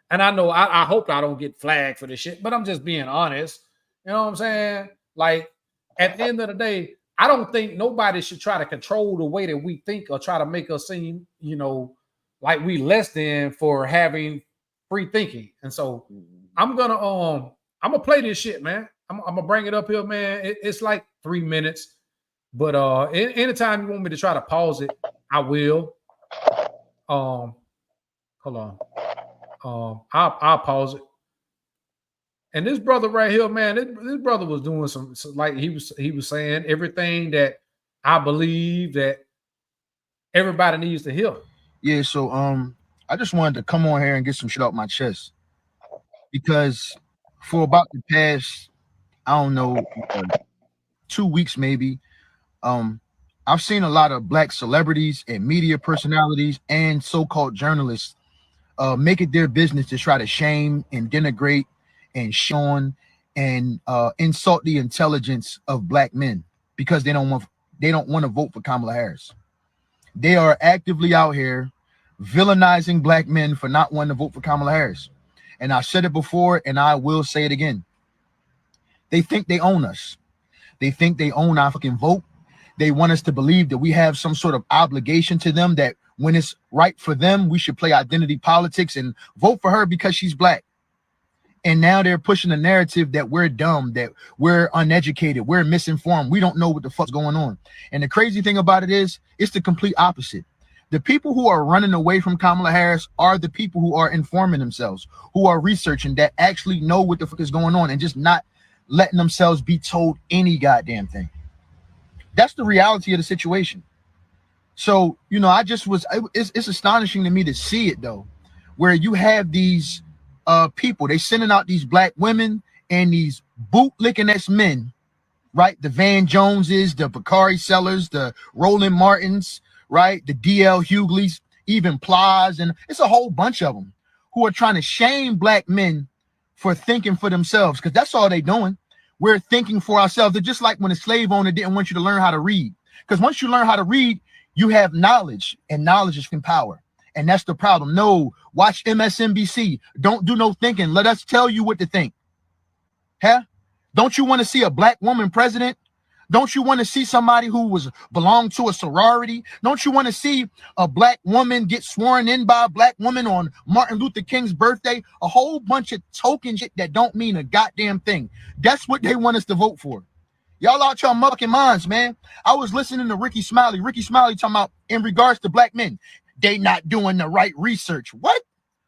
And I know, I hope I don't get flagged for this shit, but I'm just being honest. You know what I'm saying? Like, at the end of the day, I don't think nobody should try to control the way that we think or try to make us seem, you know, like we less than for having free thinking. And so I'm gonna play this shit, man. I'm gonna bring it up here, man. It's like 3 minutes, but anytime you want me to try to pause it, I will. Hold on. I'll pause it. And this brother right here, man, this brother was doing some like he was saying everything that I believe that everybody needs to hear. Yeah, so I just wanted to come on here and get some shit off my chest, because for about the past, I don't know, 2 weeks maybe, I've seen a lot of black celebrities and media personalities and so-called journalists make it their business to try to shame and denigrate and shun and insult the intelligence of black men, because they don't want to vote for Kamala Harris. They are actively out here villainizing black men for not wanting to vote for Kamala Harris. And I said it before, and I will say it again. They think they own us. They think they own our fucking vote. They want us to believe that we have some sort of obligation to them, that when it's right for them, we should play identity politics and vote for her because she's black. And now they're pushing the narrative that we're dumb, that we're uneducated, we're misinformed, we don't know what the fuck's going on. And the crazy thing about it is, it's the complete opposite. The people who are running away from Kamala Harris are the people who are informing themselves, who are researching, that actually know what the fuck is going on and just not letting themselves be told any goddamn thing. That's the reality of the situation. So, you know, it's astonishing to me to see it though, where you have these people, they sending out these black women and these bootlicking ass men, right? The Van Joneses, the Bakari Sellers, the Roland Martins, right? The DL Hugleys, even Plies, and it's a whole bunch of them who are trying to shame black men for thinking for themselves, because that's all they're doing. We're thinking for ourselves. They're just like when a slave owner didn't want you to learn how to read, because once you learn how to read, you have knowledge, and knowledge is power. And that's the problem. No, watch MSNBC. Don't do no thinking. Let us tell you what to think. Huh? Don't you want to see a black woman president? Don't you want to see somebody who belonged to a sorority? Don't you want to see a black woman get sworn in by a black woman on Martin Luther King's birthday? A whole bunch of token shit that don't mean a goddamn thing. That's what they want us to vote for. Y'all out your motherfucking minds, man. I was listening to Ricky Smiley. Ricky Smiley talking about in regards to black men, they not doing the right research. What?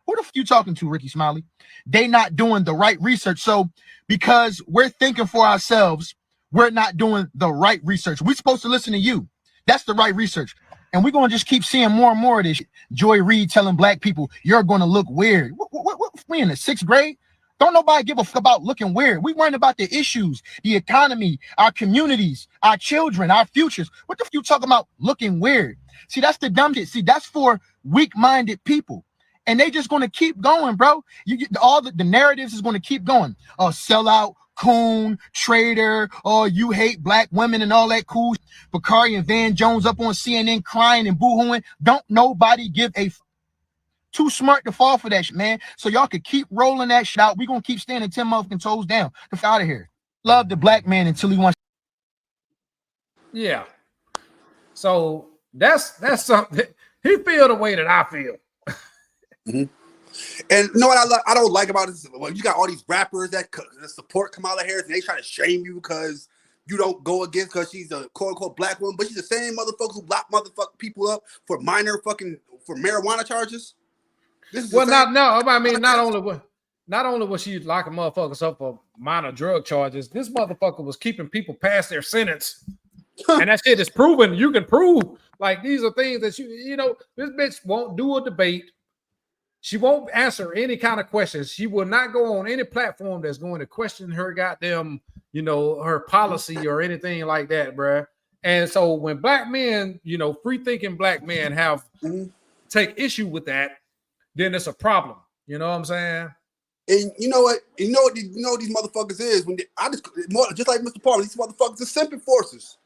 Who the f you talking to, Ricky Smiley? They not doing the right research. So because we're thinking for ourselves, we're not doing the right research. We're supposed to listen to you. That's the right research. And we're going to just keep seeing more and more of this shit. Joy Reid telling black people, you're going to look weird. What, we in the 6th grade? Don't nobody give a fuck about looking weird. We worrying about the issues, the economy, our communities, our children, our futures. What the fuck you talking about looking weird? See, that's the dumb shit. See, that's for weak-minded people. And they just going to keep going, bro. You get all the narratives is going to keep going. Sellout, coon, traitor, you hate black women and all that cool. Bakari and Van Jones up on CNN crying and boo-hooing. Don't nobody give a too smart to fall for that shit, man. So y'all could keep rolling that shit out. We gonna keep standing 10 motherfucking toes down. The fuck out of here. Love the black man until he wants. Yeah. So that's something. He feel the way that I feel. And you know what I don't like about this? Well, you got all these rappers that support Kamala Harris, and they try to shame you because you don't go against because she's a quote unquote black woman, but she's the same motherfuckers who lock motherfucking people up for marijuana charges. Well, not only was she locking motherfuckers up for minor drug charges, this motherfucker was keeping people past their sentence. And that shit is proven. You can prove like these are things that you know, this bitch won't do a debate. She won't answer any kind of questions. She will not go on any platform that's going to question her goddamn, you know, her policy or anything like that, bruh. And so when black men, you know, free thinking black men have take issue with that, then it's a problem. You know what I'm saying? And you know what? You know what these motherfuckers is when just like Mr. Palmer, these motherfuckers are simping forces.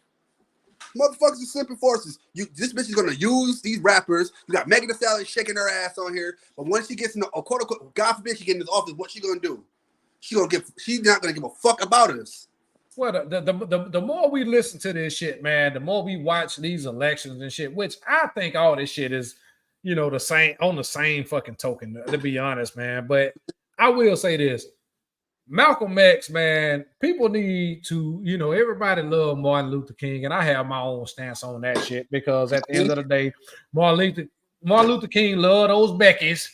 Motherfuckers are simping forces. This bitch is gonna use these rappers. You got Megan Thee Stallion shaking her ass on here, but once she gets in a quote unquote, God forbid she get in this office, what she gonna do? She's not gonna give a fuck about us. Well, the more we listen to this shit, man, the more we watch these elections and shit, which I think all this shit is, you know, the same fucking token, to be honest, man. But I will say this. Malcolm X, man, people need to, you know, everybody love Martin Luther King, and I have my own stance on that shit because at the end of the day, Martin Luther King loved those Beckys.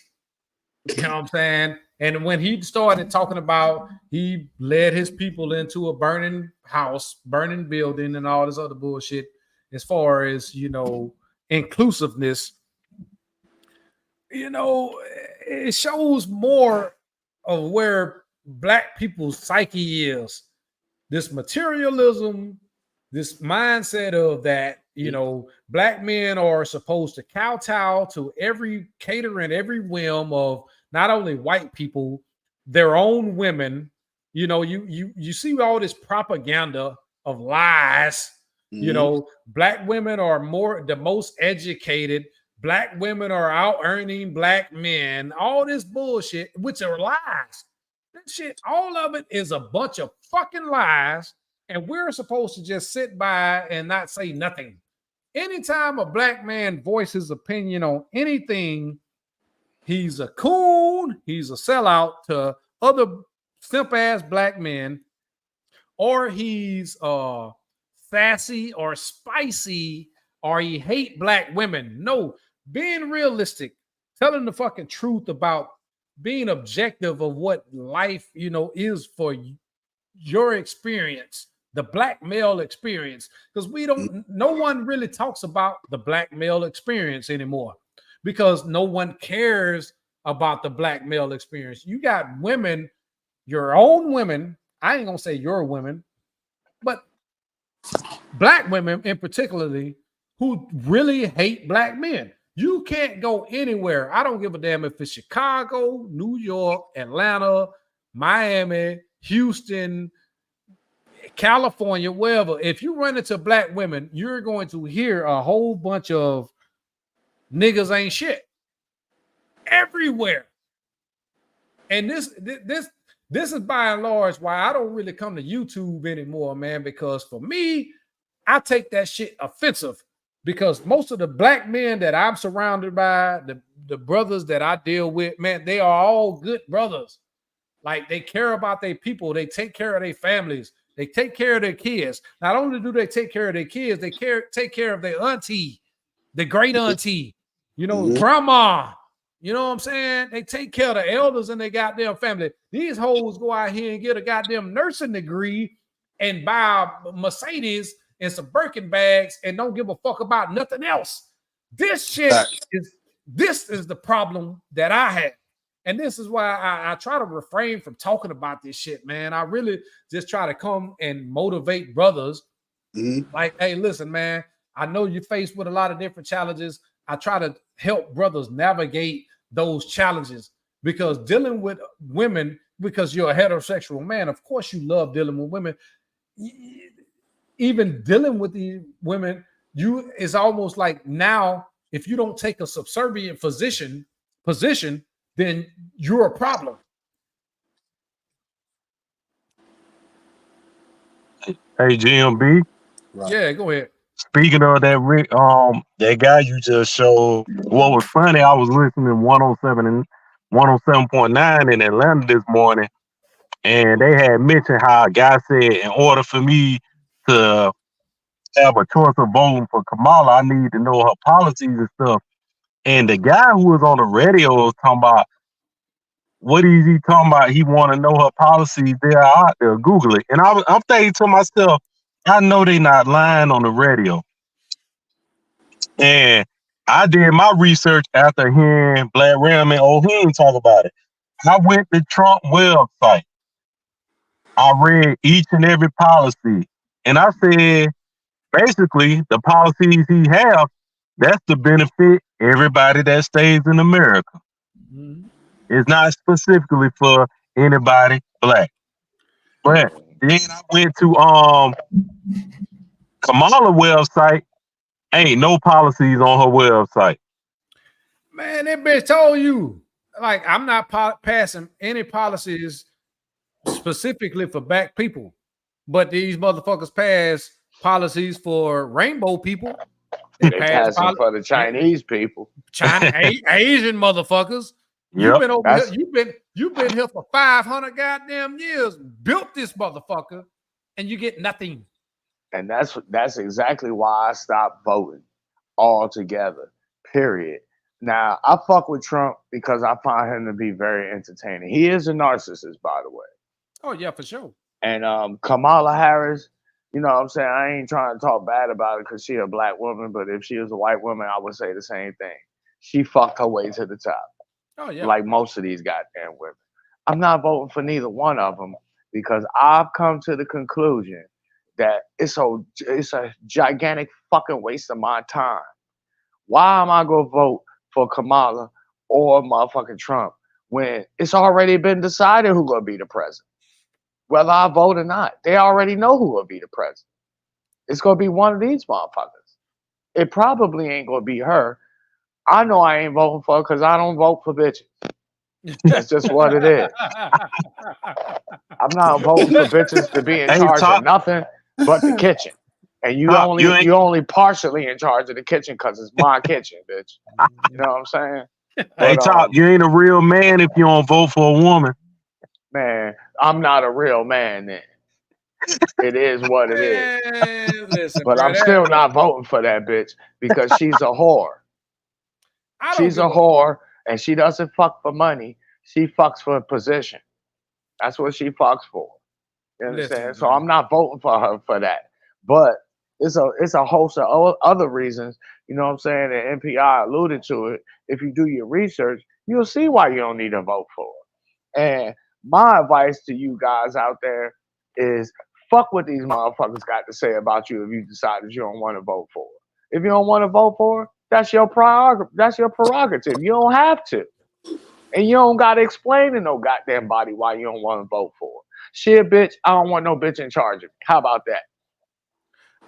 You know what I'm saying? And when he started talking about he led his people into a burning house, burning building, and all this other bullshit, as far as, you know, inclusiveness, you know, it shows more of where black people's psyche is. This materialism, this mindset of that, you know, black men are supposed to kowtow to every cater and every whim of not only white people, their own women. You know, you see all this propaganda of lies. You know, black women are the most educated. Black women are out earning black men. All this bullshit, which are lies. That shit, all of it is a bunch of fucking lies, and we're supposed to just sit by and not say nothing. Anytime a black man voices his opinion on anything, he's a coon, he's a sellout to other simp-ass black men, or he's sassy or spicy, or he hate black women. No, being realistic, telling the fucking truth about being objective of what life, you know, is for your experience, the black male experience, because no one really talks about the black male experience anymore because no one cares about the black male experience. You got women, your own women, I ain't gonna say your women, but black women in particularly who really hate black men. You can't go anywhere. I don't give a damn if it's Chicago, New York, Atlanta, Miami, Houston, California, wherever. If you run into black women, you're going to hear a whole bunch of niggas ain't shit everywhere. And this is by and large why I don't really come to YouTube anymore, man, because for me, I take that shit offensive. Because most of the black men that I'm surrounded by, the brothers that I deal with, man, they are all good brothers. Like, they care about their people. They take care of their families. They take care of their kids. Not only do they take care of their kids, they take care of their auntie, the great auntie, you know, grandma. You know what I'm saying? They take care of the elders in their goddamn family. These hoes go out here and get a goddamn nursing degree and buy a Mercedes and some Birkin bags and don't give a fuck about nothing else. This shit is the problem that I have. And this is why I try to refrain from talking about this shit, man. I really just try to come and motivate brothers. Like, hey, listen, man, I know you're faced with a lot of different challenges. I try to help brothers navigate those challenges because dealing with women, because you're a heterosexual man, of course you love dealing with women. Even dealing with these women, it's almost like now, if you don't take a subservient position, then you're a problem. Hey, GMB. Right. Yeah, go ahead. Speaking of that, that guy you just showed, what was funny, I was listening to 107 and 107.9 in Atlanta this morning, and they had mentioned how a guy said, in order for me to have a choice of voting for Kamala, I need to know her policies and stuff. And the guy who was on the radio was talking about, what is he talking about? He want to know her policies. They're out there. Google it. And I'm thinking to myself, I know they not lying on the radio. And I did my research after hearing Black Ram and O'Heen talk about it. I went to Trump website. I read each and every policy. And I said, basically, the policies he have, that's to benefit everybody that stays in America. Mm-hmm. It's not specifically for anybody black. But then I went to Kamala website. Ain't no policies on her website. Man, that bitch told you, like, I'm not passing any policies specifically for black people, but these motherfuckers pass policies for rainbow people. They pass them for the Chinese people, Asian motherfuckers. Yep. You've been over here. You've been here for 500 goddamn years. Built this motherfucker, and you get nothing. and that's exactly why I stopped voting altogether. Period. Now I fuck with Trump because I find him to be very entertaining. He is a narcissist, by the way. Oh yeah, for sure. And Kamala Harris, you know what I'm saying? I ain't trying to talk bad about it because she a black woman, but if she was a white woman, I would say the same thing. She fucked her way to the top. Oh yeah. Like most of these goddamn women. I'm not voting for neither one of them because I've come to the conclusion that it's a gigantic fucking waste of my time. Why am I gonna vote for Kamala or motherfucking Trump when it's already been decided who's gonna be the president? Whether I vote or not, they already know who will be the president. It's gonna be one of these motherfuckers. It probably ain't gonna be her. I know I ain't voting for her because I don't vote for bitches. That's just what it is. I'm not voting for bitches to be in charge of nothing but the kitchen. And you only partially in charge of the kitchen because it's my kitchen, bitch. You know what I'm saying? Hey, Top, you ain't a real man if you don't vote for a woman. Man, I'm not a real man then. It is what it is. Listen, but I'm still not voting for that bitch because she's a whore. She's a whore and she doesn't fuck for money. She fucks for a position. That's what she fucks for. You understand? So I'm not voting for her for that. But it's a host of other reasons, you know what I'm saying, and NPI alluded to it. If you do your research, you'll see why you don't need to vote for her. And my advice to you guys out there is fuck what these motherfuckers got to say about you if you decided you don't want to vote for her. If you don't want to vote for her, that's your prerogative. You don't have to. And you don't got to explain to no goddamn body why you don't want to vote for her. Shit, bitch, I don't want no bitch in charge of me. How about that?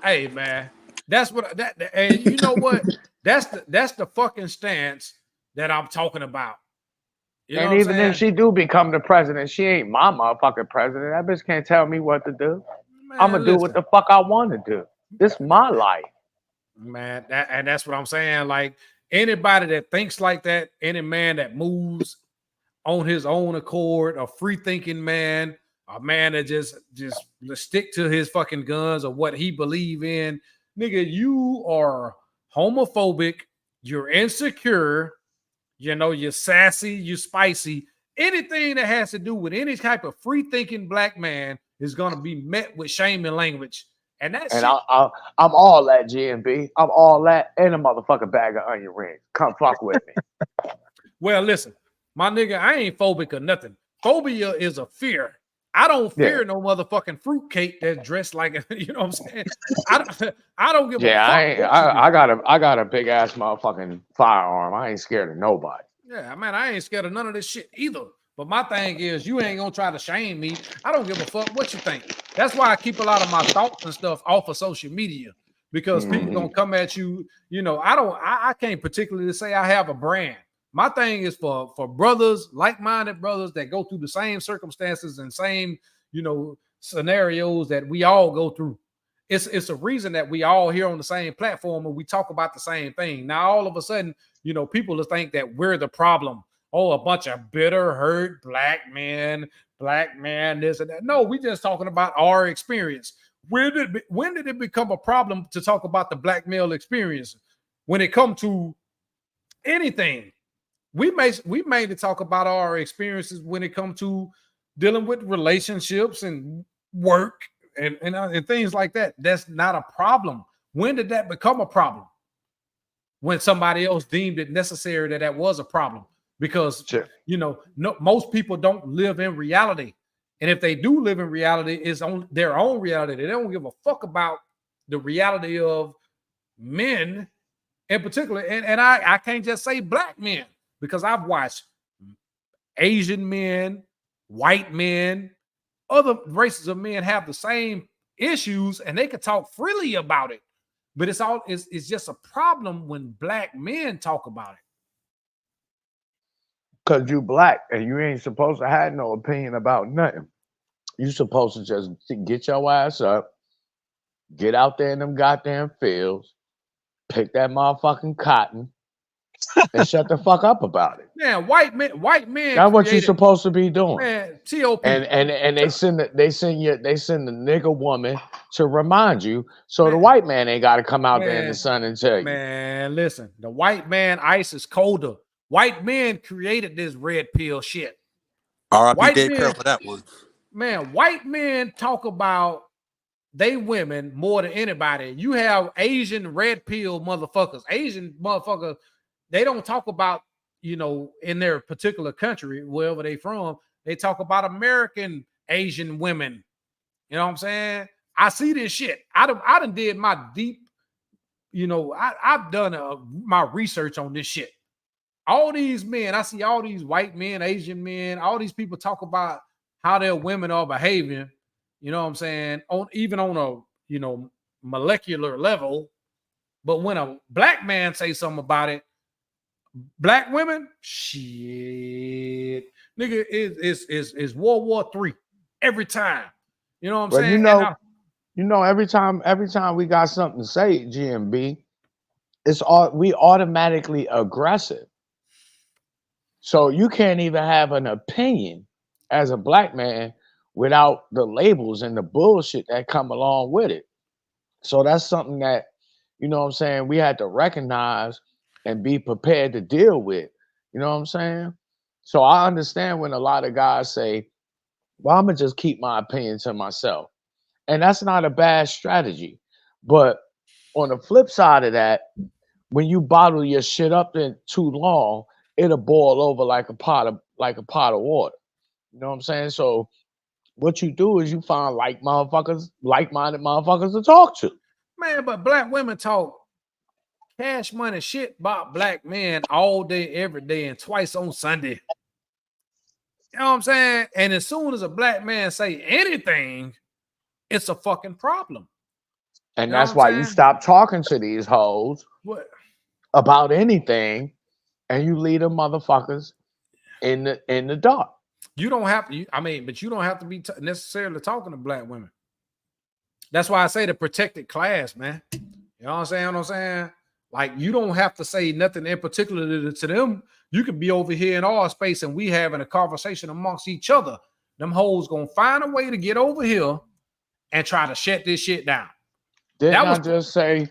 Hey, man, that's what and you know what? That's the fucking stance that I'm talking about. You and even if she do become the president, she ain't my motherfucking president. That bitch can't tell me what to do. Man, I'm gonna do what the fuck I want to do. This is my life, man. That's what I'm saying. Like anybody that thinks like that, any man that moves on his own accord, a free thinking man, a man that just stick to his fucking guns or what he believe in, nigga, you are homophobic. You're insecure. You know, you're sassy, you're spicy. Anything that has to do with any type of free-thinking black man is gonna be met with shame and language. And that's I'm all that, GMB. I'm all that and a motherfucking bag of onion rings. Come fuck with me. Well, listen, My nigga, I ain't phobic or nothing. Phobia is a fear. I don't fear no motherfucking fruitcake that's dressed like a, you know what I'm saying? I don't give a Yeah, fuck. I got a big ass motherfucking firearm. I ain't scared of nobody. Yeah, man, I ain't scared of none of this shit either. But my thing is, you ain't gonna try to shame me. I don't give a fuck what you think. That's why I keep a lot of my thoughts and stuff off of social media, because people gonna come at you. You know, I can't particularly say I have a brand. My thing is for brothers, like-minded brothers that go through the same circumstances and same, you know, scenarios that we all go through. It's a reason that we all here on the same platform and we talk about the same thing. Now, all of a sudden, you know, people will think that we're the problem. Oh, a bunch of bitter, hurt black men, this and that. No, we just talking about our experience. When did it become a problem to talk about the black male experience? When it comes to anything, we mainly talk about our experiences when it comes to dealing with relationships and work and things like that. That's not a problem. When did that become a problem? When somebody else deemed it necessary that was a problem. Because you know, most people don't live in reality, and if they do live in reality, it's on their own reality. They don't give a fuck about the reality of men in particular. And I can't just say black men, because I've watched Asian men, white men, other races of men have the same issues, and they could talk freely about it. But it's just a problem when black men talk about it. Cause you black and you ain't supposed to have no opinion about nothing. You supposed to just get your ass up, get out there in them goddamn fields, pick that motherfucking cotton, and shut the fuck up about it. Man, white men. That's what you're supposed to be doing. Man, TOP. And they send the nigga woman to remind you, so the white man ain't got to come out there in the sun and tell you. Man, listen, the white man ice is colder. White men created this red pill shit. R.I.P. Dave Carroll for that one. Man, white men talk about they women more than anybody. You have Asian red pill motherfuckers. Asian motherfuckers, they don't talk about, you know, in their particular country, wherever they from, they talk about American Asian women. You know what I'm saying? I see this shit. I done did my deep, you know, I've done my research on this shit. All these men, I see all these white men, Asian men, all these people talk about how their women are behaving, you know what I'm saying, even on a, you know, molecular level. But when a black man say something about it, black women, shit, nigga, is World War III every time. You know what I'm saying? You know, every time we got something to say, GMB, we automatically aggressive. So you can't even have an opinion as a black man without the labels and the bullshit that come along with it. So that's something that, you know what I'm saying, we had to recognize and be prepared to deal with. You know what I'm saying? So I understand when a lot of guys say, well, I'm going to just keep my opinion to myself. And that's not a bad strategy. But on the flip side of that, when you bottle your shit up in too long, it'll boil over like a pot of water. You know what I'm saying? So what you do is you find like-minded motherfuckers to talk to. Man, but black women talk cash money shit about black men all day, every day, and twice on Sunday. You know what I'm saying? And as soon as a black man say anything, it's a fucking problem. And that's why you stop talking to these hoes about anything, and you leave them motherfuckers in the dark. You don't have to. But you don't have to be necessarily talking to black women. That's why I say the protected class, man. You know what I'm saying? Like, you don't have to say nothing in particular to them. You could be over here in our space and we having a conversation amongst each other. Them hoes gonna find a way to get over here and try to shut this shit down. Didn't I just say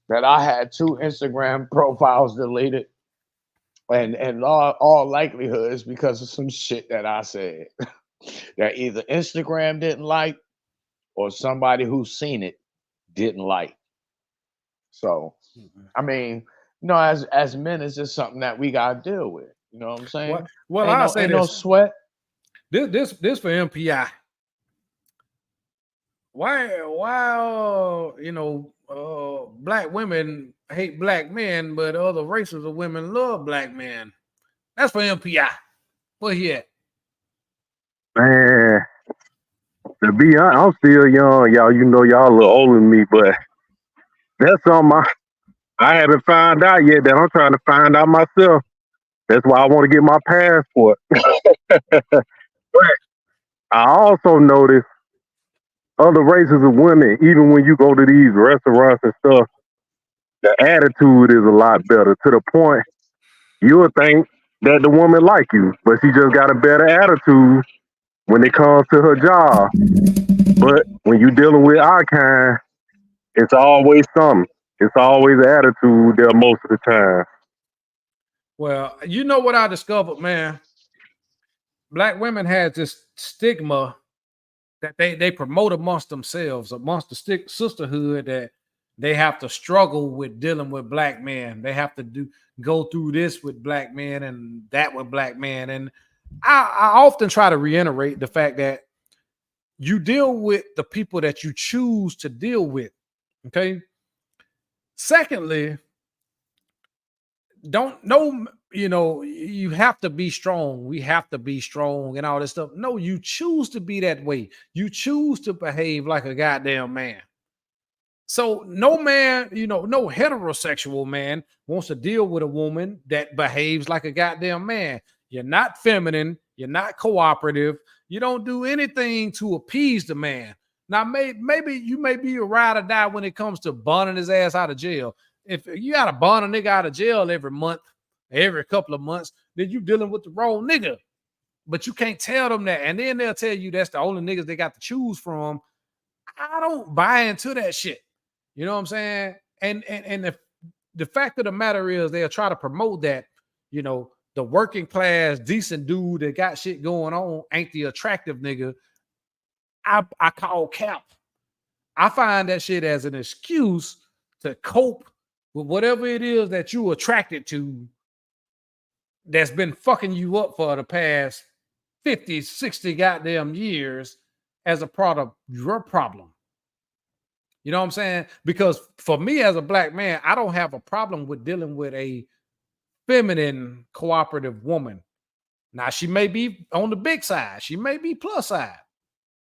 that I had 2 Instagram profiles deleted? And all likelihood is because of some shit that I said that either Instagram didn't like or somebody who's seen it didn't like. So, I mean, you know, as men, it's just something that we gotta deal with. You know what I'm saying? Well, Ain't I'll no say ain't no this. sweat. This for MPI. Why black women hate black men, but other races of women love black men? That's for MPI. Where he at? Man, to be honest, I'm still young, y'all. You know, y'all a little older than me, but that's something I haven't found out yet that I'm trying to find out myself. That's why I want to get my passport. But I also notice other races of women, even when you go to these restaurants and stuff, the attitude is a lot better to the point you'll think that the woman like you, but she just got a better attitude when it comes to her job. But when you dealing with our kind, it's always something. It's always an attitude there most of the time. Well, you know what I discovered, man? Black women had this stigma that they promote amongst themselves, amongst the sisterhood, that they have to struggle with dealing with black men. They have to go through this with black men and that with black men. And I often try to reiterate the fact that you deal with the people that you choose to deal with. Okay. Secondly, don't know, you have to be strong. We have to be strong and all this stuff. No, you choose to be that way. You choose to behave like a goddamn man. So no man, no heterosexual man wants to deal with a woman that behaves like a goddamn man. You're not feminine. You're not cooperative. You don't do anything to appease the man. Now, maybe you may be a ride or die when it comes to bonding his ass out of jail. If you got to bond a nigga out of jail every month, every couple of months, then you dealing with the wrong nigga. But you can't tell them that. And then they'll tell you that's the only niggas they got to choose from. I don't buy into that shit. You know what I'm saying? And the fact of the matter is they'll try to promote that, the working class, decent dude that got shit going on ain't the attractive nigga. I call cap. I find that shit as an excuse to cope with whatever it is that you attracted to that's been fucking you up for the past 50, 60 goddamn years as a part of your problem. You know what I'm saying? Because for me as a black man, I don't have a problem with dealing with a feminine, cooperative woman. Now, she may be on the big side. She may be plus side.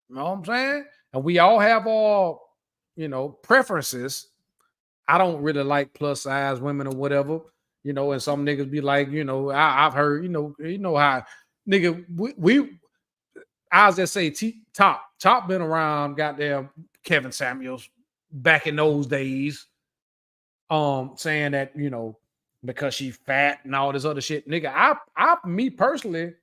You know what I'm saying? And we all have our, preferences. I don't really like plus size women or whatever, and some niggas be like, I've heard, how nigga, I'll just say Top been around goddamn Kevin Samuels back in those days, saying that, because she's fat and all this other shit. Nigga, me personally,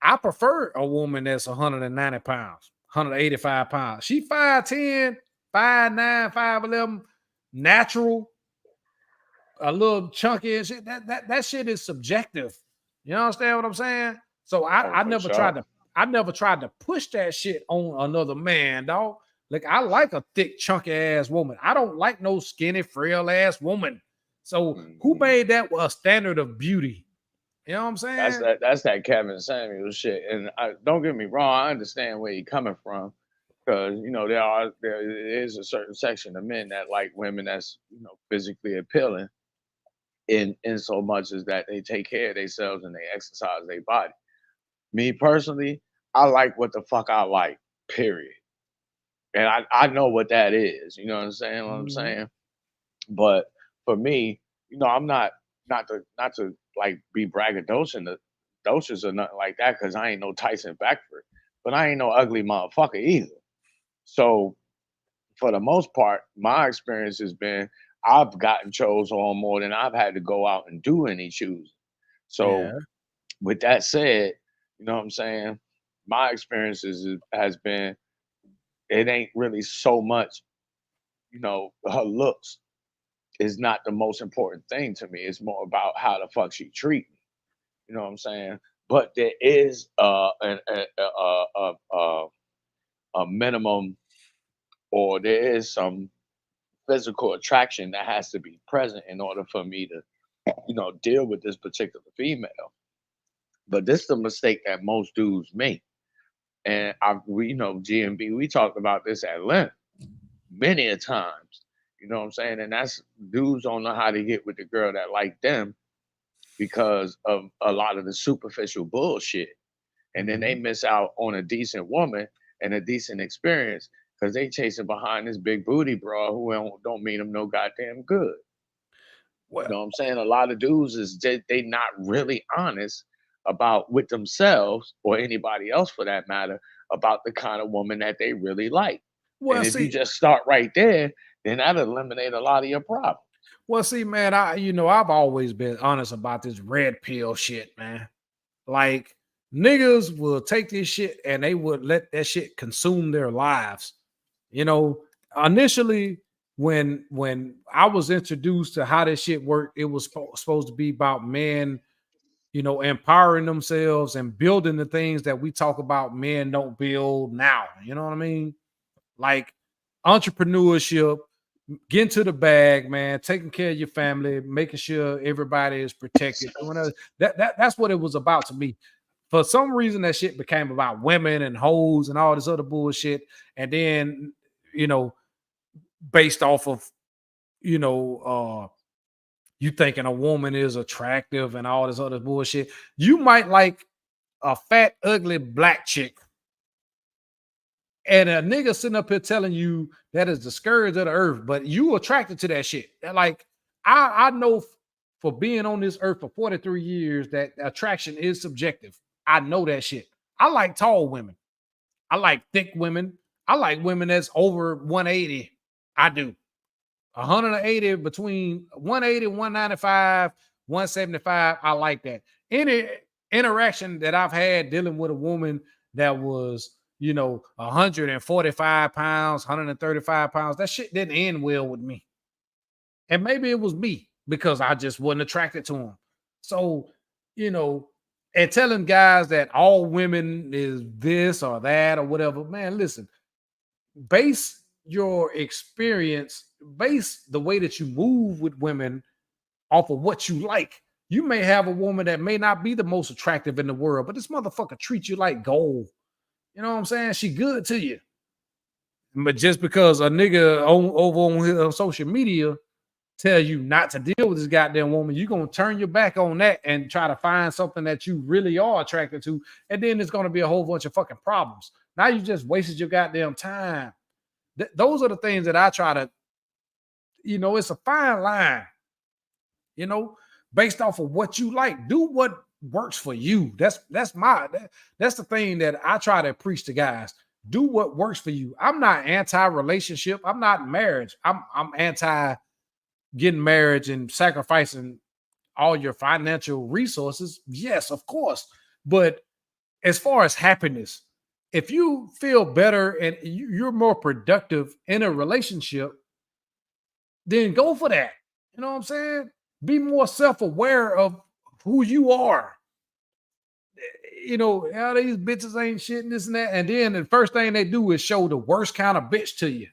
I prefer a woman that's 190 pounds, 185 pounds. She 5'10, 5'9, 5'11, natural, a little chunky and shit. That shit is subjective. You understand what I'm saying? So I never tried to push that shit on another man, dog. Like, I like a thick, chunky ass woman. I don't like no skinny, frail ass woman. So who made that a standard of beauty? You know what I'm saying? That's that Kevin Samuel shit. And don't get me wrong, I understand where you're coming from, because there is a certain section of men that like women that's physically appealing, in so much as that they take care of themselves and they exercise their body. Me personally, I like what the fuck I like. Period. And I know what that is. You know what I'm saying? What I'm saying. But for me, I'm not to like be braggadocious or nothing like that, because I ain't no Tyson Beckford, but I ain't no ugly motherfucker either. So for the most part, my experience has been I've gotten chose on more than I've had to go out and do any choosing. So with that said, you know what I'm saying? My experiences has been, it ain't really so much, her looks is not the most important thing to me. It's more about how the fuck she treat me. You know what I'm saying? But there is a minimum, or there is some physical attraction that has to be present in order for me to, deal with this particular female. But this is the mistake that most dudes make. And GMB, we talked about this at length many a times. You know what I'm saying? And that's dudes don't know how to get with the girl that like them because of a lot of the superficial bullshit. And then they miss out on a decent woman and a decent experience because they chasing behind this big booty bra who don't mean them no goddamn good. You know what I'm saying? A lot of dudes is they not really honest about with themselves or anybody else for that matter about the kind of woman that they really like. Well, And if you see, just start right there, then that'll eliminate a lot of your problems. well, see, man, I've always been honest about this red pill shit, man. Like niggas will take this shit and they would let that shit consume their lives. You know, initially when I was introduced to how this shit worked, it was supposed to be about men, empowering themselves and building the things that we talk about men don't build now. You know what I mean? Like entrepreneurship, getting to the bag, man, taking care of your family, making sure everybody is protected. That's what it was about to me. For some reason, that shit became about women and hoes and all this other bullshit. And then, based off of, you thinking a woman is attractive and all this other bullshit, you might like a fat, ugly black chick. And a nigga sitting up here telling you that is the scourge of the earth, but you attracted to that shit. Like, I know for being on this earth for 43 years that attraction is subjective. I know that shit. I like tall women. I like thick women. I like women that's over 180. I do. 180 between 180, 195, 175. I like that. Any interaction that I've had dealing with a woman that was 145 pounds, 135 pounds, that shit didn't end well with me. And maybe it was me because I just wasn't attracted to him. So, and telling guys that all women is this or that or whatever, man, listen, base your experience, base the way that you move with women off of what you like. You may have a woman that may not be the most attractive in the world, but this motherfucker treats you like gold. You know what I'm saying? She good to you. But just because a nigga over on social media tell you not to deal with this goddamn woman, you're going to turn your back on that and try to find something that you really are attracted to. And then it's going to be a whole bunch of fucking problems. Now you just wasted your goddamn time. Those are the things that I try to, it's a fine line, based off of what you like. Do what works for you. That's the thing that I try to preach to guys. Do what works for you. I'm not anti-relationship. I'm not marriage. I'm anti getting marriage and sacrificing all your financial resources. Yes, of course. But as far as happiness, if you feel better and you're more productive in a relationship, then go for that. You know what I'm saying? Be more self-aware of who you are. How these bitches ain't shit and this and that. And then the first thing they do is show the worst kind of bitch to you.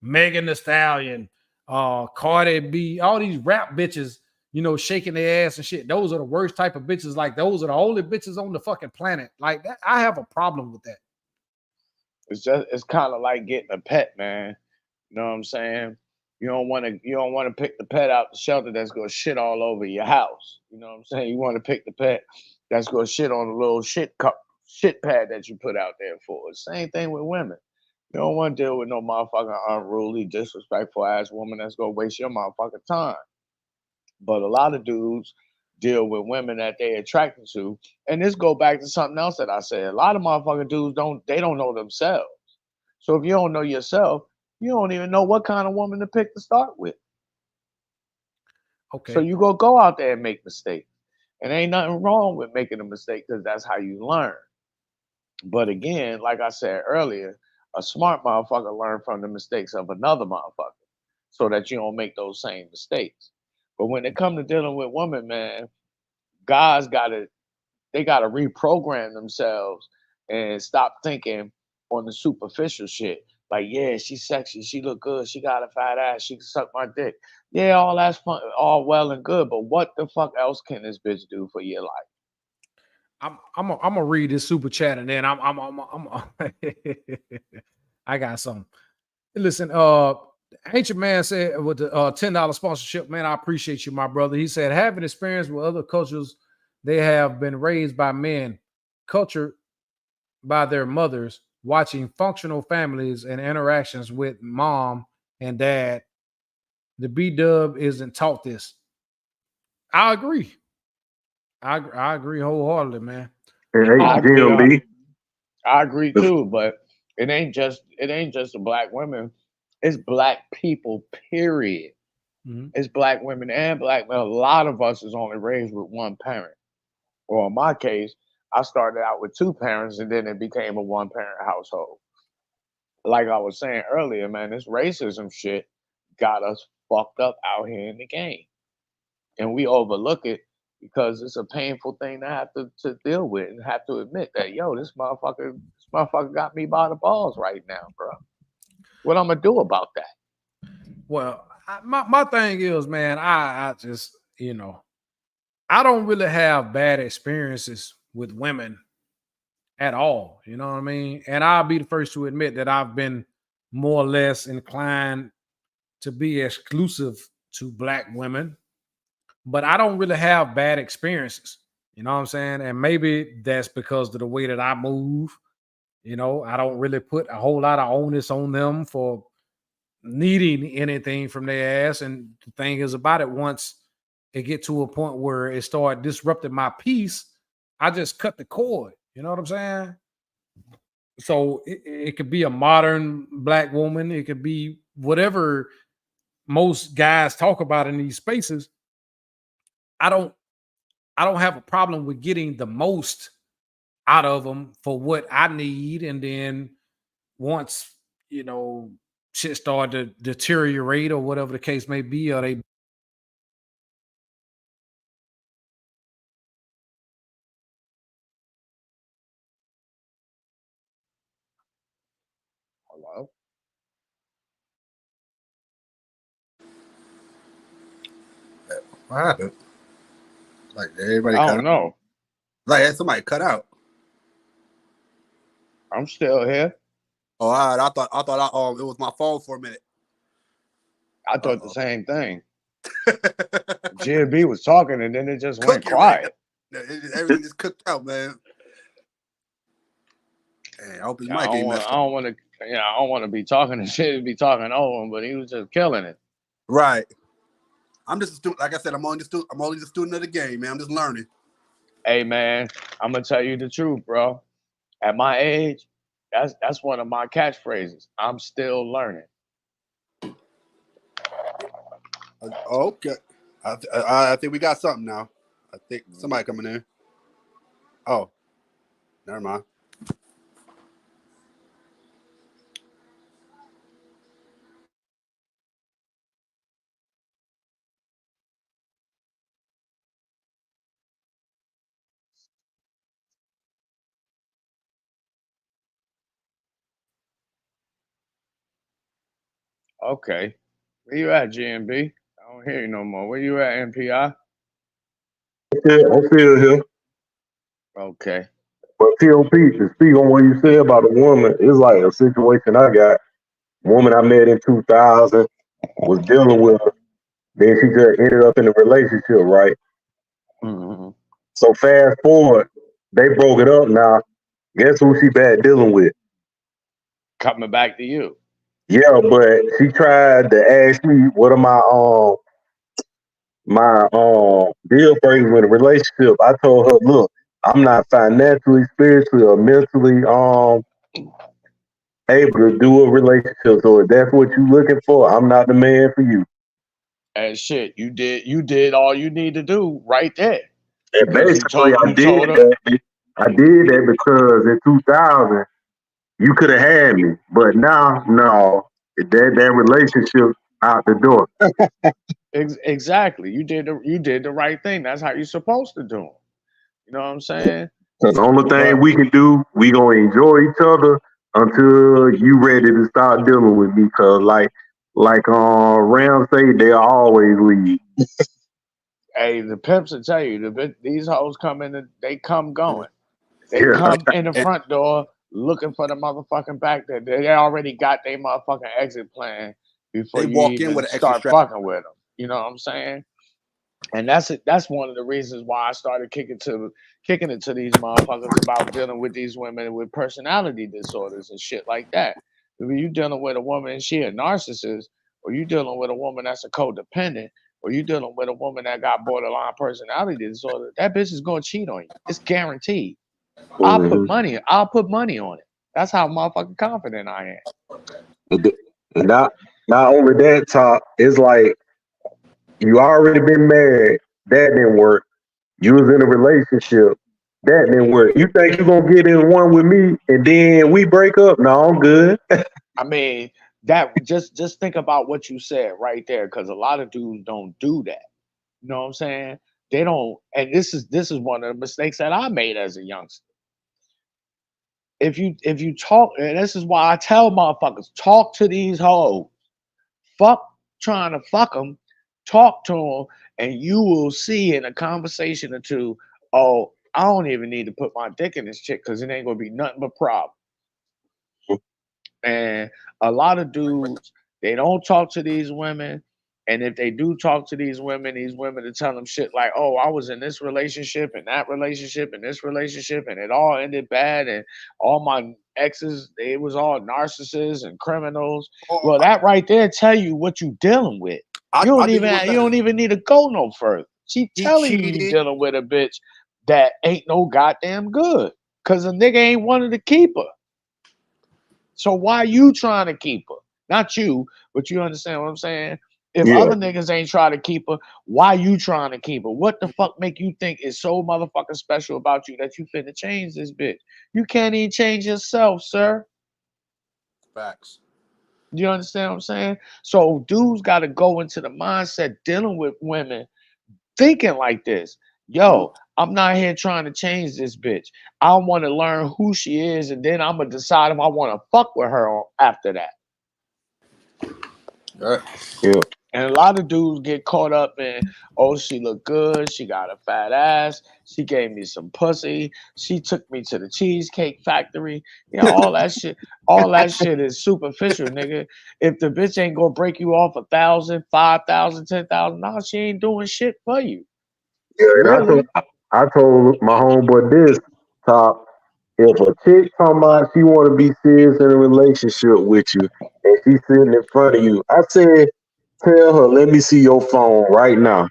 Megan Thee Stallion, Cardi B, all these rap bitches, shaking their ass and shit. Those are the worst type of bitches. Like, those are the only bitches on the fucking planet. Like that, I have a problem with that. It's kind of like getting a pet, man. You know what I'm saying? You don't want to pick the pet out the shelter that's gonna shit all over your house. You know what I'm saying? You want to pick the pet that's gonna shit on a little shit pad that you put out there for. Same thing with women. You don't want to deal with no motherfucking unruly, disrespectful ass woman that's gonna waste your motherfucking time. But a lot of dudes deal with women that they attracted to, and this go back to something else that I said. A lot of motherfucking dudes don't know themselves. So if you don't know yourself, you don't even know what kind of woman to pick to start with. Okay. So you go out there and make mistakes. And ain't nothing wrong with making a mistake because that's how you learn. But again, like I said earlier, a smart motherfucker learn from the mistakes of another motherfucker so that you don't make those same mistakes. But when it comes to dealing with women, man, guys gotta reprogram themselves and stop thinking on the superficial shit. Like, yeah, she's sexy, she look good, she got a fat ass, she can suck my dick. Yeah, all that's fun, all well and good, but what the fuck else can this bitch do for your life? I'm gonna read this super chat and then I got some. Listen, Ancient Man said with the $10 sponsorship, man, I appreciate you, my brother. He said, having experience with other cultures, they have been raised by men, cultured by their mothers, watching functional families and interactions with mom and dad. The B-dub isn't taught this. I agree. I agree wholeheartedly, man. Hey, I agree. GMB. I agree too, but it ain't just the black women. It's black people, period. Mhm. It's black women and black men. A lot of us is only raised with one parent. Or in my case, I started out with two parents and then it became a one-parent household. Like I was saying earlier, man, this racism shit got us fucked up out here in the game. And we overlook it because it's a painful thing to have to deal with and have to admit that, yo, this motherfucker got me by the balls right now, bro. What I'm gonna do about that? Well, my thing is, man, I just, I don't really have bad experiences with women at all. You know what I mean? And I'll be the first to admit that I've been more or less inclined to be exclusive to black women, but I don't really have bad experiences. You know what I'm saying? And maybe that's because of the way that I move. I don't really put a whole lot of onus on them for needing anything from their ass. And the thing is about it, once it get to a point where it started disrupting my peace, I just cut the cord. You know what I'm saying? So it could be a modern black woman. It could be whatever most guys talk about in these spaces. I don't have a problem with getting the most out of them for what I need. And then once, shit start to deteriorate or whatever the case may be, or they Hello? What happened? Like everybody I cut don't out. know. Like somebody cut out. I'm still here. Oh, all right. I thought it was my phone for a minute. I thought the same thing. GMB was talking and then it just went quiet. Everything just cooked out, man. Hey, I hope his mic ain't messed up. I don't want to be talking and shit, be talking over him, but he was just killing it. Right. I'm just a student. Like I said, I'm only the student of the game, man. I'm just learning. Hey man, I'm gonna tell you the truth, bro. At my age, that's one of my catchphrases. I'm still learning. Okay. I think we got something now. I think somebody coming in. Oh, never mind. Okay. Where you at, GMB? I don't hear you no more. Where you at, MPI? I'm still here. Okay. But TOP, to speak on what you said about a woman, it's like a situation I got. Woman I met in 2000, was dealing with her. Then she just ended up in a relationship, right? Mm-hmm. So fast forward, they broke it up now. Guess who she back dealing with? Coming back to you. Yeah, but she tried to ask me what are my deal breakers in a relationship. I told her, look, I'm not financially, spiritually, or mentally able to do a relationship. So if that's what you're looking for, I'm not the man for you. And shit, you did all you need to do right there. And basically, I did that because in 2000 you could have had me, but now, no, that relationship out the door. Exactly. You did the right thing. That's how you're supposed to do them. You know what I'm saying? So the only thing we can do, we gonna enjoy each other until you ready to start dealing with me. Cause like Ram say, they'll always leave. Hey, the pimps will tell you these hoes come in, they come going. They Yeah, come in the front door looking for the motherfucking back there. They already got their motherfucking exit plan before They you walk in even with an extra start strap. fucking with them. You know what I'm saying? And that's one of the reasons why I started kicking it to these motherfuckers about dealing with these women with personality disorders and shit like that. When you dealing with a woman and she a narcissist, or you dealing with a woman that's a codependent, or you dealing with a woman that got borderline personality disorder, that bitch is gonna cheat on you. It's guaranteed. I'll put money on it. That's how motherfucking confident I am. not only that, Top, it's like you already been married, that didn't work. You was in a relationship, that didn't work. You think you're gonna get in one with me and then we break up? No, I'm good. I mean, that just think about what you said right there, because a lot of dudes don't do that. You know what I'm saying? They don't, and this is one of the mistakes that I made as a youngster. If you talk, and this is why I tell motherfuckers, talk to these hoes. Fuck trying to fuck them, talk to them, and you will see in a conversation or two, oh, I don't even need to put my dick in this chick because it ain't gonna be nothing but problem. And a lot of dudes, they don't talk to these women. And if they do talk to these women to tell them shit like, oh, I was in this relationship and that relationship and this relationship and it all ended bad. And all my exes, they was all narcissists and criminals. Well, that right there tell you what you dealing with. You don't even need to go no further. She telling you you dealing with a bitch that ain't no goddamn good. Cause a nigga ain't wanted to keep her. So why you trying to keep her? Not you, but you understand what I'm saying? If other niggas ain't trying to keep her, why you trying to keep her? What the fuck make you think is so motherfucking special about you that you finna change this bitch? You can't even change yourself, sir. Facts. You understand what I'm saying? So dudes got to go into the mindset dealing with women thinking like this. Yo, I'm not here trying to change this bitch. I want to learn who she is, and then I'm going to decide if I want to fuck with her after that. Yeah. And a lot of dudes get caught up in, oh, she look good. She got a fat ass. She gave me some pussy. She took me to the Cheesecake Factory. You know, all that shit. All that shit is superficial, nigga. If the bitch ain't gonna break you off $1,000, $5,000, $10,000, she ain't doing shit for you. Yeah, and Really? I told my homeboy this, Top. If a chick talking about she want to be serious in a relationship with you, and she's sitting in front of you, I said, tell her, let me see your phone right now.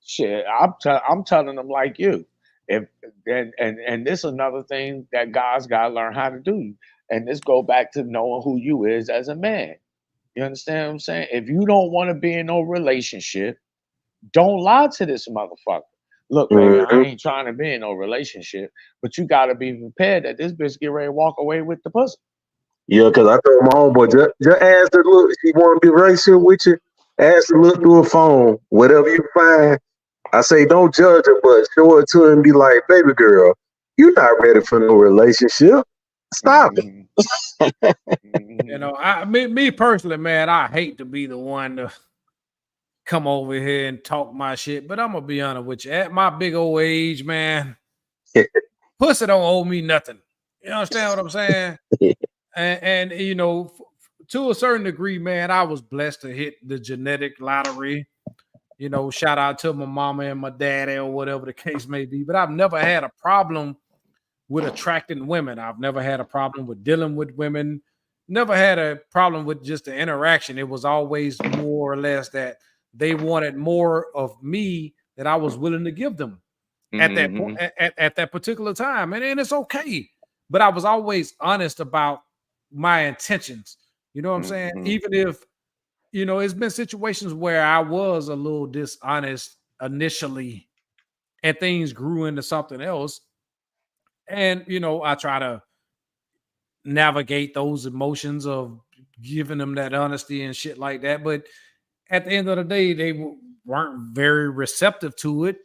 Shit, I'm telling them like you. If and this is another thing that guys gotta learn how to do. And this go back to knowing who you is as a man. You understand what I'm saying? If you don't want to be in no relationship, don't lie to this motherfucker. Look, baby, I ain't trying to be in no relationship, but you gotta be prepared that this bitch get ready to walk away with the pussy. Yeah, because I told my homeboy, just ask her, look, if she want to be in a relationship with you, ask her, look through her phone, whatever you find. I say, don't judge her, but show it to her and be like, baby girl, you're not ready for no relationship. Stop it. You know, me personally, man, I hate to be the one to come over here and talk my shit, but I'm gonna be honest with you. At my big old age, man, pussy don't owe me nothing. You understand what I'm saying? And you know, to a certain degree, man, I was blessed to hit the genetic lottery. You know, shout out to my mama and my daddy or whatever the case may be. But I've never had a problem with attracting women. I've never had a problem with dealing with women. Never had a problem with just the interaction. It was always more or less that they wanted more of me that I was willing to give them at that point, at that particular time. And it's okay. But I was always honest about my intentions. You know what I'm saying? Even if, you know, it's been situations where I was a little dishonest initially and things grew into something else. And, you know, I try to navigate those emotions of giving them that honesty and shit like that. But at the end of the day, they weren't very receptive to it.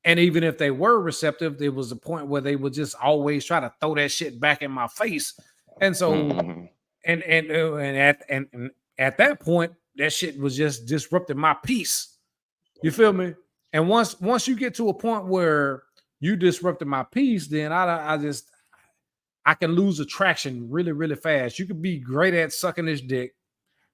And even if they were receptive, there was a point where they would just always try to throw that shit back in my face. And so, and at that point, that shit was just disrupting my peace. You feel me? And once you get to a point where you disrupted my peace, then I can lose attraction really, really fast. You could be great at sucking this dick.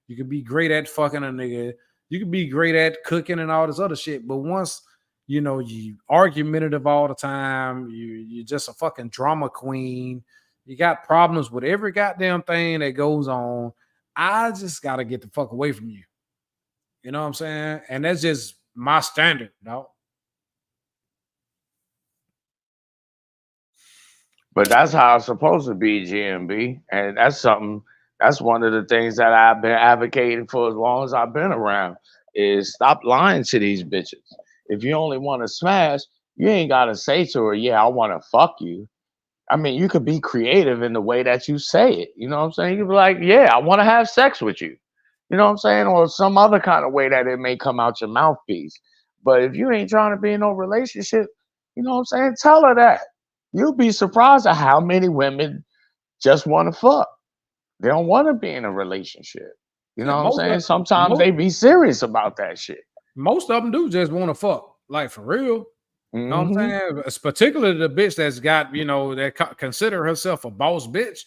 You could be great at fucking a nigga. You could be great at cooking and all this other shit. But once you argumentative all the time, you're just a fucking drama queen. You got problems with every goddamn thing that goes on. I just gotta get the fuck away from you. You know what I'm saying? And that's just my standard, no. But that's how it's supposed to be, GMB. And that's one of the things that I've been advocating for as long as I've been around is stop lying to these bitches. If you only want to smash, you ain't got to say to her, yeah, I want to fuck you. I mean, you could be creative in the way that you say it. You know what I'm saying? You could be like, yeah, I want to have sex with you. You know what I'm saying? Or some other kind of way that it may come out your mouthpiece. But if you ain't trying to be in no relationship, you know what I'm saying? Tell her that. You'll be surprised at how many women just want to fuck. They don't want to be in a relationship. You know what I'm saying? Sometimes they be serious about that shit. Most of them do just want to fuck, like for real. You know what I'm saying? It's particularly the bitch that's got, that consider herself a boss bitch.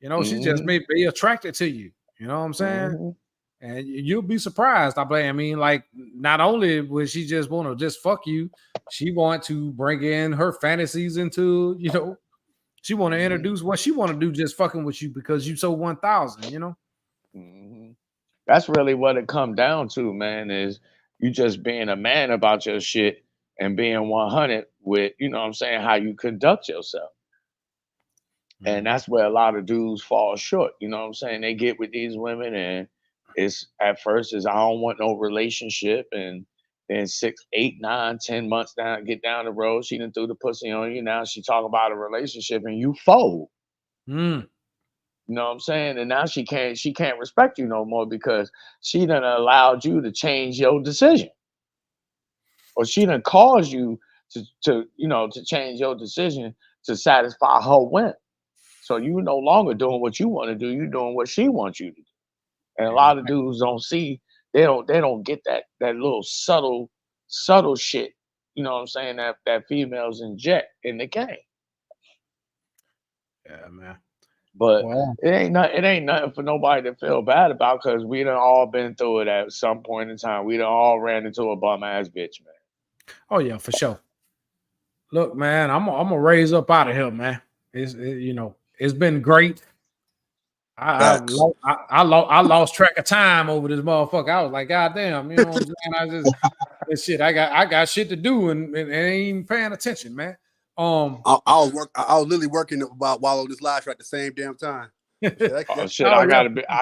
She just may be attracted to you. You know what I'm saying? And you'll be surprised. I mean, like, not only would she just want to just fuck you, she want to bring in her fantasies into, she want to introduce what she want to do just fucking with you because you so 1,000, That's really what it come down to, man, is you just being a man about your shit and being 100 with, you know what I'm saying, how you conduct yourself. And that's where a lot of dudes fall short. You know what I'm saying? They get with these women and it's at first is I don't want no relationship. And then 6, 8, 9, 10 months get down the road, she done threw the pussy on you. Now she talk about a relationship and you fold. You know what I'm saying? And now she can't respect you no more because she done allowed you to change your decision. Or she done caused you to change your decision to satisfy her whim. So you no longer doing what you want to do, you're doing what she wants you to do. And a lot of dudes don't see, they don't get that little subtle shit, you know what I'm saying, that females inject in the game. Yeah, man. But it ain't nothing for nobody to feel bad about because we done all been through it at some point in time. We done all ran into a bum ass bitch, man. Oh yeah, for sure. Look, man, I'm gonna raise up out of here, man. It's been great. I lost track of time over this motherfucker. I was like, God damn, you know what I'm saying? I got shit to do and ain't even paying attention, man. I was literally working while on this live show at the same damn time. I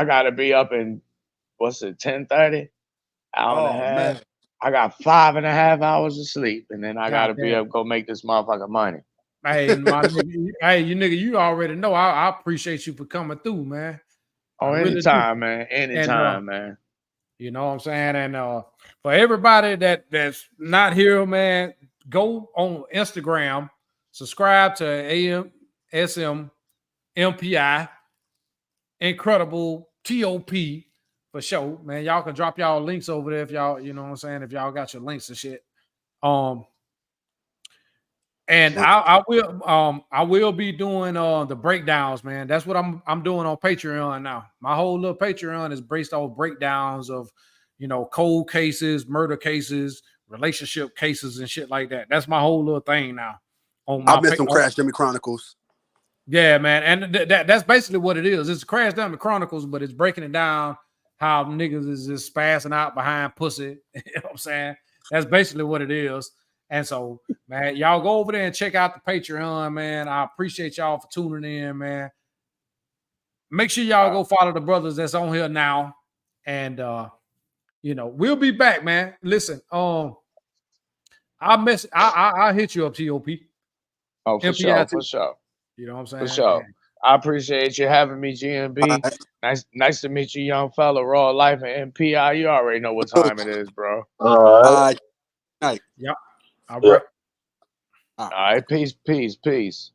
gotta be up in 10:30? Hour and a half. Man. I got 5.5 hours of sleep, and then I gotta be up go make this motherfucker money. Hey, nigga, you already know. I appreciate you for coming through, man. Oh, anytime, man. Anytime, man. You know what I'm saying? And for everybody that's not here, man, go on Instagram, subscribe to AMSM MPI, Incredible TOP for sure, man. Y'all can drop y'all links over there if y'all, you know what I'm saying, if y'all got your links and shit. And I will be doing the breakdowns, man. That's what I'm doing on Patreon now. My whole little Patreon is based off breakdowns of, cold cases, murder cases, relationship cases, and shit like that. That's my whole little thing now. I missed some Crash Dummy Chronicles. Yeah, man, and that's basically what it is. It's Crash Dummy Chronicles, but it's breaking it down how niggas is just spazzing out behind pussy. You know what I'm saying? That's basically what it is. And so, man, y'all go over there and check out the Patreon, man. I appreciate y'all for tuning in, man. Make sure y'all go follow the brothers that's on here now. And we'll be back, man. Listen, I'll hit you up, TOP. Oh, for sure, for sure. You know what I'm saying? For sure. Man. I appreciate you having me, GMB. Nice to meet you, young fella. Raw Life and MPI. You already know what time it is, bro. Night. Yep. All right. All right. Peace. Peace.